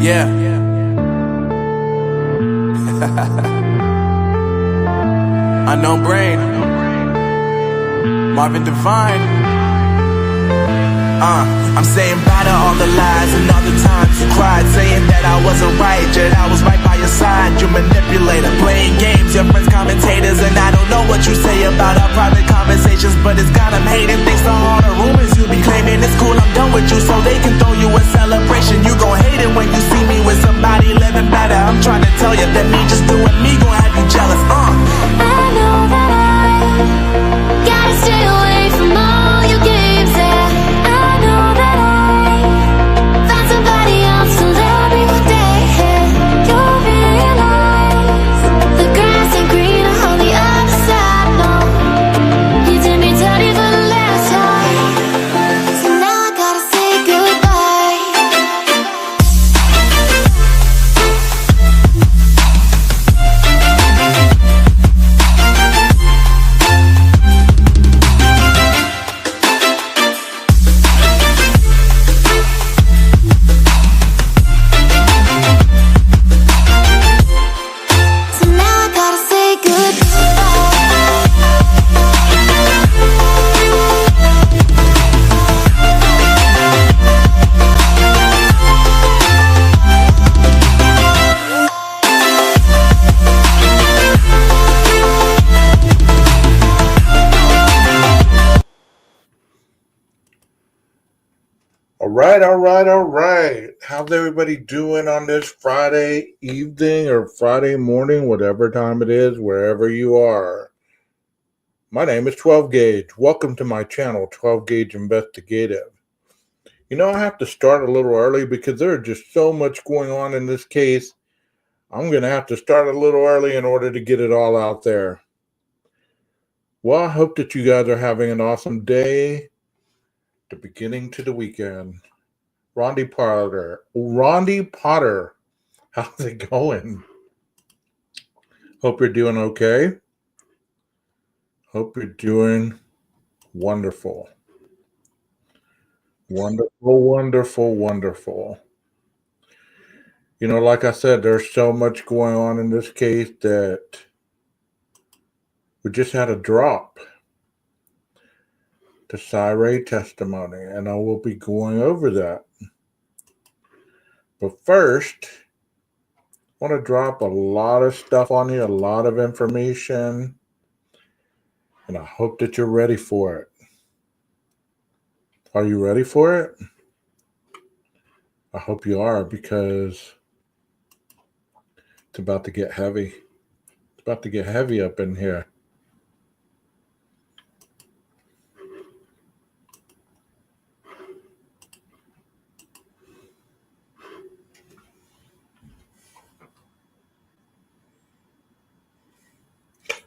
Yeah. Unknown Brain. Marvin Devine. I'm saying bye to all the lies and all the times you cried, saying that I wasn't right, yet I was right by your side. You manipulator, playing games, your friends commentators, and I don't know what you say about our private conversations, but it's got them hating. Thanks to all the rumors you be claiming. It's cool, I'm done with you, so they can throw you a celebration. You gon' hate it when you see me with somebody living better. I'm trying to tell you that me just doing me gon' have you jealous. I know that I gotta stay away from all your games, yeah. I know that I found somebody else to love me one day, yeah. You'll realize the grass ain't greener on the other side, no. You did me dirty for the last time, so now I gotta say goodbye. So now I gotta say goodbye. All right. How's everybody doing on this Friday evening or Friday morning, whatever time it is, wherever you are? My name is 12 Gauge. Welcome to my channel, 12 Gauge Investigative. You know, I have to start a little early because there's just so much going on in this case. I'm going to have to start a little early in order to get it all out there. Well, I hope that you guys are having an awesome day, the beginning to the weekend. Rondi Potter, how's it going? Hope you're doing okay. Hope you're doing wonderful. Wonderful. You know, like I said, there's so much going on in this case that we just had a drop. The Syray testimony, and I will be going over that. But first, I want to drop a lot of stuff on you, a lot of information, and I hope that you're ready for it. Are you ready for it? I hope you are, because it's about to get heavy. It's about to get heavy up in here.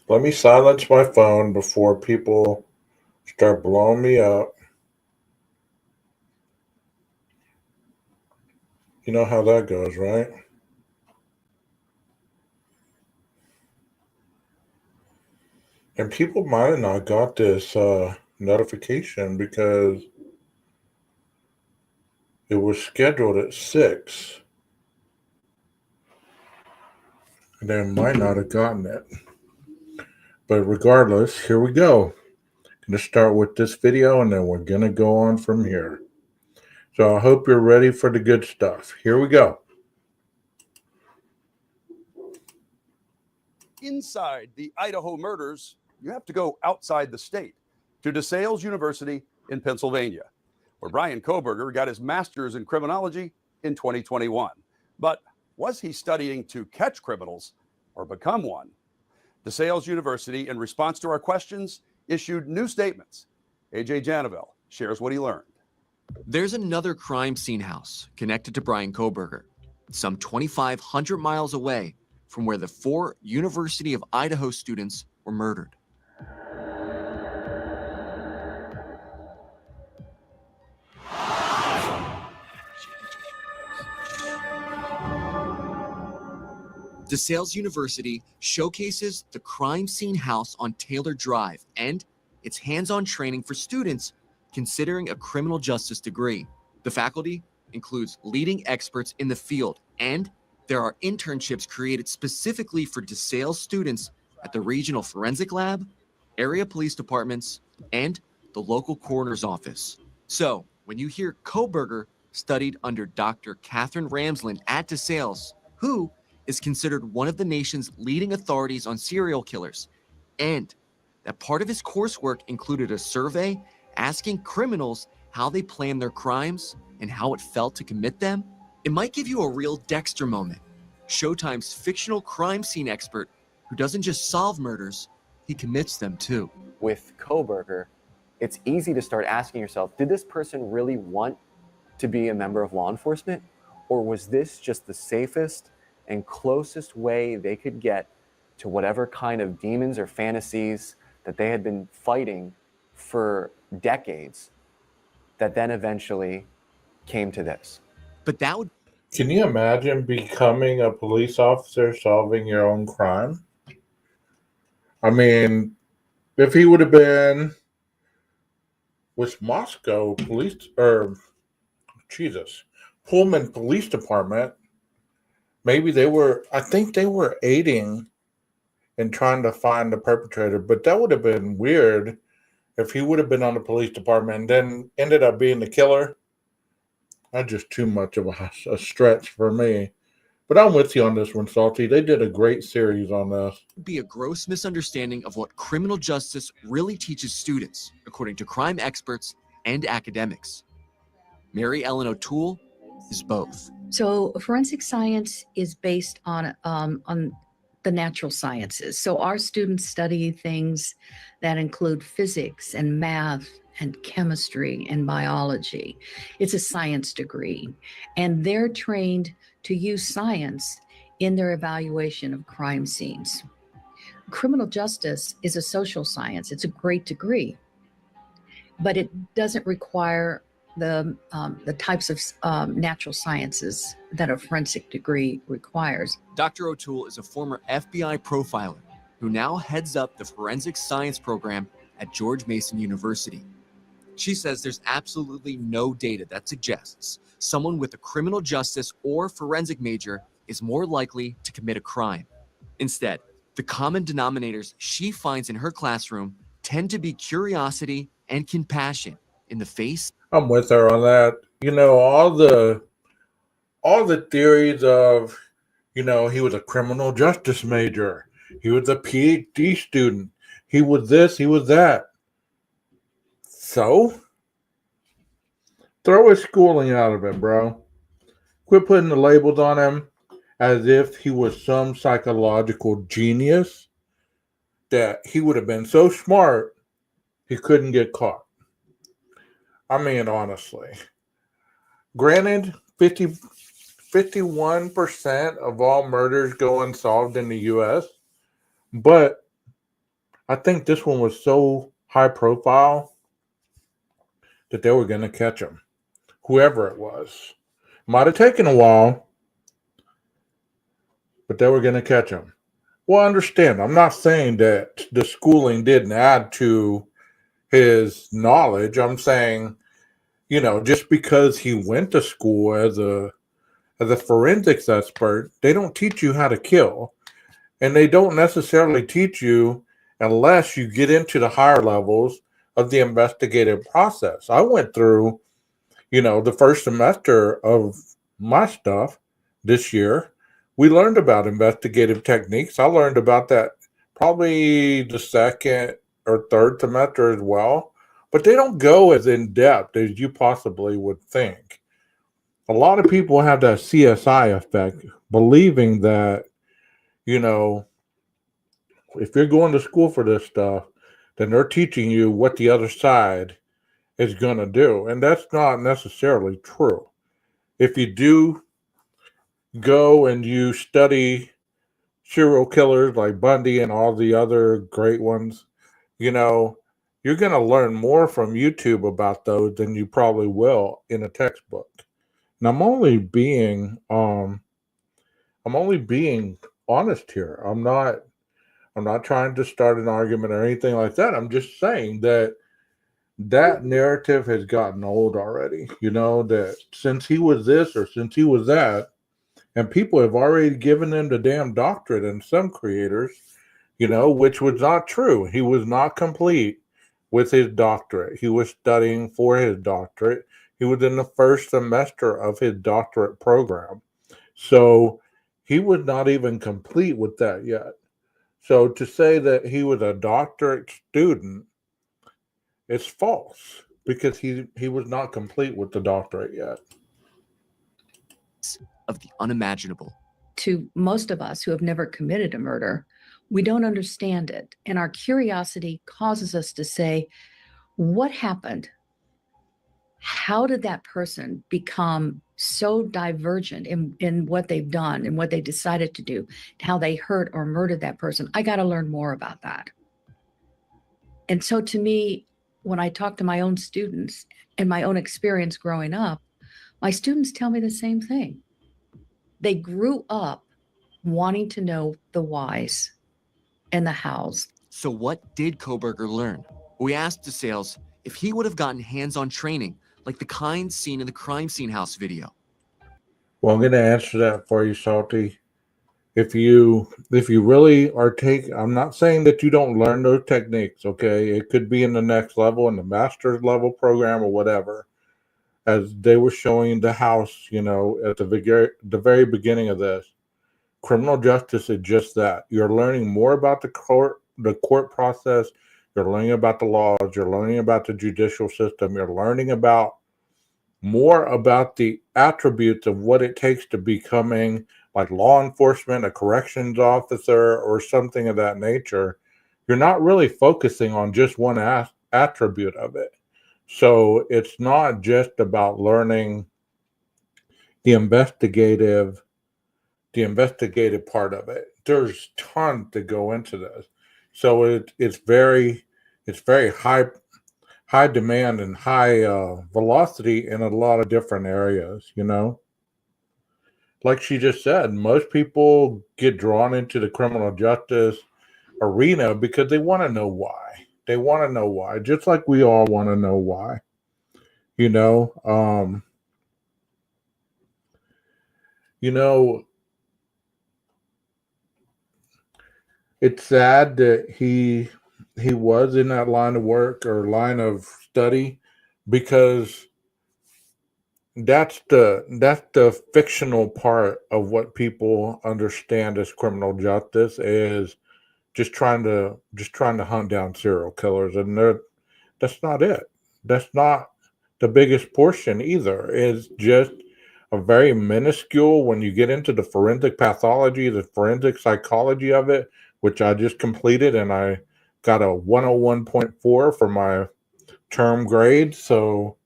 Let me silence my phone before people start blowing me up. You know how that goes, right? And people might have not got this notification because it was scheduled at 6. And they might not have gotten it. But regardless, here we go. I'm going to start with this video and then we're going to go on from here. So I hope you're ready for the good stuff. Here we go. Inside the Idaho murders, you have to go outside the state to DeSales University in Pennsylvania, where Brian Kohberger got his master's in criminology in 2021. But was he studying to catch criminals or become one? DeSales University, in response to our questions, issued new statements. AJ Janavel shares what he learned. There's another crime scene house connected to Brian Kohberger, some 2,500 miles away from where the 4 University of Idaho students were murdered. DeSales University showcases the crime scene house on Taylor Drive and its hands-on training for students considering a criminal justice degree. The faculty includes leading experts in the field, and there are internships created specifically for DeSales students at the regional forensic lab, area police departments, and the local coroner's office. So, when you hear Kohberger studied under Dr. Catherine Ramsland at DeSales, who is considered one of the nation's leading authorities on serial killers, and that part of his coursework included a survey asking criminals how they plan their crimes and how it felt to commit them, it might give you a real Dexter moment. Showtime's fictional crime scene expert who doesn't just solve murders, he commits them too. With Kohberger, it's easy to start asking yourself, did this person really want to be a member of law enforcement? Or was this just the safest and closest way they could get to whatever kind of demons or fantasies that they had been fighting for decades that then eventually came to this? But that would Can you imagine becoming a police officer solving your own crime? I mean, if he would have been with Moscow Police, or Jesus, Pullman Police Department, maybe I think they were aiding in trying to find the perpetrator, but that would have been weird if he would have been on the police department and then ended up being the killer. That's just too much of a stretch for me. But I'm with you on this one, Salty. They did a great series on this. be a gross misunderstanding of what criminal justice really teaches students, according to crime experts and academics. Mary Ellen O'Toole is both. So forensic science is based on the natural sciences. So our students study things that include physics and math and chemistry and biology. It's a science degree, and they're trained to use science in their evaluation of crime scenes. Criminal justice is a social science. It's a great degree, but it doesn't require the types of natural sciences that a forensic degree requires. Dr. O'Toole is a former FBI profiler who now heads up the forensic science program at George Mason University. She says there's absolutely no data that suggests someone with a criminal justice or forensic major is more likely to commit a crime. Instead, the common denominators she finds in her classroom tend to be curiosity and compassion in the face. I'm with her on that. You know, all the theories of, you know, he was a criminal justice major, he was a PhD student, he was this, he was that. So, throw his schooling out of it, bro. Quit putting the labels on him as if he was some psychological genius that he would have been so smart he couldn't get caught. I mean, honestly. Granted, 51% of all murders go unsolved in the U.S., but I think this one was so high profile that they were going to catch him, whoever it was. Might have taken a while, but they were going to catch him. Well, understand, I'm not saying that the schooling didn't add to his knowledge. I'm saying, you know, just because he went to school as a forensics expert, they don't teach you how to kill. And they don't necessarily teach you unless you get into the higher levels of the investigative process. I went through, you know, the first semester of my stuff this year. We learned about investigative techniques. I learned about that probably the second or third semester as well. But they don't go as in depth as you possibly would think. A lot of people have that CSI effect, believing that, you know, if you're going to school for this stuff, then they're teaching you what the other side is going to do. And that's not necessarily true. If you do go and you study serial killers like Bundy and all the other great ones, you know, you're going to learn more from YouTube about those than you probably will in a textbook. And I'm only being honest here. I'm not trying to start an argument or anything like that. I'm just saying that that narrative has gotten old already. That since he was this or since he was that, and people have already given him the damn doctorate, and some creators, which was not true. He was not complete with his doctorate. He was studying for his doctorate. He was in the first semester of his doctorate program. So he was not even complete with that yet. So to say that he was a doctorate student is false because he was not complete with the doctorate yet. Of the unimaginable. To most of us who have never committed a murder, we don't understand it. And our curiosity causes us to say, what happened? How did that person become so divergent in what they've done and what they decided to do, how they hurt or murdered that person? I got to learn more about that. And so to me, when I talk to my own students and my own experience growing up, my students tell me the same thing. They grew up wanting to know the whys and the hows. So what did Kohberger learn? We asked DeSales if he would have gotten hands-on training like the kind seen in the crime scene house video. Well, I'm going to answer that for you, Salty. If you really are I'm not saying that you don't learn those techniques, okay? It could be in the next level, in the master's level program or whatever. As they were showing the house, at the very beginning of this, criminal justice is just that. You're learning more about the court process. You're learning about the laws. You're learning about the judicial system. You're learning about more about the attributes of what it takes to becoming like law enforcement, a corrections officer, or something of that nature. You're not really focusing on just one attribute of it. So it's not just about learning the investigative part of it. There's tons to go into this. So it's very high demand and high velocity in a lot of different areas, Like she just said, most people get drawn into the criminal justice arena because they want to know why. They want to know why, just like we all want to know why. It's sad that he was in that line of work or line of study because that's the fictional part of what people understand as criminal justice is just trying to hunt down serial killers, and that's not it. That's not the biggest portion either. It's just a very minuscule when you get into the forensic pathology, the forensic psychology of it, which I just completed, and I got a 101.4 for my term grade. So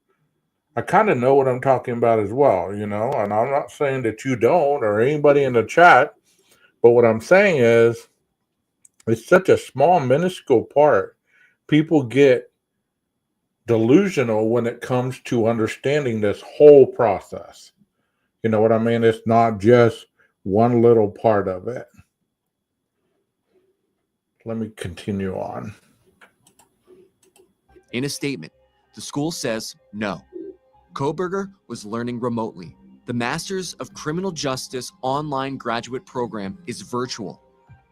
I kind of know what I'm talking about as well, and I'm not saying that you don't or anybody in the chat, but what I'm saying is it's such a small, minuscule part. People get delusional when it comes to understanding this whole process. You know what I mean? It's not just one little part of it. Let me continue on. In a statement, the school says no. Kohberger was learning remotely. The Masters of Criminal Justice online graduate program is virtual.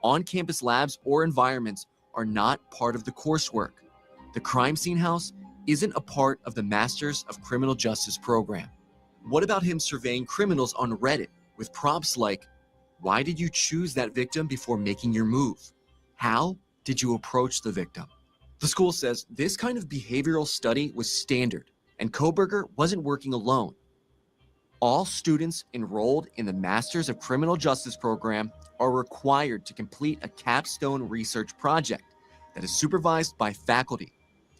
On-campus labs or environments are not part of the coursework. The crime scene house isn't a part of the Masters of Criminal Justice program. What about him surveying criminals on Reddit with prompts like, why did you choose that victim before making your move? How did you approach the victim? The school says this kind of behavioral study was standard, and Kohberger wasn't working alone. All students enrolled in the Masters of Criminal Justice program are required to complete a capstone research project that is supervised by faculty.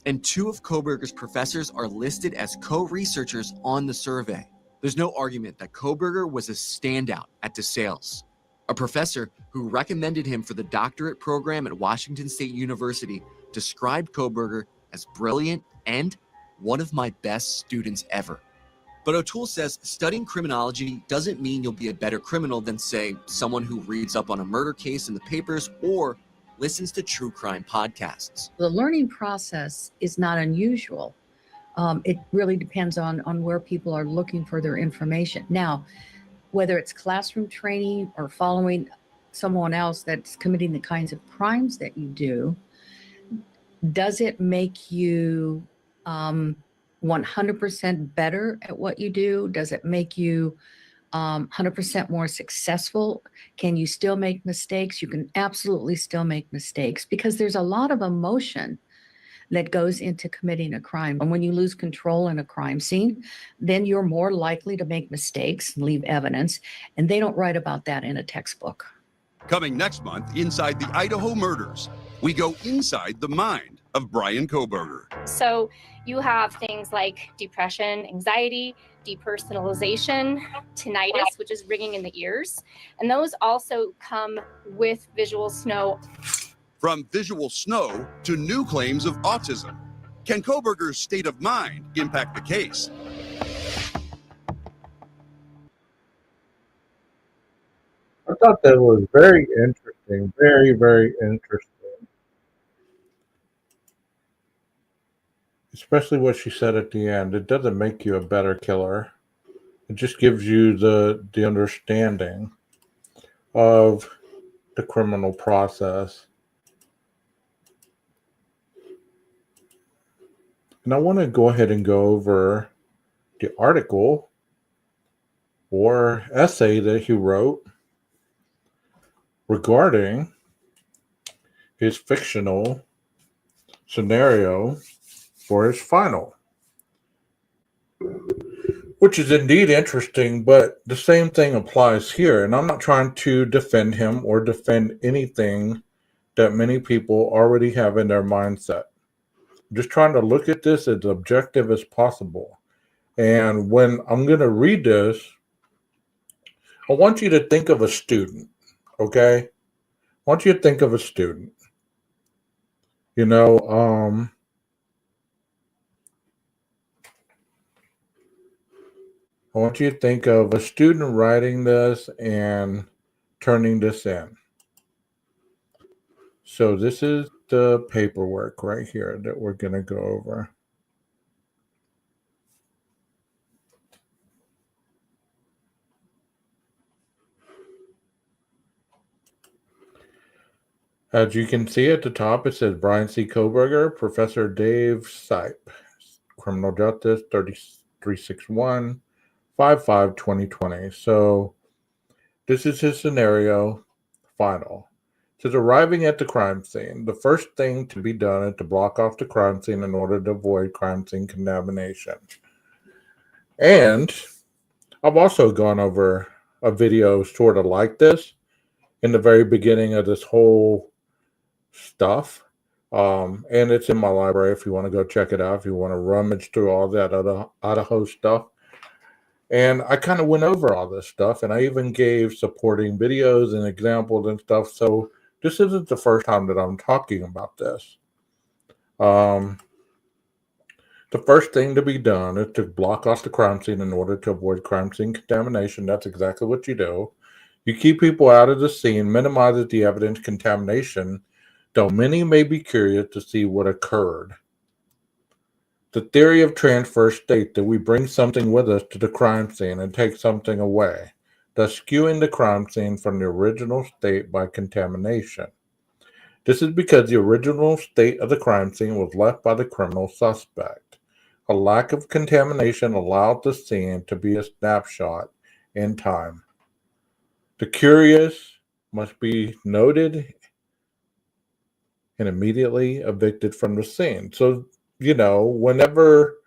And 2 of Kohberger's professors are listed as co-researchers on the survey. There's no argument that Kohberger was a standout at DeSales. A professor who recommended him for the doctorate program at Washington State University described Kohberger as brilliant and one of my best students ever. But O'Toole says studying criminology doesn't mean you'll be a better criminal than, say, someone who reads up on a murder case in the papers or listens to true crime podcasts. The learning process is not unusual. It really depends on where people are looking for their information. Now, whether it's classroom training or following someone else that's committing the kinds of crimes that you do, does it make you 100% better at what you do? Does it make you 100% more successful? Can you still make mistakes? You can absolutely still make mistakes because there's a lot of emotion that goes into committing a crime. And when you lose control in a crime scene, then you're more likely to make mistakes and leave evidence. And they don't write about that in a textbook. Coming next month, inside the Idaho murders, we go inside the mind of Brian Kohberger. So you have things like depression, anxiety, depersonalization, tinnitus, which is ringing in the ears. And those also come with visual snow. From visual snow to new claims of autism. Can Kohberger's state of mind impact the case? I thought that was very interesting. Very, very interesting. Especially what she said at the end. It doesn't make you a better killer. It just gives you the understanding of the criminal process. And I want to go ahead and go over the article or essay that he wrote regarding his fictional scenario for his final, which is indeed interesting, but the same thing applies here. And I'm not trying to defend him or defend anything that many people already have in their mindset. Just trying to look at this as objective as possible. And when I'm going to read this, I want you to think of a student, okay? I want you to think of a student. You know, I want you to think of a student writing this and turning this in. So this is the paperwork right here that we're going to go over. As you can see at the top, it says Brian C. Kohberger, Professor Dave Sipe, Criminal Justice 3361 55-2020. So this is his scenario final. It says arriving at the crime scene. The first thing to be done is to block off the crime scene in order to avoid crime scene contamination. And I've also gone over a video sort of like this in the very beginning of this whole stuff. And it's in my library if you want to go check it out, if you want to rummage through all that other Idaho stuff. And I kind of went over all this stuff, and I even gave supporting videos and examples and stuff. So this isn't the first time that I'm talking about this. The first thing to be done is to block off the crime scene in order to avoid crime scene contamination. That's exactly what you do. You keep people out of the scene, minimizes the evidence contamination, though many may be curious to see what occurred. The theory of transfer states that we bring something with us to the crime scene and take something away, thus skewing the crime scene from the original state by contamination. This is because the original state of the crime scene was left by the criminal suspect. A lack of contamination allowed the scene to be a snapshot in time. The curious must be noted and immediately evicted from the scene. So, you know, whenever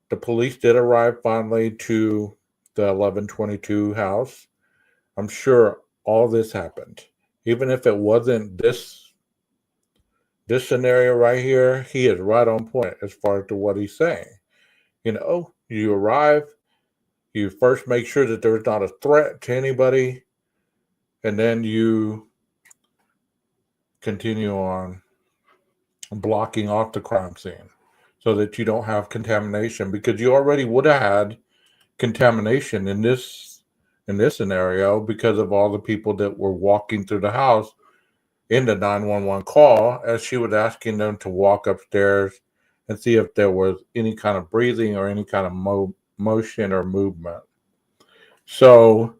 the police did arrive finally to the 1122 house, I'm sure all this happened. Even if it wasn't this scenario right here, he is right on point as far as to what he's saying. You know, you arrive, you first make sure that there's not a threat to anybody, and then you continue on blocking off the crime scene so that you don't have contamination, because you already would have had contamination in this scenario because of all the people that were walking through the house in the 911 call, as she was asking them to walk upstairs and see if there was any kind of breathing or any kind of motion or movement. So,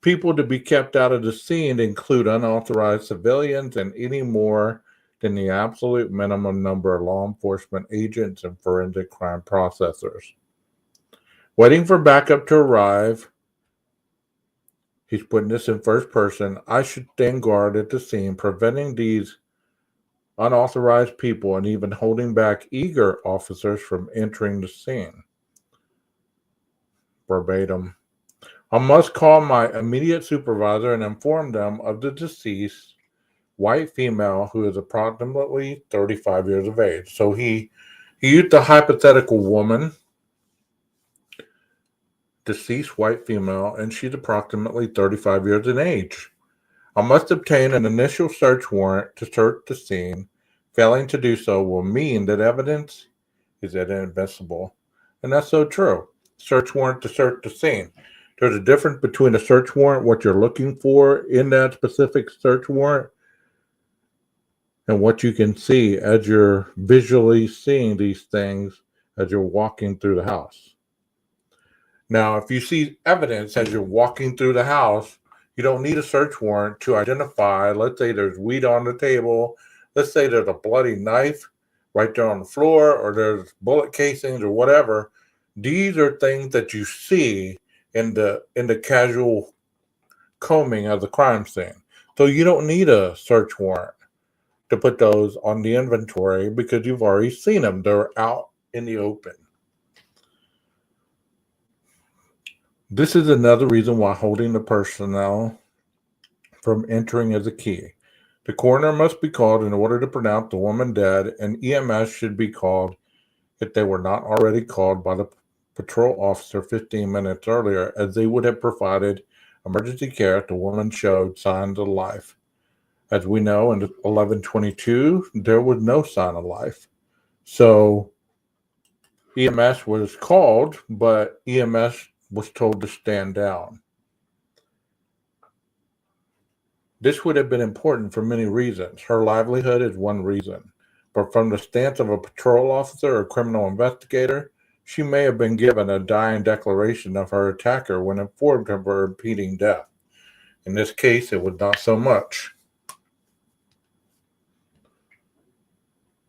people to be kept out of the scene include unauthorized civilians and any more than the absolute minimum number of law enforcement agents and forensic crime processors. Waiting for backup to arrive, he's putting this in first person. I should stand guard at the scene, preventing these unauthorized people and even holding back eager officers from entering the scene. Verbatim. I must call my immediate supervisor and inform them of the deceased white female who is approximately 35 years of age. So he used a hypothetical woman, deceased white female, and she's approximately 35 years in age. I must obtain an initial search warrant to search the scene. Failing to do so will mean that evidence is inadmissible. And that's so true. Search warrant to search the scene. There's a difference between a search warrant, what you're looking for in that specific search warrant, and what you can see as you're visually seeing these things as you're walking through the house. Now, if you see evidence as you're walking through the house, you don't need a search warrant to identify. Let's say there's weed on the table. Let's say there's a bloody knife right there on the floor, or there's bullet casings or whatever. These are things that you see in the casual combing of the crime scene. So you don't need a search warrant to put those on the inventory because you've already seen them. They're out in the open. This is another reason why holding the personnel from entering is a key. The coroner must be called in order to pronounce the woman dead, and EMS should be called if they were not already called by the patrol officer 15 minutes earlier, as they would have provided emergency care if the woman showed signs of life. As we know, in 1122, there was no sign of life. So EMS was called, but EMS was told to stand down. This would have been important for many reasons. Her livelihood is one reason. But from the stance of a patrol officer or criminal investigator, she may have been given a dying declaration of her attacker when informed of her impending death. In this case, it was not so much.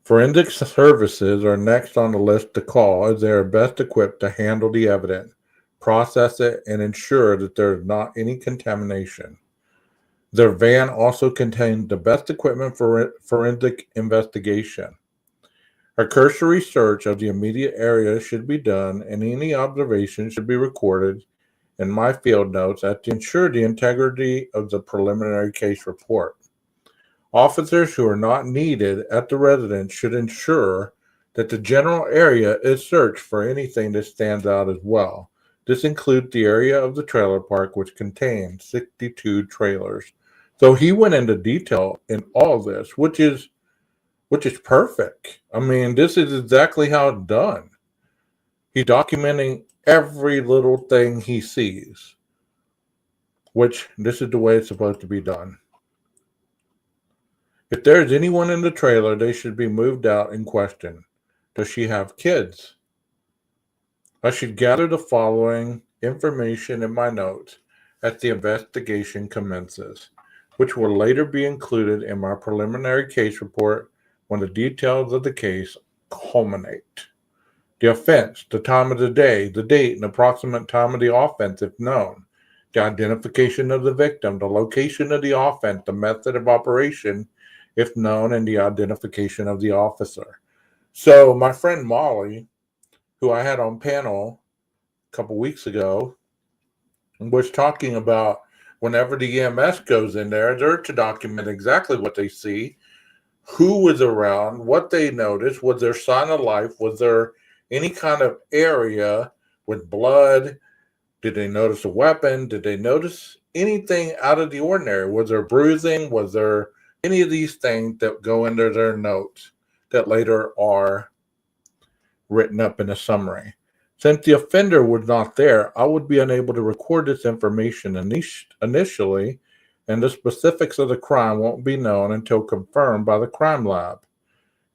Forensic services are next on the list to call, as they are best equipped to handle the evidence, process it, and ensure that there is not any contamination. Their van also contains the best equipment for forensic investigation. A cursory search of the immediate area should be done, and any observations should be recorded in my field notes to ensure the integrity of the preliminary case report. Officers who are not needed at the residence should ensure that the general area is searched for anything that stands out as well. This includes the area of the trailer park, which contains 62 trailers. So he went into detail in all this, which is perfect. I mean, this is exactly how it's done. He's documenting every little thing he sees, which this is the way it's supposed to be done. If there is anyone in the trailer, they should be moved out and questioned. Does she have kids? I should gather the following information in my notes as the investigation commences, which will later be included in my preliminary case report when the details of the case culminate. The offense, the time of the day, the date, and approximate time of the offense if known. The identification of the victim, the location of the offense, the method of operation if known, and the identification of the officer. So my friend Molly, who I had on panel a couple weeks ago, was talking about whenever the EMS goes in there, they're to document exactly what they see, who was around, what they noticed, was there sign of life, was there any kind of area with blood, did they notice a weapon, did they notice anything out of the ordinary, was there bruising, was there any of these things that go into their notes that later are written up in a summary. Since the offender was not there, I would be unable to record this information initially, and the specifics of the crime won't be known until confirmed by the crime lab.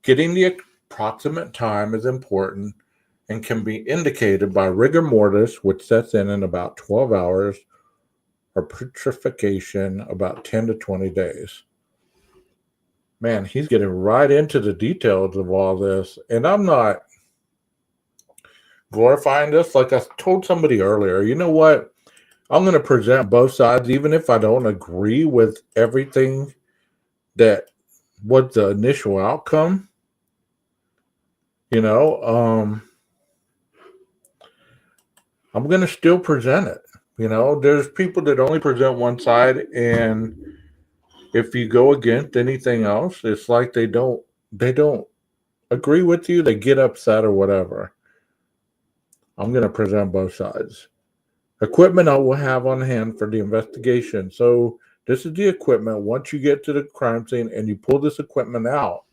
Getting the approximate time is important and can be indicated by rigor mortis, which sets in about 12 hours, or putrefaction about 10 to 20 days. Man, he's getting right into the details of all this, and I'm not glorifying this. Like I told somebody earlier, you know what? I'm going to present both sides, even if I don't agree with everything that was the initial outcome. You know, I'm going to still present it. You know, there's people that only present one side, and if you go against anything else, it's like they don't agree with you. They get upset or whatever. I'm going to present both sides. Equipment I will have on hand for the investigation. So this is the equipment. Once you get to the crime scene and you pull this equipment out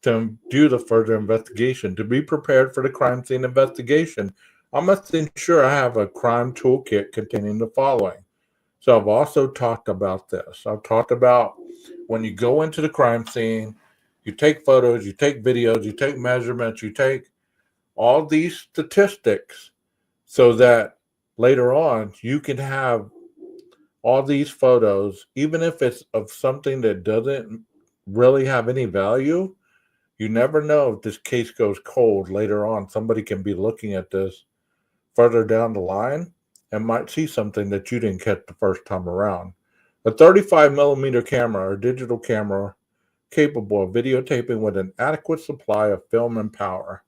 to do the further investigation, to be prepared for the crime scene investigation, I must ensure I have a crime toolkit containing the following. So I've also talked about this. I've talked about when you go into the crime scene, you take photos, you take videos, you take measurements, you take all these statistics so that later on you can have all these photos, even if it's of something that doesn't really have any value. You never know if this case goes cold later on. Somebody can be looking at this further down the line and might see something that you didn't catch the first time around. A 35 millimeter camera or digital camera capable of videotaping with an adequate supply of film and power.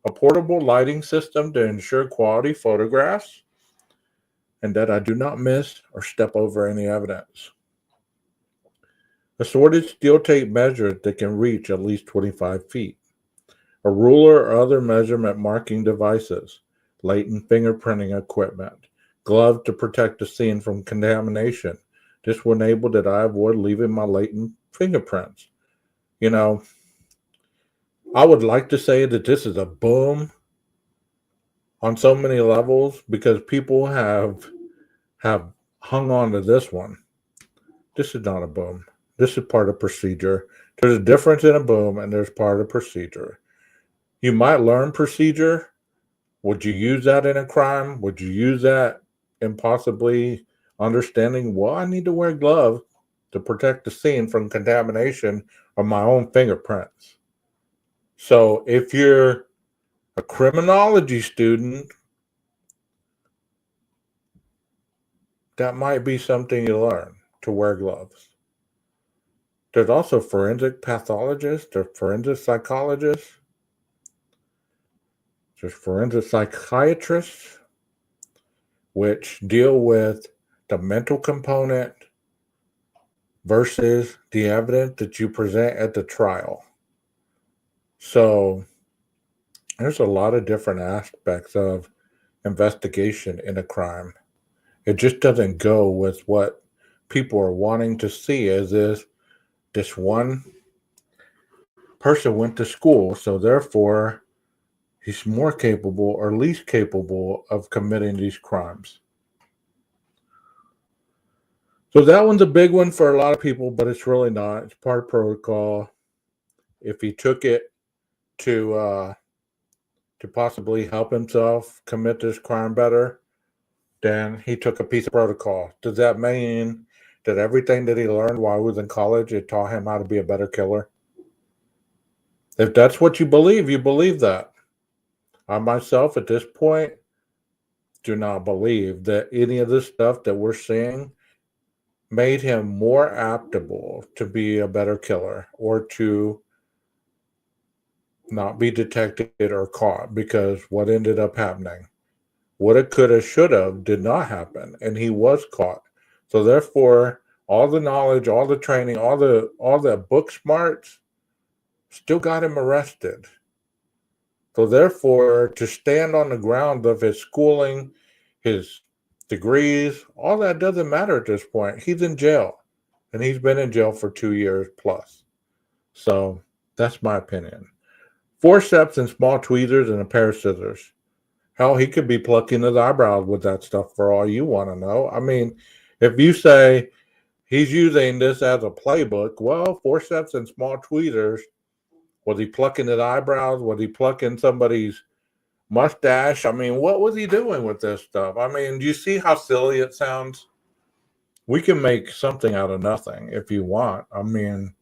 A portable lighting system to ensure quality photographs and that I do not miss or step over any evidence. Assorted steel tape measures that can reach at least 25 feet. A ruler or other measurement marking devices. Latent fingerprinting equipment. Gloves to protect the scene from contamination. This will enable that I avoid leaving my latent fingerprints. You know, I would like to say that this is a boom on so many levels because people have hung on to this one. This is not a boom. This is part of procedure. There's a difference in a boom and there's part of procedure. You might learn procedure. Would you use that in a crime? Would you use that in possibly understanding, well, I need to wear gloves to protect the scene from contamination of my own fingerprints? So if you're a criminology student, that might be something you learn, to wear gloves. There's also forensic pathologists, there's forensic psychologists, there's forensic psychiatrists, which deal with the mental component versus the evidence that you present at the trial. So there's a lot of different aspects of investigation in a crime. It just doesn't go with what people are wanting to see as is this one person went to school, so therefore he's more capable or least capable of committing these crimes. So that one's a big one for a lot of people, but it's really not. It's part of protocol. If he took it to possibly help himself commit this crime better, then he took a piece of protocol. Does that mean that everything that he learned while he was in college, it taught him how to be a better killer? If that's what you believe that. I myself, at this point, do not believe that any of this stuff that we're seeing made him more aptable to be a better killer or to not be detected or caught, because what ended up happening, woulda, coulda, shoulda, did not happen, and he was caught. So therefore, all the knowledge, all the training, all the book smarts still got him arrested. So therefore, to stand on the ground of his schooling, his degrees, all that doesn't matter at this point. He's in jail, and he's been in jail for 2 years plus. So that's my opinion. Forceps and small tweezers and a pair of scissors. Hell, he could be plucking his eyebrows with that stuff for all you want to know. I mean, If you say he's using this as a playbook, well, forceps and small tweezers, was he plucking his eyebrows? Was he plucking somebody's mustache? I mean, what was he doing with this stuff? I mean, do you see how silly it sounds? We can make something out of nothing if you want. I mean,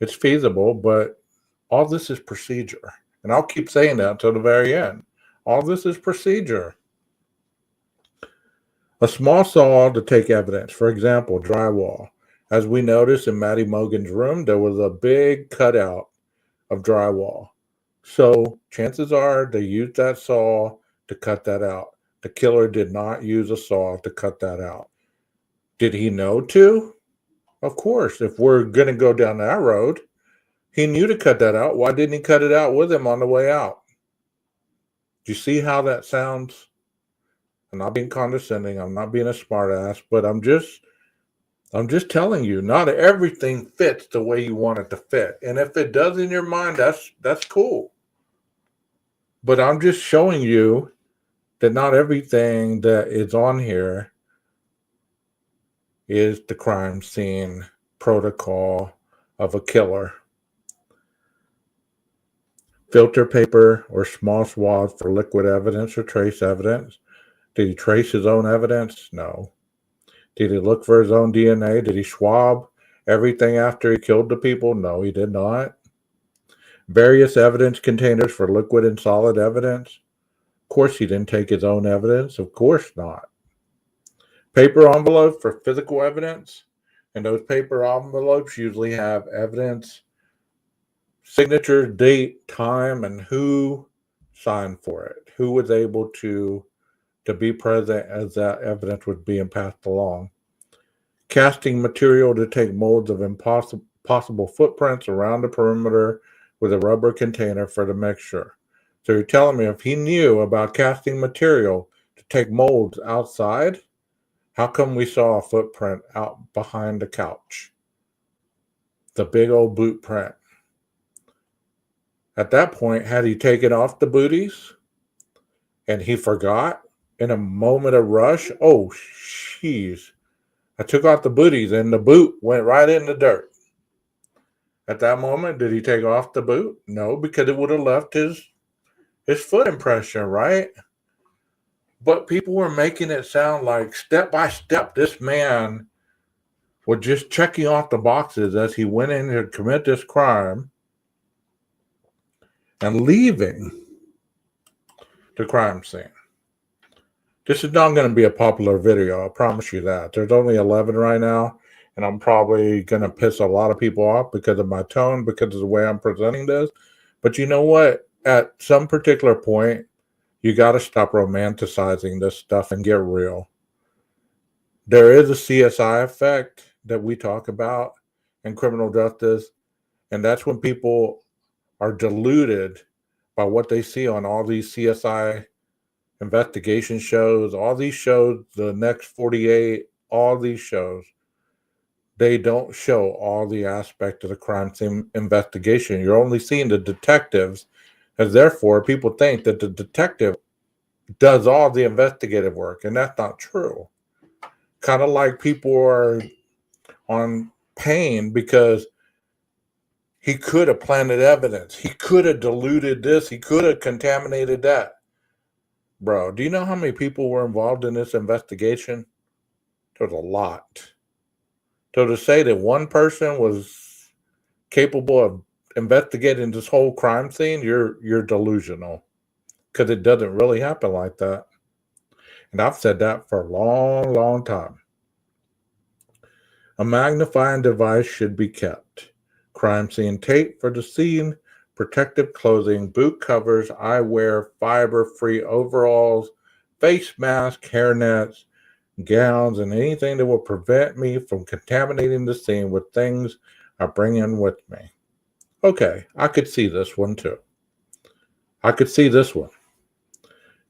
it's feasible, but all this is procedure. And I'll keep saying that until the very end. All this is procedure. A small saw to take evidence. For example, drywall. As we noticed in Matty Mogan's room, there was a big cutout of drywall. So chances are they used that saw to cut that out. The killer did not use a saw to cut that out. Did he know to? Of course. If we're going to go down that road, he knew to cut that out. Why didn't he cut it out with him on the way out? Do you see how that sounds? I'm not being condescending. I'm not being a smartass, but I'm just telling you, not everything fits the way you want it to fit. And if it does in your mind, that's cool. But I'm just showing you that not everything that is on here is the crime scene protocol of a killer. Filter paper or small swaths for liquid evidence or trace evidence. Did he trace his own evidence? No. Did he look for his own DNA? Did he swab everything after he killed the people? No, he did not. Various evidence containers for liquid and solid evidence. Of course, he didn't take his own evidence. Of course not. Paper envelopes for physical evidence. And those paper envelopes usually have evidence, signature, date, time, and who signed for it. Who was able to be present as that evidence was being passed along. Casting material to take molds of possible footprints around the perimeter with a rubber container for the mixture. So you're telling me if he knew about casting material to take molds outside, how come we saw a footprint out behind the couch? The big old boot print. At that point, had he taken off the booties and he forgot in a moment of rush, oh, jeez, I took off the booties and the boot went right in the dirt. At that moment, did he take off the boot? No, because it would have left his foot impression, right? But people were making it sound like step by step, this man was just checking off the boxes as he went in to commit this crime and leaving the crime scene. This is not going to be a popular video, I promise you that. There's only 11 right now, and I'm probably going to piss a lot of people off because of my tone, because of the way I'm presenting this. But you know what? At some particular point, you got to stop romanticizing this stuff and get real. There is a CSI effect that we talk about in criminal justice, and that's when people are deluded by what they see on all these CSI investigation shows, all these shows, the next 48, all these shows. They don't show all the aspects of the crime scene investigation. You're only seeing the detectives, and therefore people think that the detective does all the investigative work, and that's not true. Kind of like people are on pain because he could have planted evidence. He could have diluted this. He could have contaminated that. Bro, do you know how many people were involved in this investigation? There's a lot. So to say that one person was capable of investigating this whole crime scene, you're delusional. Because it doesn't really happen like that. And I've said that for a long, long time. A magnifying device should be kept. Crime scene tape for the scene, protective clothing, boot covers, eyewear, fiber-free overalls, face masks, hairnets, gowns, and anything that will prevent me from contaminating the scene with things I bring in with me. Okay, I could see this one too. I could see this one.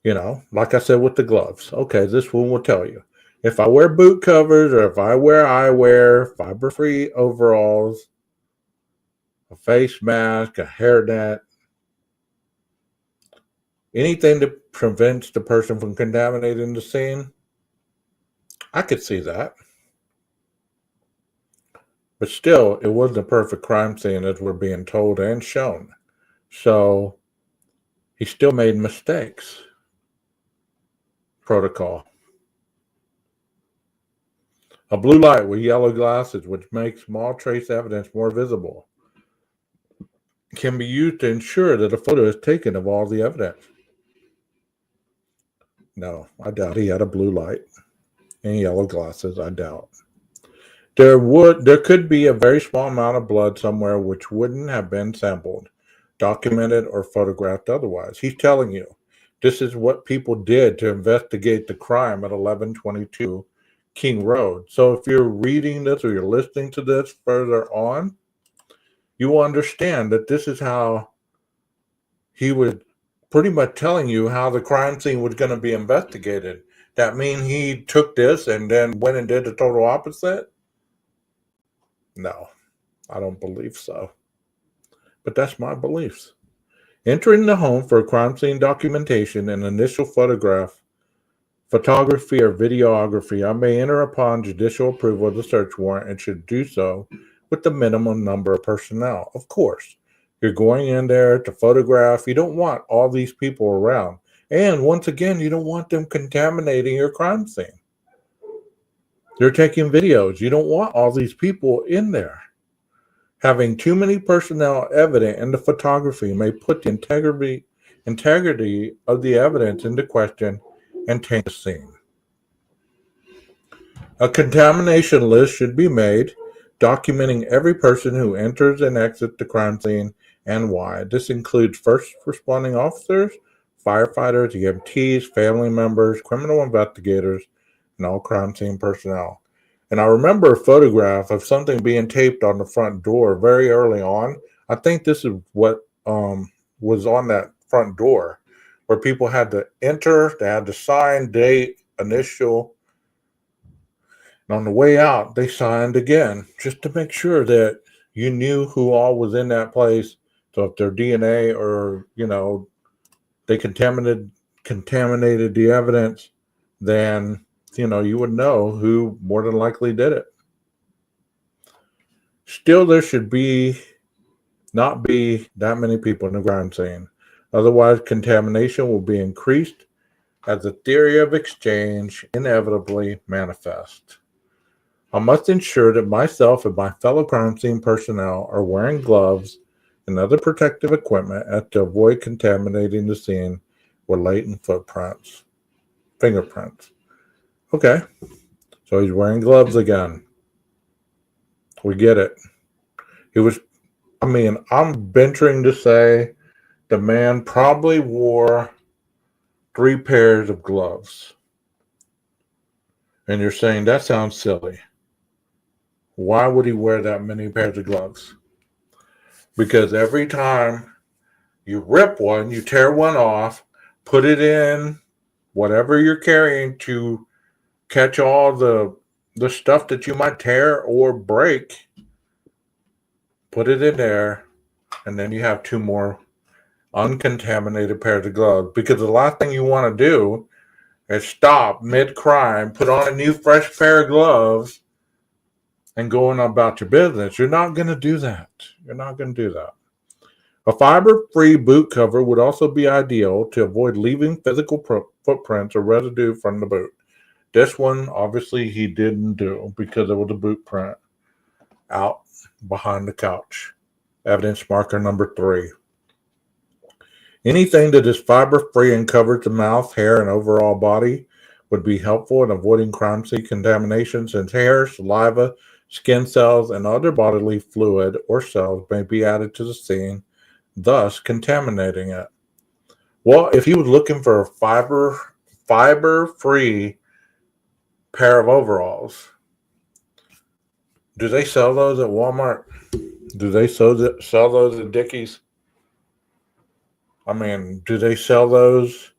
You know, like I said with the gloves. Okay, this one will tell you. If I wear boot covers or if I wear eyewear, fiber-free overalls, a face mask, a hairnet, anything that prevents the person from contaminating the scene, I could see that. But still, it wasn't a perfect crime scene as we're being told and shown. So he still made mistakes. Protocol. A blue light with yellow glasses, which makes small trace evidence more visible, can be used to ensure that a photo is taken of all the evidence. No, I doubt he had a blue light and yellow glasses. I doubt. There could be a very small amount of blood somewhere which wouldn't have been sampled, documented, or photographed otherwise. He's telling you this is what people did to investigate the crime at 1122 King Road. So if you're reading this or you're listening to this further on, you will understand that this is how he was pretty much telling you how the crime scene was going to be investigated. That mean he took this and then went and did the total opposite? No, I don't believe so. But that's my beliefs. Entering the home for crime scene documentation and initial photography or videography, I may enter upon judicial approval of the search warrant and should do so with the minimum number of personnel. Of course, you're going in there to photograph. You don't want all these people around. And once again, you don't want them contaminating your crime scene. You're taking videos. You don't want all these people in there. Having too many personnel evident in the photography may put the integrity of the evidence into question and taint the scene. A contamination list should be made, documenting every person who enters and exits the crime scene and why. This includes first responding officers, firefighters, EMTs, family members, criminal investigators, and all crime scene personnel. And I remember a photograph of something being taped on the front door very early on. I think this is what was on that front door, where people had to enter, they had to sign, date, initial, and on the way out, they signed again, just to make sure that you knew who all was in that place. So if their DNA or, they contaminated the evidence, then you would know who more than likely did it. Still, there should not be that many people in the crime scene. Otherwise, contamination will be increased as the theory of exchange inevitably manifests. I must ensure that myself and my fellow crime scene personnel are wearing gloves and other protective equipment to avoid contaminating the scene with latent fingerprints. Okay, so he's wearing gloves again. We get it. I'm venturing to say the man probably wore 3 pairs of gloves. And you're saying that sounds silly. Why would he wear that many pairs of gloves? Because every time you rip one, you tear one off, put it in whatever you're carrying to catch all the stuff that you might tear or break, put it in there, and then you have 2 more uncontaminated pairs of gloves. Because the last thing you want to do is stop mid-crime, put on a new fresh pair of gloves, and go on about your business. You're not going to do that. A fiber-free boot cover would also be ideal to avoid leaving physical footprints or residue from the boot. This one, obviously, he didn't do because there was a boot print out behind the couch. Evidence marker number 3. Anything that is fiber-free and covers the mouth, hair, and overall body would be helpful in avoiding crime scene contamination, since hair, saliva, skin cells, and other bodily fluid or cells may be added to the scene, thus contaminating it. Well, if he was looking for a fiber-free pair of overalls, do they sell those at Walmart? Do they sell those at Dickies? Do they sell those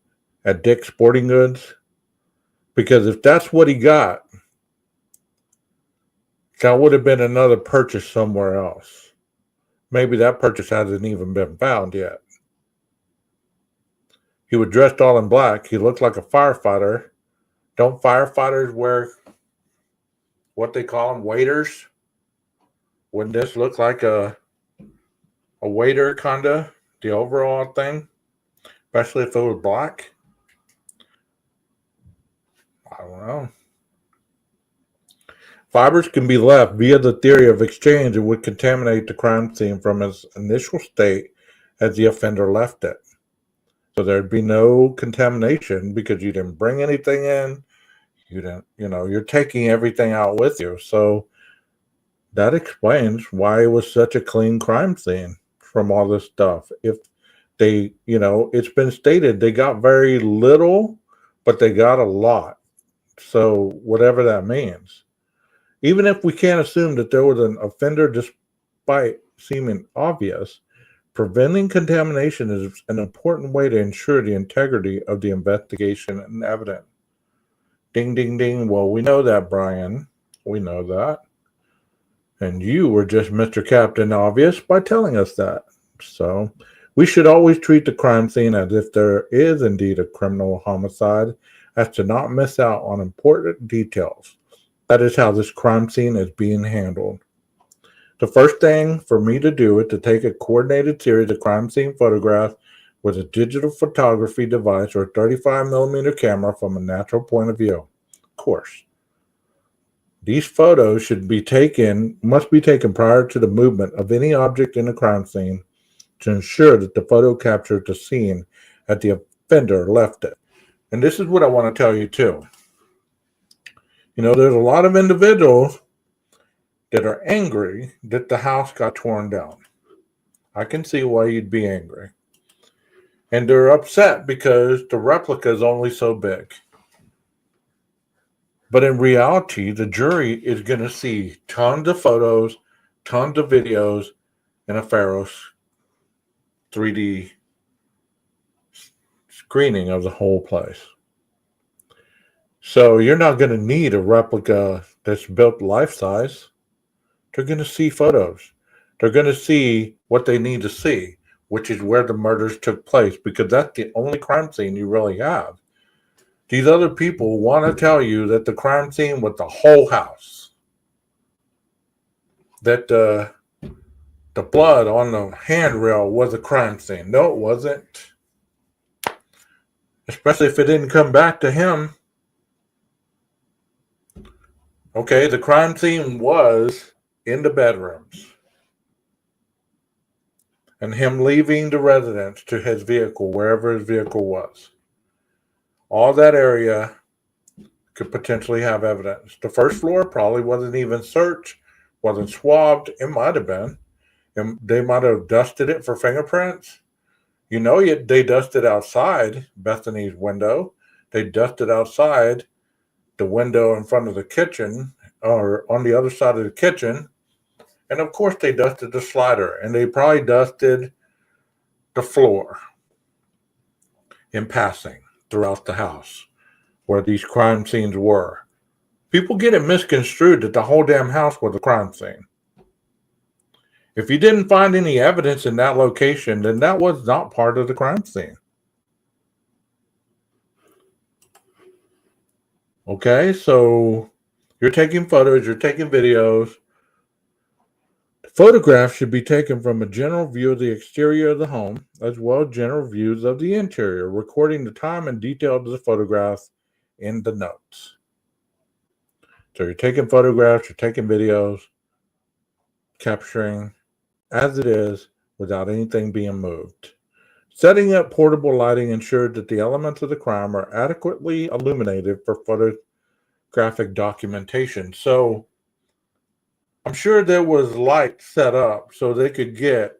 at Dick's Sporting Goods? Because if that's what he got, that would have been another purchase somewhere else. Maybe that purchase hasn't even been found yet. He was dressed all in black. He looked like a firefighter. Don't firefighters wear what they call them, waders? Wouldn't this look like a waiter kinda, the overall thing? Especially if it was black? I don't know. Fibers can be left via the theory of exchange and would contaminate the crime scene from its initial state as the offender left it. So there'd be no contamination because you didn't bring anything in. You didn't, you're taking everything out with you. So that explains why it was such a clean crime scene from all this stuff. If they, it's been stated they got very little, but they got a lot. So whatever that means. Even if we can't assume that there was an offender despite seeming obvious, preventing contamination is an important way to ensure the integrity of the investigation and evidence. Ding, ding, ding. Well, we know that, Brian. We know that. And you were just Mr. Captain Obvious by telling us that. So we should always treat the crime scene as if there is indeed a criminal homicide, as to not miss out on important details. That is how this crime scene is being handled. The first thing for me to do is to take a coordinated series of crime scene photographs with a digital photography device or a 35mm camera from a natural point of view. Of course. These photos must be taken prior to the movement of any object in the crime scene to ensure that the photo captures the scene as the offender left it. And this is what I want to tell you too. There's a lot of individuals that are angry that the house got torn down. I can see why you'd be angry. And they're upset because the replica is only so big. But in reality, the jury is going to see tons of photos, tons of videos, and a Pharos 3D screening of the whole place. So you're not going to need a replica that's built life size. They're going to see photos. They're going to see what they need to see, which is where the murders took place, because that's the only crime scene you really have. These other people want to tell you that the crime scene was the whole house. That the blood on the handrail was a crime scene. No, it wasn't. Especially if it didn't come back to him. Okay, the crime scene was in the bedrooms. And him leaving the residence to his vehicle, wherever his vehicle was. All that area could potentially have evidence. The first floor probably wasn't even searched, wasn't swabbed. It might have been. And they might have dusted it for fingerprints. They dusted outside Bethany's window. They dusted outside the window in front of the kitchen, or on the other side of the kitchen. And of course they dusted the slider, and they probably dusted the floor in passing throughout the house where these crime scenes were. People get it misconstrued that the whole damn house was a crime scene. If you didn't find any evidence in that location, then that was not part of the crime scene. Okay, so you're taking photos, you're taking videos. Photographs should be taken from a general view of the exterior of the home, as well as general views of the interior, recording the time and detail of the photographs in the notes. So you're taking photographs, you're taking videos, capturing as it is without anything being moved. Setting up portable lighting ensures that the elements of the crime are adequately illuminated for photographic documentation. So I'm sure there was light set up so they could get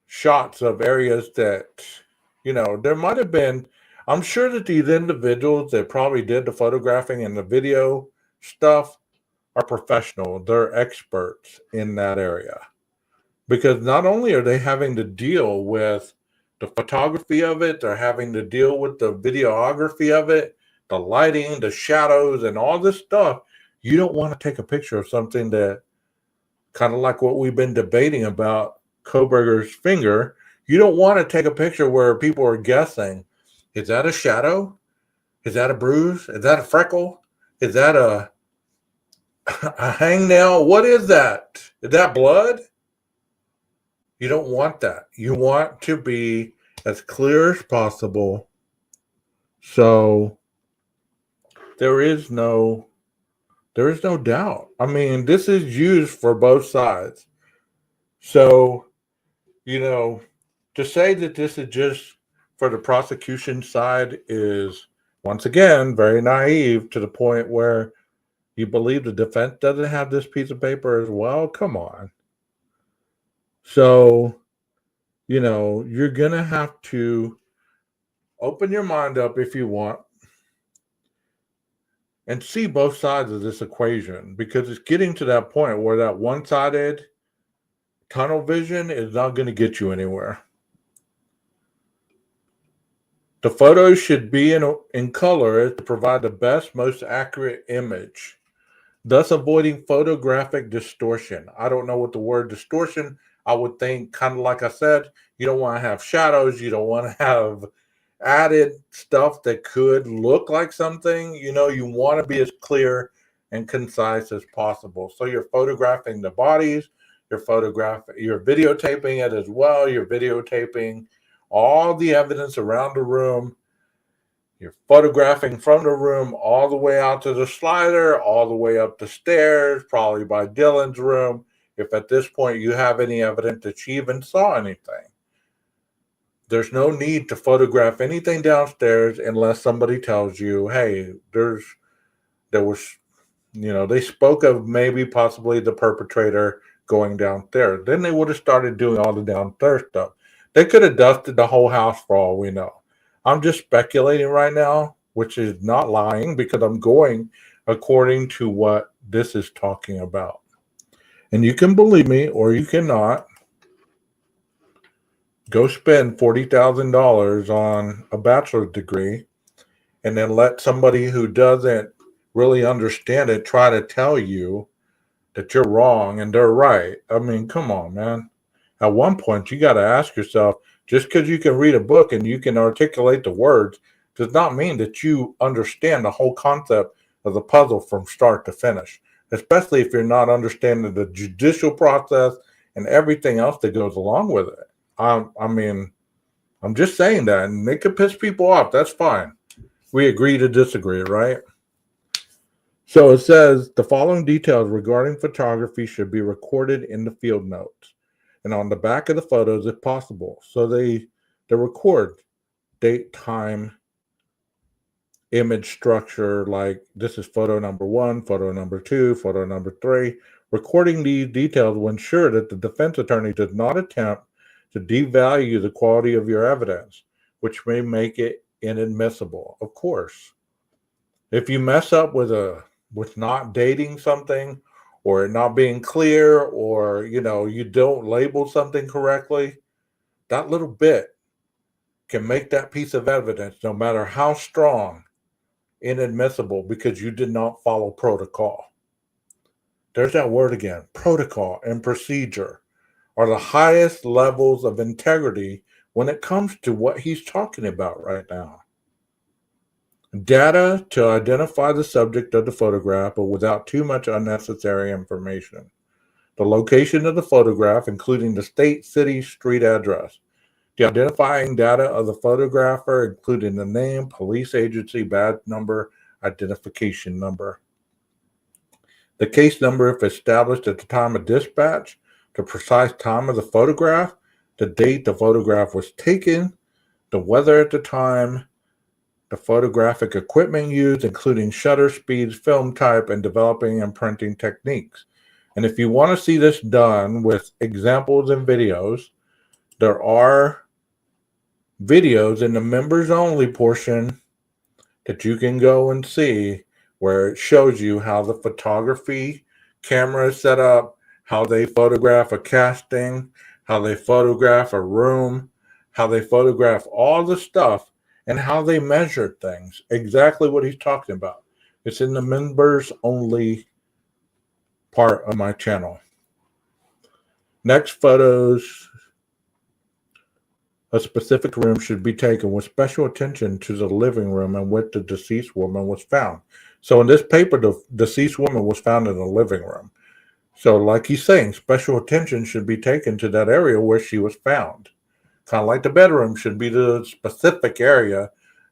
shots of areas that, there might have been. I'm sure that these individuals that probably did the photographing and the video stuff are professional. They're experts in that area. Because not only are they having to deal with the photography of it, they're having to deal with the videography of it, the lighting, the shadows, and all this stuff. You don't want to take a picture of something that, kind of like what we've been debating about Kohberger's finger, you don't want to take a picture where people are guessing, is that a shadow? Is that a bruise? Is that a freckle? Is that a A hangnail, what is that? Is that blood? You don't want that. You want to be as clear as possible. So there is no doubt. I mean, this is used for both sides. So, to say that this is just for the prosecution side is once again very naive to the point where you believe the defense doesn't have this piece of paper as well. Come on. So, you're going to have to open your mind up if you want and see both sides of this equation, because it's getting to that point where that one-sided tunnel vision is not going to get you anywhere. The photos should be in color to provide the best, most accurate image, thus avoiding photographic distortion. I don't know what the word distortion, I would think, kind of like I said, you don't want to have shadows, you don't want to have added stuff that could look like something. You want to be as clear and concise as possible. So you're photographing the bodies, you're videotaping it as well, you're videotaping all the evidence around the room. You're photographing from the room all the way out to the slider, all the way up the stairs, probably by Dylan's room, if at this point you have any evidence that she even saw anything. There's no need to photograph anything downstairs unless somebody tells you, hey, there was, they spoke of maybe possibly the perpetrator going downstairs. Then they would have started doing all the downstairs stuff. They could have dusted the whole house for all we know. I'm just speculating right now, which is not lying because I'm going according to what this is talking about. And you can believe me or you cannot. Go spend $40,000 on a bachelor's degree and then let somebody who doesn't really understand it try to tell you that you're wrong and they're right. I mean, come on, man. At one point, you got to ask yourself, just because you can read a book and you can articulate the words does not mean that you understand the whole concept of the puzzle from start to finish, especially if you're not understanding the judicial process and everything else that goes along with it. I'm just saying that, and it could piss people off. That's fine. We agree to disagree, right? So it says the following details regarding photography should be recorded in the field notes and on the back of the photos if possible. So they record date, time, image structure, like this is photo number 1, photo number 2, photo number 3. Recording these details will ensure that the defense attorney does not attempt to devalue the quality of your evidence, which may make it inadmissible. Of course, if you mess up with not dating something or it not being clear, or you don't label something correctly, that little bit can make that piece of evidence, no matter how strong, inadmissible because you did not follow protocol. There's that word again. Protocol and procedure are the highest levels of integrity when it comes to what he's talking about right now. Data to identify the subject of the photograph, but without too much unnecessary information. The location of the photograph, including the state, city, street address. The identifying data of the photographer, including the name, police agency, badge number, identification number. The case number, if established at the time of dispatch, the precise time of the photograph, the date the photograph was taken, the weather at the time, the photographic equipment used, including shutter speeds, film type, and developing and printing techniques. And if you want to see this done with examples and videos, there are videos in the members only portion that you can go and see where it shows you how the photography camera is set up, how they photograph a casting, how they photograph a room, how they photograph all the stuff, and how they measure things. Exactly what he's talking about. It's in the members only part of my channel. Next, photos. A specific room should be taken with special attention to the living room in which the deceased woman was found. So in this paper, the deceased woman was found in the living room. So like he's saying, special attention should be taken to that area where she was found. Kind of like the bedroom should be the specific area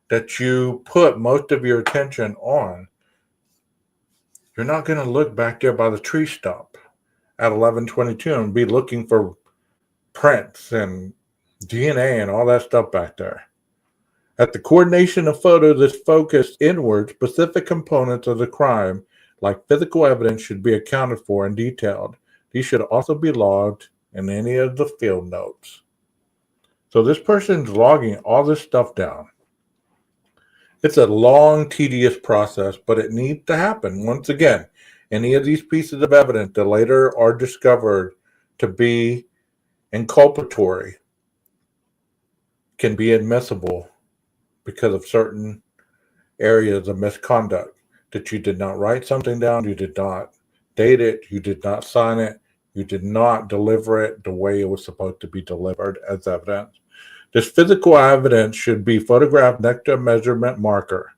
that you put most of your attention on. You're not going to look back there by the tree stump at 11:22 and be looking for prints and DNA and all that stuff back there. At the coordination of photos is focused inward, specific components of the crime, like physical evidence, should be accounted for and detailed. These should also be logged in any of the field notes. So this person's logging all this stuff down. It's a long, tedious process, but it needs to happen. Once again, any of these pieces of evidence that later are discovered to be inculpatory can be admissible because of certain areas of misconduct, that you did not write something down, you did not date it, you did not sign it, you did not deliver it the way it was supposed to be delivered as evidence. This physical evidence should be photographed next to a measurement marker,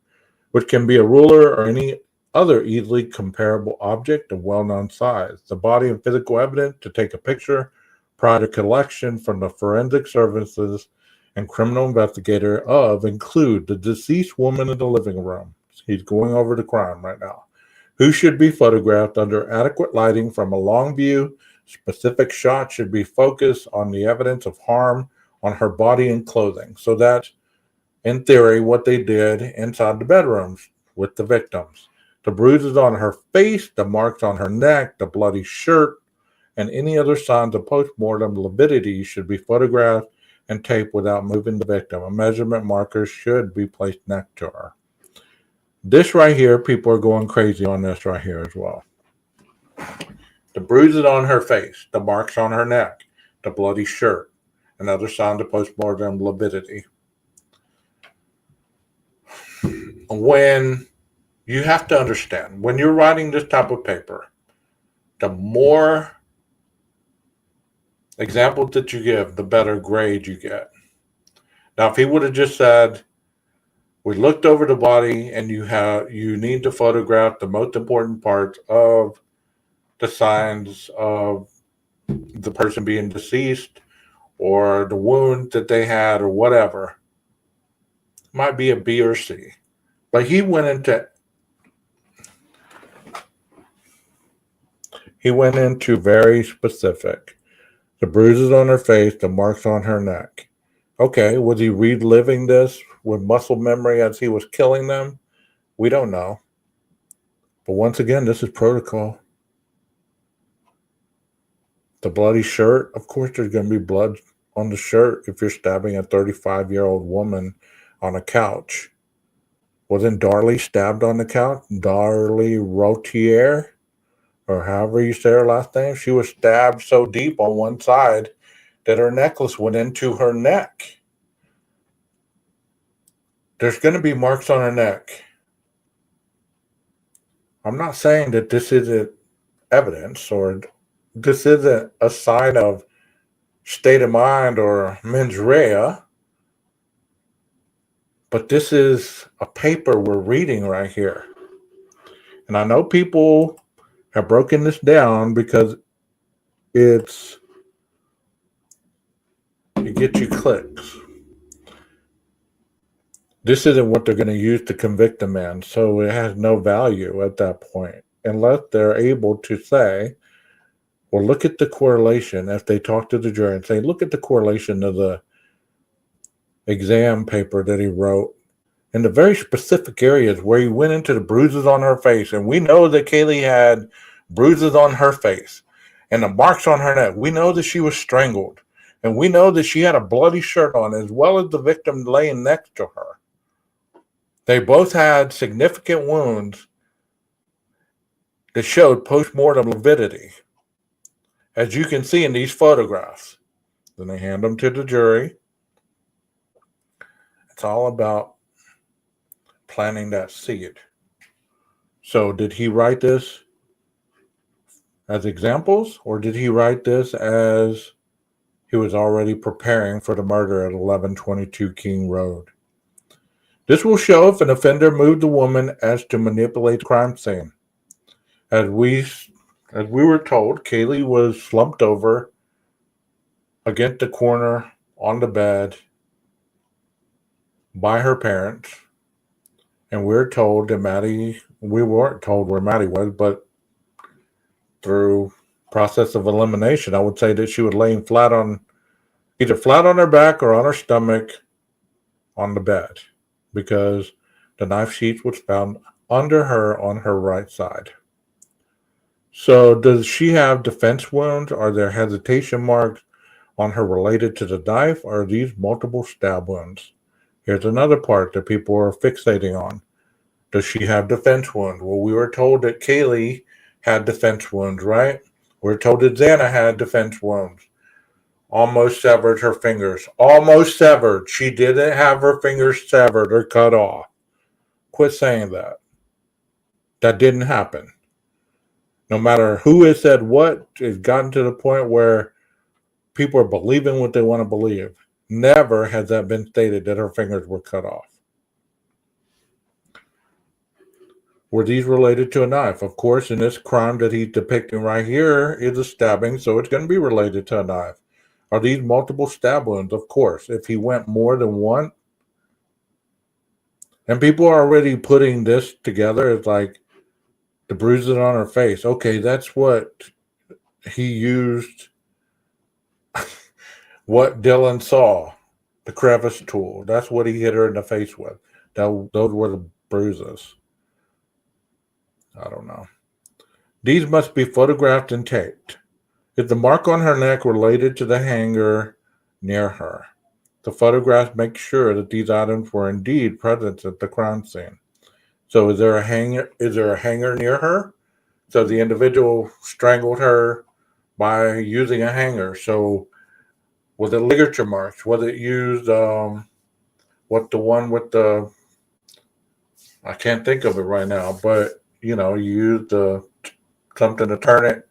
which can be a ruler or any other easily comparable object of well-known size. The body and physical evidence to take a picture prior to collection from the forensic services and criminal investigator of include the deceased woman in the living room. He's going over the crime right now. Who should be photographed under adequate lighting from a long view. Specific shots should be focused on the evidence of harm on her body and clothing. So that's, in theory, what they did inside the bedrooms with the victims. The bruises on her face, the marks on her neck, the bloody shirt, and any other signs of post-mortem lividity should be photographed and taped without moving the victim. A measurement marker should be placed next to her. This right here, people are going crazy on this right here as well. The bruises on her face, the marks on her neck, the bloody shirt, and other signs of post-mortem lividity. When you have to understand, when you're writing this type of paper, the more examples that you give, the better grade you get. Now, if he would have just said, we looked over the body and you need to photograph the most important parts of the signs of the person being deceased or the wound that they had or whatever, might be a B or C. But he went into very specific. The bruises on her face, the marks on her neck. Okay, was he reliving this with muscle memory as he was killing them? We don't know. But once again, this is protocol. The bloody shirt, of course there's going to be blood on the shirt if you're stabbing a 35-year-old woman on a couch. Wasn't Darlie stabbed on the couch? Darlie Rotier? Or however you say her last name, she was stabbed so deep on one side that her necklace went into her neck. There's going to be marks on her neck. I'm not saying that this isn't evidence or this isn't a sign of state of mind or mens rea, but this is a paper we're reading right here. And I know people have broken this down because it gets you clicks. This isn't what they're going to use to convict a man, so it has no value at that point, unless they're able to say, well, look at the correlation. If they talk to the jury and say, look at the correlation of the exam paper that he wrote in the very specific areas where he went into the bruises on her face. And we know that Kaylee had bruises on her face and the marks on her neck. We know that she was strangled. And we know that she had a bloody shirt on, as well as the victim laying next to her. They both had significant wounds that showed post-mortem lividity, as you can see in these photographs. Then they hand them to the jury. It's all about planting that seed. So did he write this as examples, or did he write this as he was already preparing for the murder at 1122 King Road? This will show if an offender moved the woman as to manipulate the crime scene. As we were told, Kaylee was slumped over against the corner on the bed by her parents. And we're told that we weren't told where Maddie was, but through process of elimination, I would say that she was laying either flat on her back or on her stomach on the bed, because the knife sheath was found under her on her right side. So does she have defense wounds? Are there hesitation marks on her related to the knife? Or are these multiple stab wounds? Here's another part that people are fixating on. Does she have defense wounds? Well, we were told that Kaylee had defense wounds, right? We're told that Xana had defense wounds. Almost severed her fingers. Almost severed. She didn't have her fingers severed or cut off. Quit saying that. That didn't happen. No matter who has said what, it's gotten to the point where people are believing what they want to believe. Never has that been stated that her fingers were cut off. Were these related to a knife? Of course, in this crime that he's depicting right here is a stabbing, so it's going to be related to a knife. Are these multiple stab wounds? Of course. If he went more than one, and people are already putting this together, it's like the bruises on her face. Okay, that's what he used, what Dylan saw, the crevice tool. That's what he hit her in the face with. Those were the bruises. I don't know. These must be photographed and taped. Is the mark on her neck related to the hanger near her? The photographs make sure that these items were indeed present at the crime scene. So is there a hanger? Is there a hanger near her? So the individual strangled her by using a hanger. So was it ligature marks? Was it used? What the one with the? I can't think of it right now, but you used something to turn it,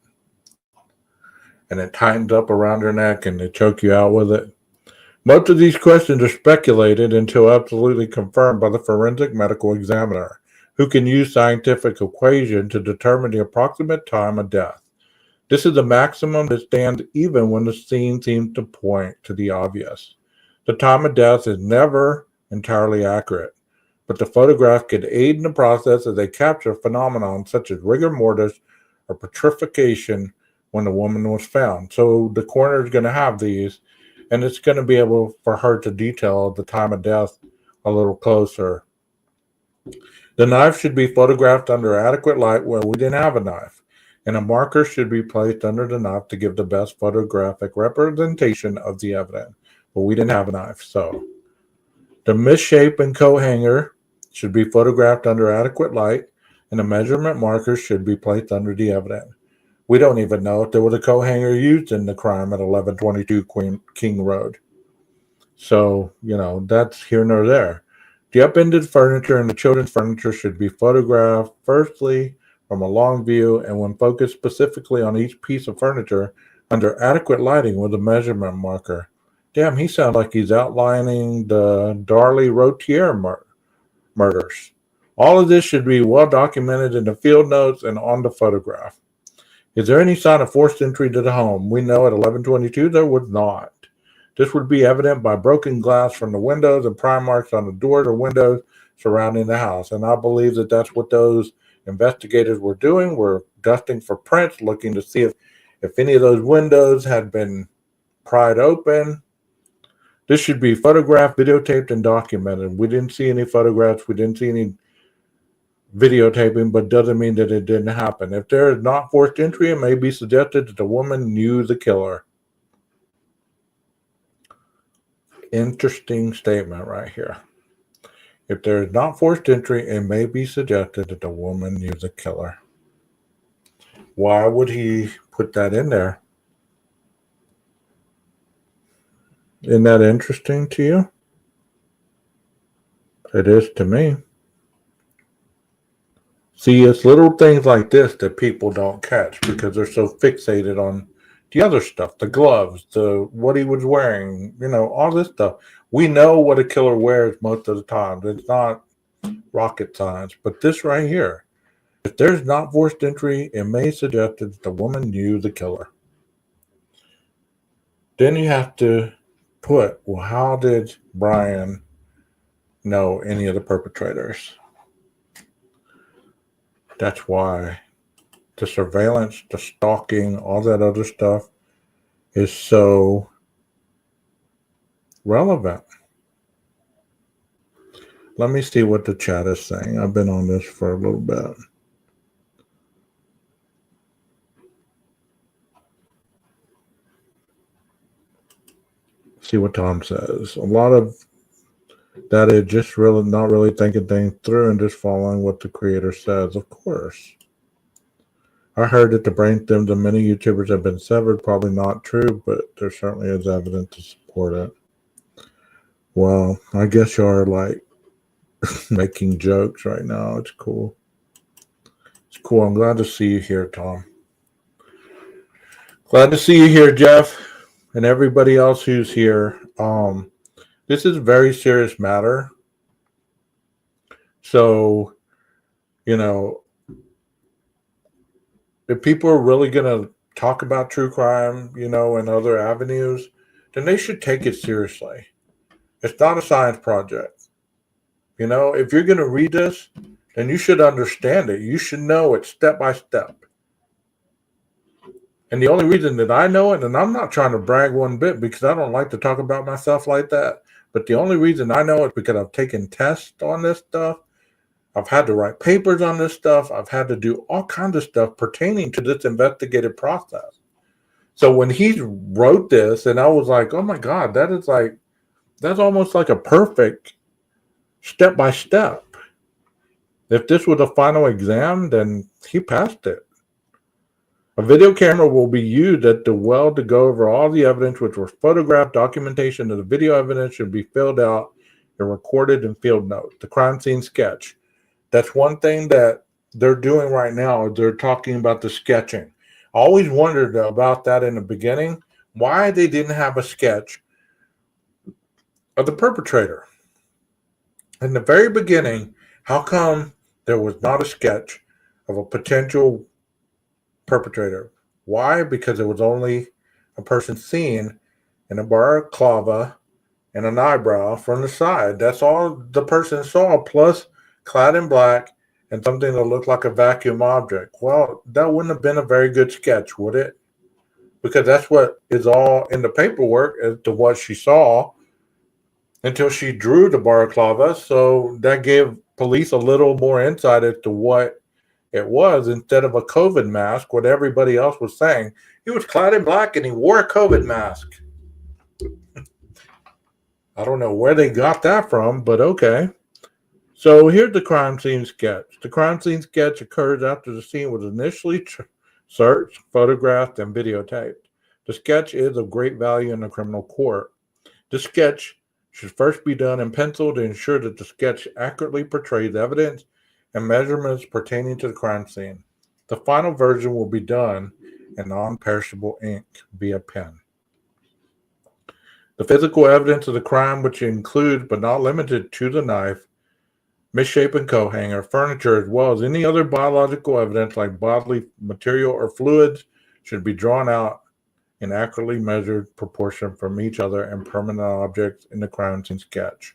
and it tightens up around her neck, and they choke you out with it. Most of these questions are speculated until absolutely confirmed by the forensic medical examiner, who can use scientific equation to determine the approximate time of death. This is the maximum that stands even when the scene seems to point to the obvious. The time of death is never entirely accurate, but the photograph could aid in the process as they capture phenomena such as rigor mortis or petrification when the woman was found. So the coroner is going to have these, and it's going to be able for her to detail the time of death a little closer. The knife should be photographed under adequate light where we didn't have a knife, and a marker should be placed under the knife to give the best photographic representation of the evidence. But we didn't have a knife, so the misshapen coat hanger should be photographed under adequate light, and the measurement markers should be placed under the evidence. We don't even know if there was a coat hanger used in the crime at 1122 King Road. So, that's here nor there. The upended furniture and the children's furniture should be photographed firstly from a long view, and when focused specifically on each piece of furniture under adequate lighting with a measurement marker. Damn, he sounds like he's outlining the Darley Rotier murders. All of this should be well documented in the field notes and on the photograph. Is there any sign of forced entry to the home? We know at 1122 there was not. This would be evident by broken glass from the windows and prime marks on the doors or windows surrounding the house. And I believe that that's what those investigators were doing. Were dusting for prints, looking to see if any of those windows had been pried open. This should be photographed, videotaped, and documented. We didn't see any photographs. We didn't see any videotaping, but doesn't mean that it didn't happen. If there is not forced entry, it may be suggested that the woman knew the killer. Interesting statement right here. If there is not forced entry, it may be suggested that the woman knew the killer. Why would he put that in there? Isn't that interesting to you? It is to me. See, it's little things like this that people don't catch because they're so fixated on the other stuff, the gloves, the what he was wearing, all this stuff. We know what a killer wears most of the time. It's not rocket science. But this right here, if there's not forced entry, it may suggest that the woman knew the killer. Then you have to put, well, how did Brian know any of the perpetrators? That's why the surveillance, the stalking, all that other stuff is so relevant. Let me see what the chat is saying. I've been on this for a little bit. See what Tom says. A lot of that is just really not really thinking things through and just following what the creator says. Of course. I heard that the brainstems of many YouTubers have been severed. Probably not true, but there certainly is evidence to support it. Well, I guess you are like making jokes right now. It's cool. It's cool. I'm glad to see you here, Tom. Glad to see you here, Jeff, and everybody else who's here. This is a very serious matter. So, if people are really going to talk about true crime, and other avenues, then they should take it seriously. It's not a science project. If you're going to read this, then you should understand it. You should know it step by step. And the only reason that I know it, and I'm not trying to brag one bit because I don't like to talk about myself like that, but the only reason I know it is because I've taken tests on this stuff. I've had to write papers on this stuff. I've had to do all kinds of stuff pertaining to this investigative process. So when he wrote this, and I was like, oh my God, that's almost like a perfect step by step. If this was a final exam, then he passed it. A video camera will be used at the well to go over all the evidence which was photographed. Documentation of the video evidence should be filled out and recorded in field notes. The crime scene sketch. That's one thing that they're doing right now. They're talking about the sketching. I always wondered about that in the beginning, why they didn't have a sketch of the perpetrator. In the very beginning, how come there was not a sketch of a potential perpetrator? Why? Because it was only a person seen in a balaclava and an eyebrow from the side. That's all the person saw, plus clad in black and something that looked like a vacuum object. Well, that wouldn't have been a very good sketch, would it? Because that's what is all in the paperwork as to what she saw until she drew the balaclava. So that gave police a little more insight as to what it was instead of a COVID mask, what everybody else was saying. He was clad in black and he wore a COVID mask. I don't know where they got that from, but okay. So here's the crime scene sketch. The crime scene sketch occurs after the scene was initially searched, photographed, and videotaped. The sketch is of great value in the criminal court. The sketch should first be done in pencil to ensure that the sketch accurately portrays evidence and measurements pertaining to the crime scene. The final version will be done in non-perishable ink via pen. The physical evidence of the crime, which includes but not limited to the knife, misshapen coat hanger, furniture, as well as any other biological evidence like bodily material or fluids, should be drawn out in accurately measured proportion from each other and permanent objects in the crime scene sketch.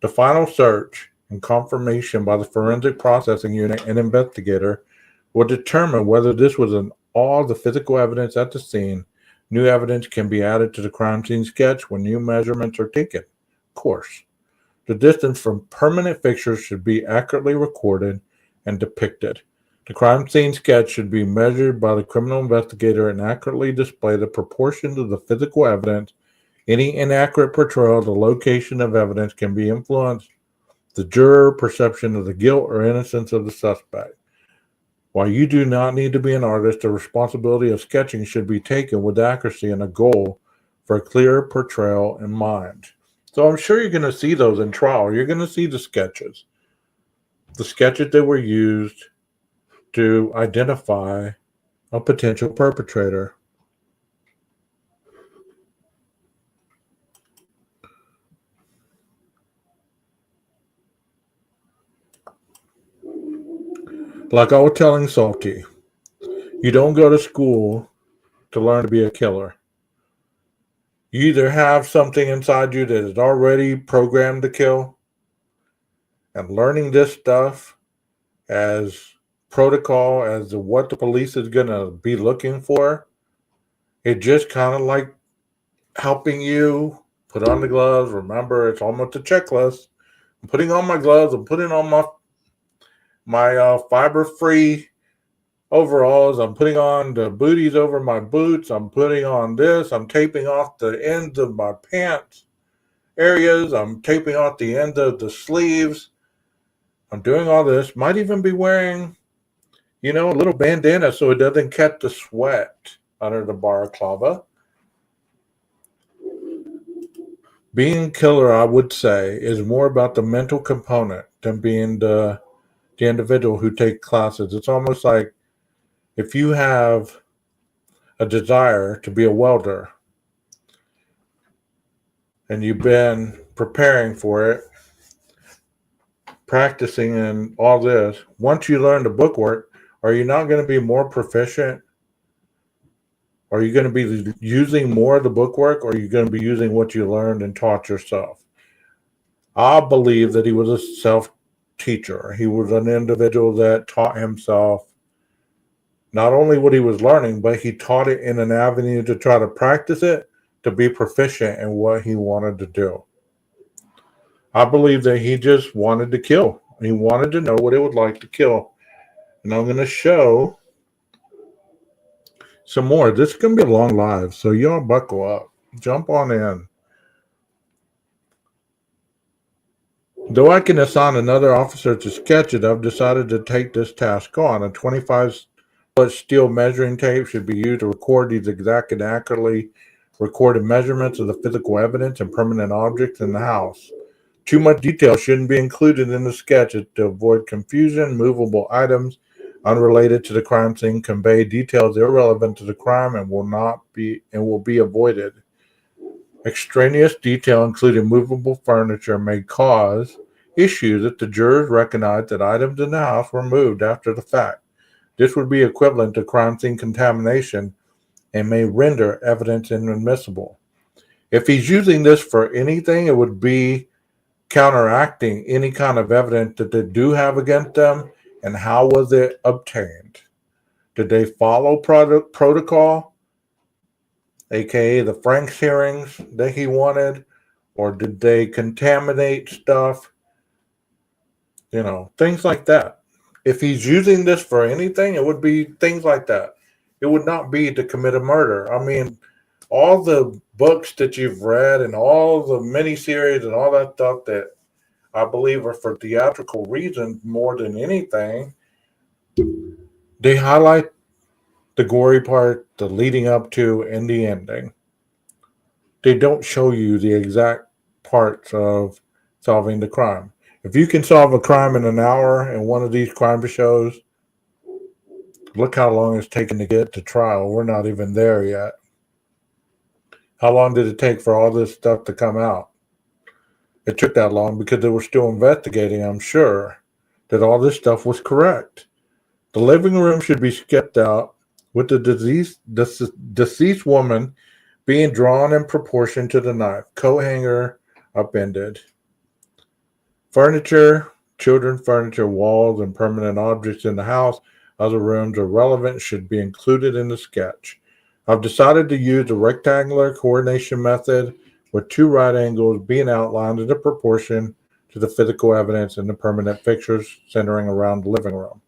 The final search and confirmation by the forensic processing unit and investigator will determine whether this was all the physical evidence at the scene. New evidence can be added to the crime scene sketch when new measurements are taken. Of course, the distance from permanent fixtures should be accurately recorded and depicted. The crime scene sketch should be measured by the criminal investigator and accurately display the proportions of the physical evidence. Any inaccurate portrayal of the location of evidence can be influenced the juror perception of the guilt or innocence of the suspect. While you do not need to be an artist, the responsibility of sketching should be taken with accuracy and a goal for a clear portrayal in mind. So I'm sure you're going to see those in trial. You're going to see the sketches that were used to identify a potential perpetrator. Like I was telling Salty, you don't go to school to learn to be a killer. You either have something inside you that is already programmed to kill, and learning this stuff as protocol, as to what the police is going to be looking for, it just kind of like helping you put on the gloves. Remember, it's almost a checklist. I'm putting on my gloves. I'm putting on my fiber-free overalls. I'm putting on the booties over my boots. I'm putting on this. I'm taping off the ends of my pants areas. I'm taping off the end of the sleeves. I'm doing all this. Might even be wearing, a little bandana so it doesn't catch the sweat under the balaclava. Being a killer, I would say, is more about the mental component than being the individual who takes classes. It's almost like if you have a desire to be a welder and you've been preparing for it, practicing and all this, once you learn the bookwork, are you not going to be more proficient? Are you going to be using more of the bookwork, or are you going to be using what you learned and taught yourself? I believe that he was a self-teacher. He was an individual that taught himself not only what he was learning, but he taught it in an avenue to try to practice it, to be proficient in what he wanted to do. I believe that he just wanted to kill. He wanted to know what it would like to kill. And I'm going to show some more. This is going to be a long live, so y'all buckle up. Jump on in. Though I can assign another officer to sketch it, I've decided to take this task on. A 25-foot steel measuring tape should be used to record these exact and accurately recorded measurements of the physical evidence and permanent objects in the house. Too much detail shouldn't be included in the sketch to avoid confusion. Movable items unrelated to the crime scene convey details irrelevant to the crime and will be avoided. Extraneous detail, including movable furniture, may cause issues if the jurors recognize that items in the house were moved after the fact. This would be equivalent to crime scene contamination and may render evidence inadmissible. If he's using this for anything, it would be counteracting any kind of evidence that they do have against them. And how was it obtained? Did they follow protocol, aka the Franks hearings that he wanted, or did they contaminate stuff? Things like that. If he's using this for anything, it would be things like that. It would not be to commit a murder. I mean, all the books that you've read and all the miniseries and all that stuff that I believe are for theatrical reasons more than anything, they highlight the gory part, the leading up to, and the ending. They don't show you the exact parts of solving the crime. If you can solve a crime in an hour in one of these crime shows, look how long it's taken to get to trial. We're not even there yet. How long did it take for all this stuff to come out? It took that long because they were still investigating, I'm sure, that all this stuff was correct. The living room should be sketched out with the deceased woman being drawn in proportion to the knife, coat hanger upended. Furniture, children's furniture, walls, and permanent objects in the house, other rooms or relevant should be included in the sketch. I've decided to use the rectangular coordination method with two right angles being outlined in proportion to the physical evidence and the permanent fixtures centering around the living room.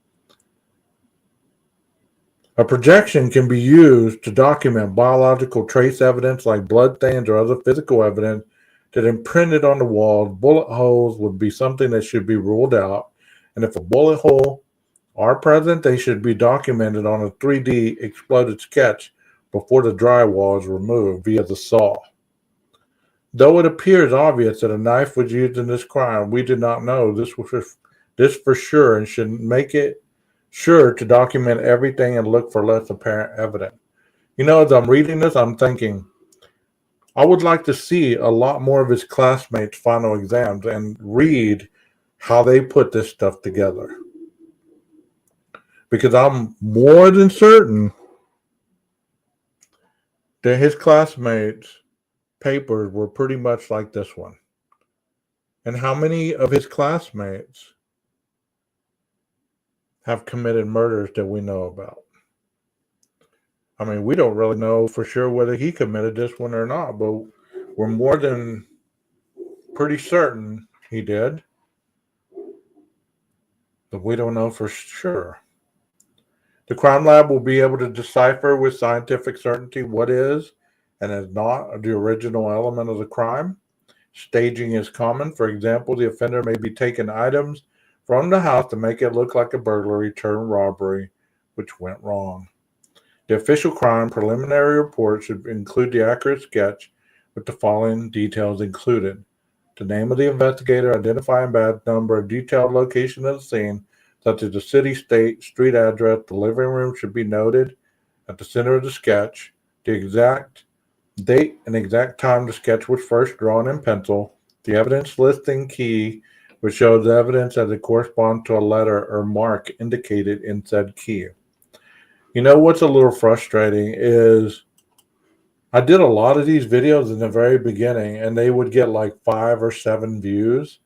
A projection can be used to document biological trace evidence like blood stains or other physical evidence that imprinted on the walls. Bullet holes would be something that should be ruled out, and if a bullet hole are present, they should be documented on a 3D exploded sketch before the drywall is removed via the saw. Though it appears obvious that a knife was used in this crime, we did not know this for sure and should make it sure to document everything and look for less apparent evidence. As I'm reading this, I'm thinking, I would like to see a lot more of his classmates' final exams and read how they put this stuff together. because I'm more than certain that his classmates' papers were pretty much like this one. And how many of his classmates have committed murders that we know about? I mean, we don't really know for sure whether he committed this one or not, but we're more than pretty certain he did. But we don't know for sure. The crime lab will be able to decipher with scientific certainty what is and is not the original element of the crime. Staging is common. For example, the offender may be taking items from the house to make it look like a burglary turned robbery, which went wrong. The official crime preliminary report should include the accurate sketch with the following details included: the name of the investigator, identifying badge number, detailed location of the scene, such as the city, state, street address. The living room should be noted at the center of the sketch, the exact date and exact time the sketch was first drawn in pencil, the evidence listing key, which shows evidence as it corresponds to a letter or mark indicated in said key. You know what's a little frustrating is I did a lot of these videos in the very beginning and they would get like 5 or 7 views.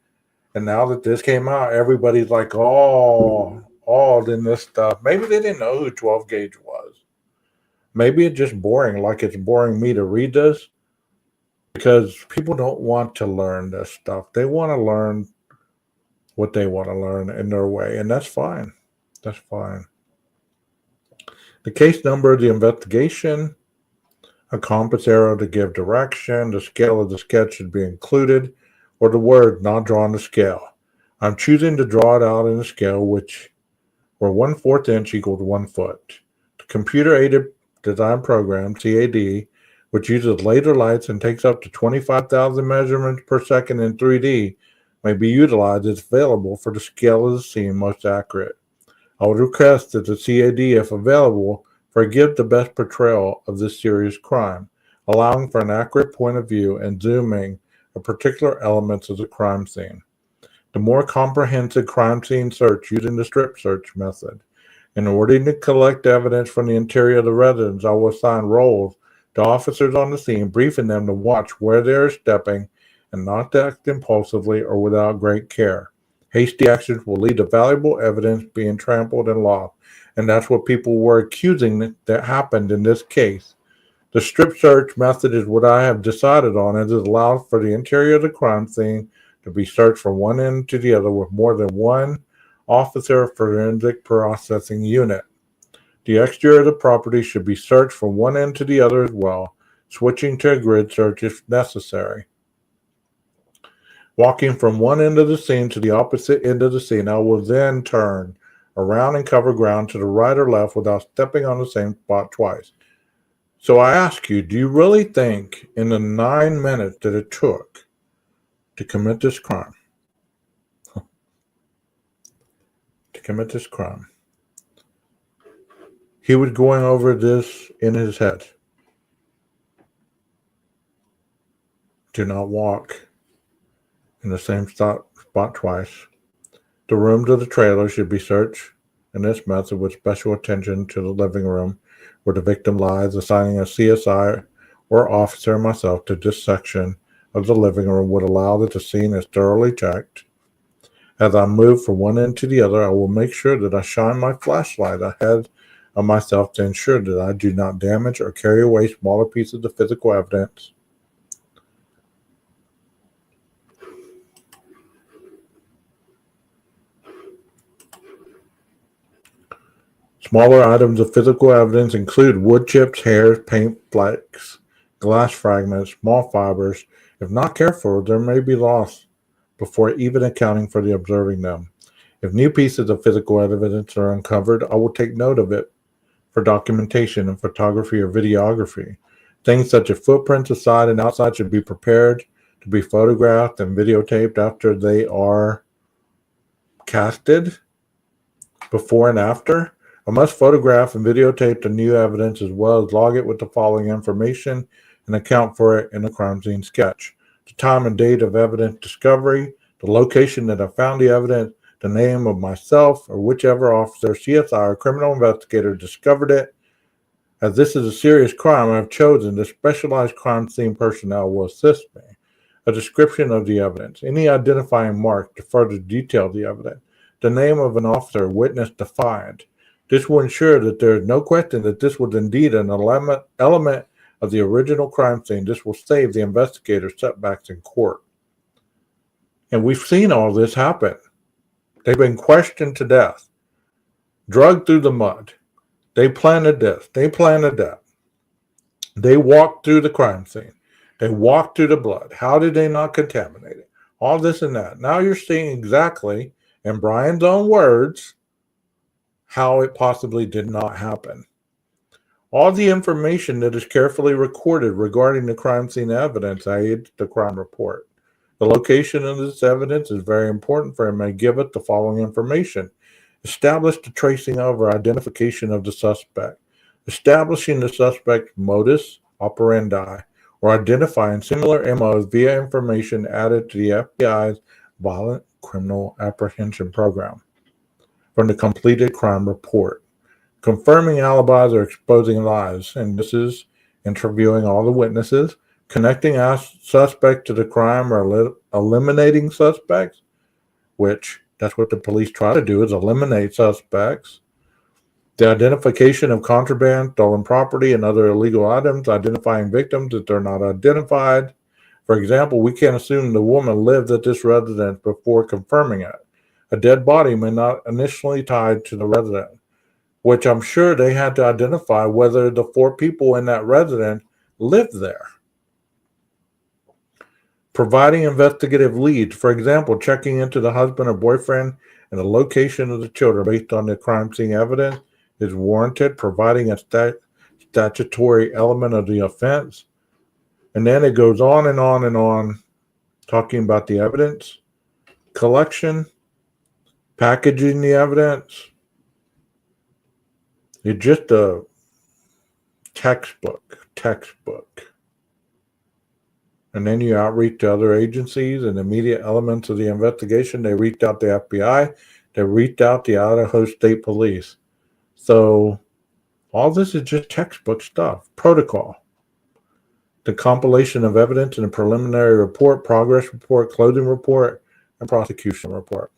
And now that this came out, everybody's like, all in this stuff. Maybe they didn't know who 12 Gauge was. Maybe it's just boring, like it's boring me to read this, because people don't want to learn this stuff. They want to learn what they want to learn in their way, and that's fine. That's fine. The case number of the investigation, a compass arrow to give direction, the scale of the sketch should be included, or the word not drawn to scale. I'm choosing to draw it out in a scale where 1/4 inch equals 1 foot. The computer-aided design program, CAD, which uses laser lights and takes up to 25,000 measurements per second in 3D, may be utilized as available for the scale of the scene most accurate. I would request that the CAD, if available, forgive the best portrayal of this serious crime, allowing for an accurate point of view and zooming of particular elements of the crime scene. The more comprehensive crime scene search using the strip search method. In order to collect evidence from the interior of the residence, I will assign roles to officers on the scene, briefing them to watch where they are stepping and not to act impulsively or without great care. Hasty actions will lead to valuable evidence being trampled and lost, and that's what people were accusing that happened in this case. The strip search method is what I have decided on, as it allows for the interior of the crime scene to be searched from one end to the other with more than one officer forensic processing unit. The exterior of the property should be searched from one end to the other as well, switching to a grid search if necessary. Walking from one end of the scene to the opposite end of the scene, I will then turn around and cover ground to the right or left without stepping on the same spot twice. So I ask you, do you really think in the 9 minutes that it took to commit this crime, he was going over this in his head? Do not walk in the same spot twice. The rooms of the trailer should be searched in this method with special attention to the living room where the victim lies. Assigning a CSI or officer myself to this section of the living room would allow that the scene is thoroughly checked. As I move from one end to the other, I will make sure that I shine my flashlight ahead of myself to ensure that I do not damage or carry away smaller pieces of physical evidence. Smaller items of physical evidence include wood chips, hairs, paint flecks, glass fragments, small fibers. If not careful, there may be lost before even accounting for the observing them. If new pieces of physical evidence are uncovered, I will take note of it for documentation in photography or videography. Things such as footprints inside and outside should be prepared to be photographed and videotaped after they are casted, before and after. I must photograph and videotape the new evidence as well as log it with the following information and account for it in the crime scene sketch: the time and date of evidence discovery, the location that I found the evidence, the name of myself or whichever officer, CSI, or criminal investigator discovered it. As this is a serious crime, I have chosen the specialized crime scene personnel will assist me. A description of the evidence, any identifying mark to further detail the evidence, the name of an officer, witness defined. This will ensure that there is no question that this was indeed an element of the original crime scene. This will save the investigator setbacks in court. And we've seen all this happen. They've been questioned to death, dragged through the mud. They planted this. They planted that. They walked through the crime scene. They walked through the blood. How did they not contaminate it? All this and that. Now you're seeing exactly, in Brian's own words, how it possibly did not happen. All the information that is carefully recorded regarding the crime scene evidence aids the crime report. The location of this evidence is very important for him and give it the following information. Establish the tracing of or identification of the suspect. Establishing the suspect's modus operandi or identifying similar MOs via information added to the FBI's Violent Criminal Apprehension Program from the completed crime report. Confirming alibis or exposing lies, and this is interviewing all the witnesses, connecting suspect to the crime or eliminating suspects, which that's what the police try to do, is eliminate suspects. The identification of contraband, stolen property, and other illegal items, identifying victims if they're not identified. For example, we can't assume the woman lived at this residence before confirming it. A dead body may not initially tied to the residence, which I'm sure they had to identify whether the 4 people in that residence lived there. Providing investigative leads, for example, checking into the husband or boyfriend and the location of the children based on the crime scene evidence is warranted, providing a statutory element of the offense. And then it goes on and on and on, talking about the evidence, collection, packaging the evidence. It's just a textbook. And then you outreach to other agencies and immediate elements of the investigation. They reached out to the FBI. They reached out to the Idaho State Police. So all this is just textbook stuff. Protocol. The compilation of evidence in a preliminary report, progress report, closing report, and prosecution report.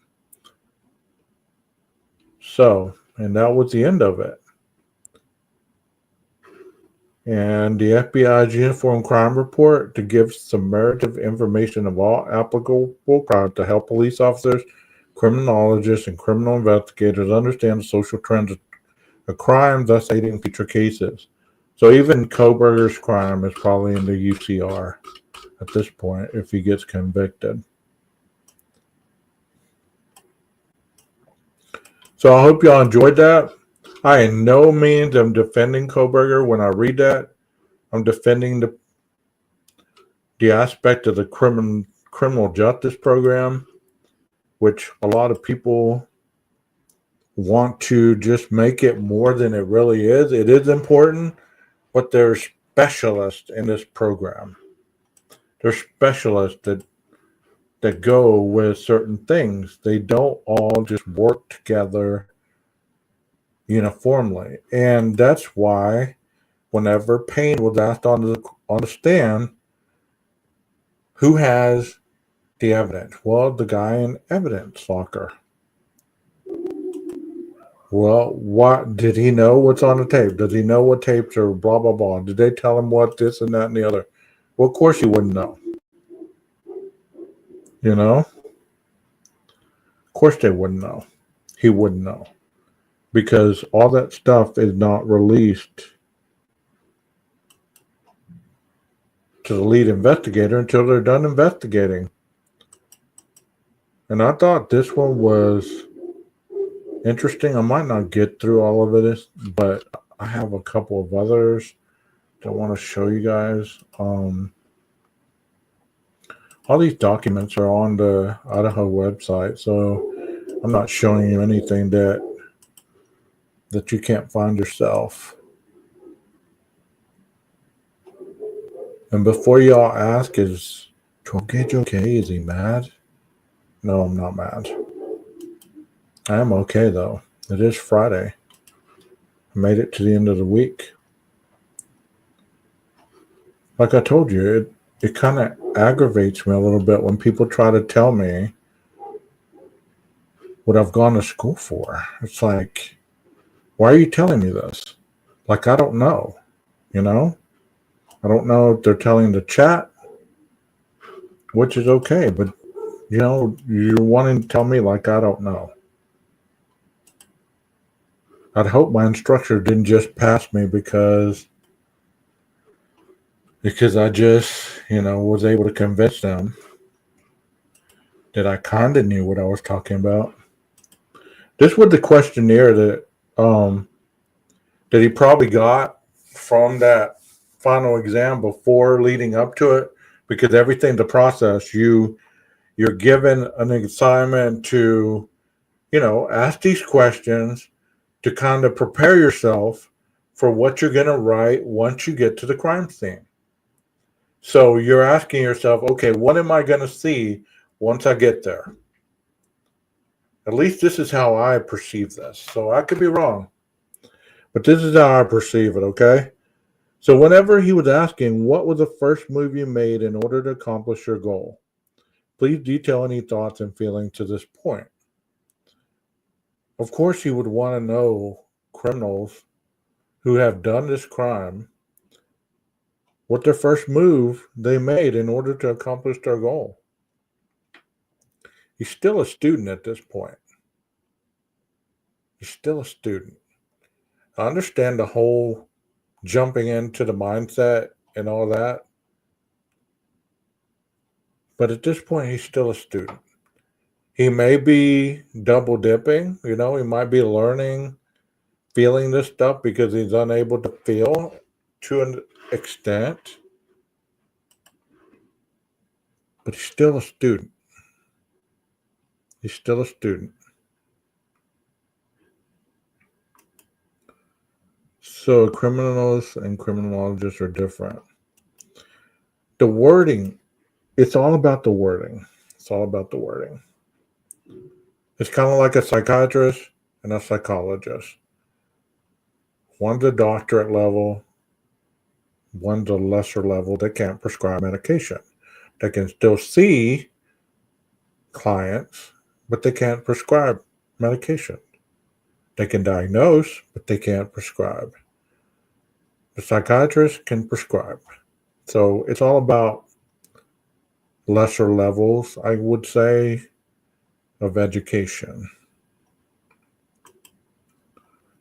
So, and that was the end of it. And the FBI's Uniform Crime Report to give summative information of all applicable crimes to help police officers, criminologists, and criminal investigators understand the social trends of crime, thus aiding future cases. So even Kohberger's crime is probably in the UCR at this point if he gets convicted. So I hope y'all enjoyed that. I in no means am defending Kohberger when I read that. I'm defending the aspect of the criminal justice program, which a lot of people want to just make it more than it really is. It is important, but there's specialists in this program. There's specialists that go with certain things. They don't all just work together uniformly. And that's why whenever Payne was asked on the stand, who has the evidence? Well, the guy in evidence locker. Well, what did he know what's on the tape? Does he know what tapes are blah, blah, blah? Did they tell him what this and that and the other? Well, of course he wouldn't know. You know? Of course they wouldn't know. He wouldn't know. Because all that stuff is not released to the lead investigator until they're done investigating. And I thought this one was interesting. I might not get through all of it, but I have a couple of others that I want to show you guys. All these documents are on the Idaho website, so I'm not showing you anything that you can't find yourself. And before y'all ask, is 12 Gauge okay? Is he mad? No, I'm not mad. I am okay though. It is Friday. I made it to the end of the week. Like I told you, it kind of aggravates me a little bit when people try to tell me what I've gone to school for. It's like, why are you telling me this? Like, I don't know, you know? I don't know if they're telling the chat, which is okay, but, you're wanting to tell me like I don't know. I'd hope my instructor didn't just pass me because I just, was able to convince them that I kind of knew what I was talking about. This was the questionnaire that he probably got from that final exam before leading up to it, because everything, the process, you're given an assignment to, ask these questions to kind of prepare yourself for what you're going to write once you get to the crime scene. So you're asking yourself, okay, what am I going to see once I get there? At least this is how I perceive this. So I could be wrong, but this is how I perceive it, okay? So whenever he was asking, what was the first move you made in order to accomplish your goal? Please detail any thoughts and feelings to this point. Of course, he would want to know criminals who have done this crime, what their first move they made in order to accomplish their goal. He's still a student at this point. He's still a student. I understand the whole jumping into the mindset and all that, but at this point, he's still a student. He may be double dipping, he might be learning, feeling this stuff because he's unable to feel to an extent, but he's still a student. He's still a student. So criminals and criminologists are different. The wording, it's all about the wording. It's all about the wording. It's kind of like a psychiatrist and a psychologist. One's a doctorate level, one's a lesser level that can't prescribe medication. They can still see clients, but they can't prescribe medication. They can diagnose, but they can't prescribe. The psychiatrist can prescribe. So it's all about lesser levels, I would say, of education.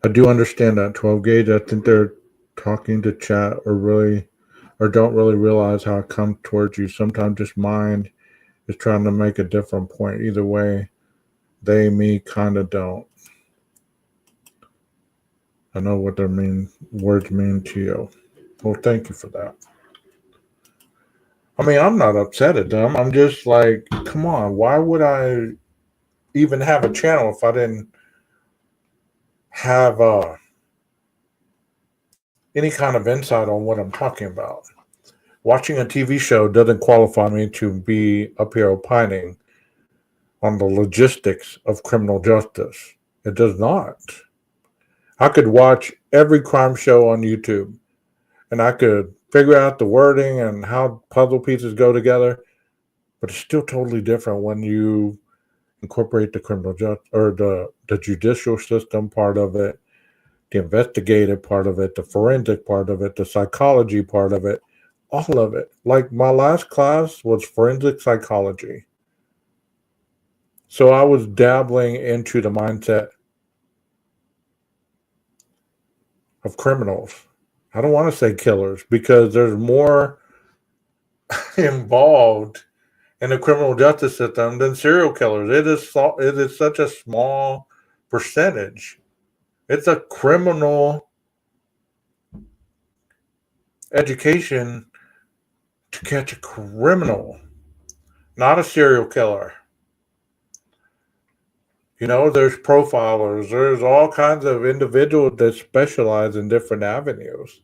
I do understand that 12 gauge. I think they're talking to chat or don't really realize how it comes towards you. Sometimes just mind is trying to make a different point. Either way, they, me, kind of don't. I know what their words mean to you. Well, thank you for that. I mean, I'm not upset at them. I'm just like, come on, why would I even have a channel if I didn't have any kind of insight on what I'm talking about? Watching a TV show doesn't qualify me to be up here opining on the logistics of criminal justice. It does not. I could watch every crime show on YouTube and I could figure out the wording and how puzzle pieces go together, but it's still totally different when you incorporate the criminal justice or the judicial system part of it, the investigative part of it, the forensic part of it, the psychology part of it, all of it. Like my last class was forensic psychology. So I was dabbling into the mindset of criminals. I don't want to say killers because there's more involved in the criminal justice system than serial killers. It is such a small percentage. It's a criminal education to catch a criminal, not a serial killer. There's profilers, there's all kinds of individuals that specialize in different avenues.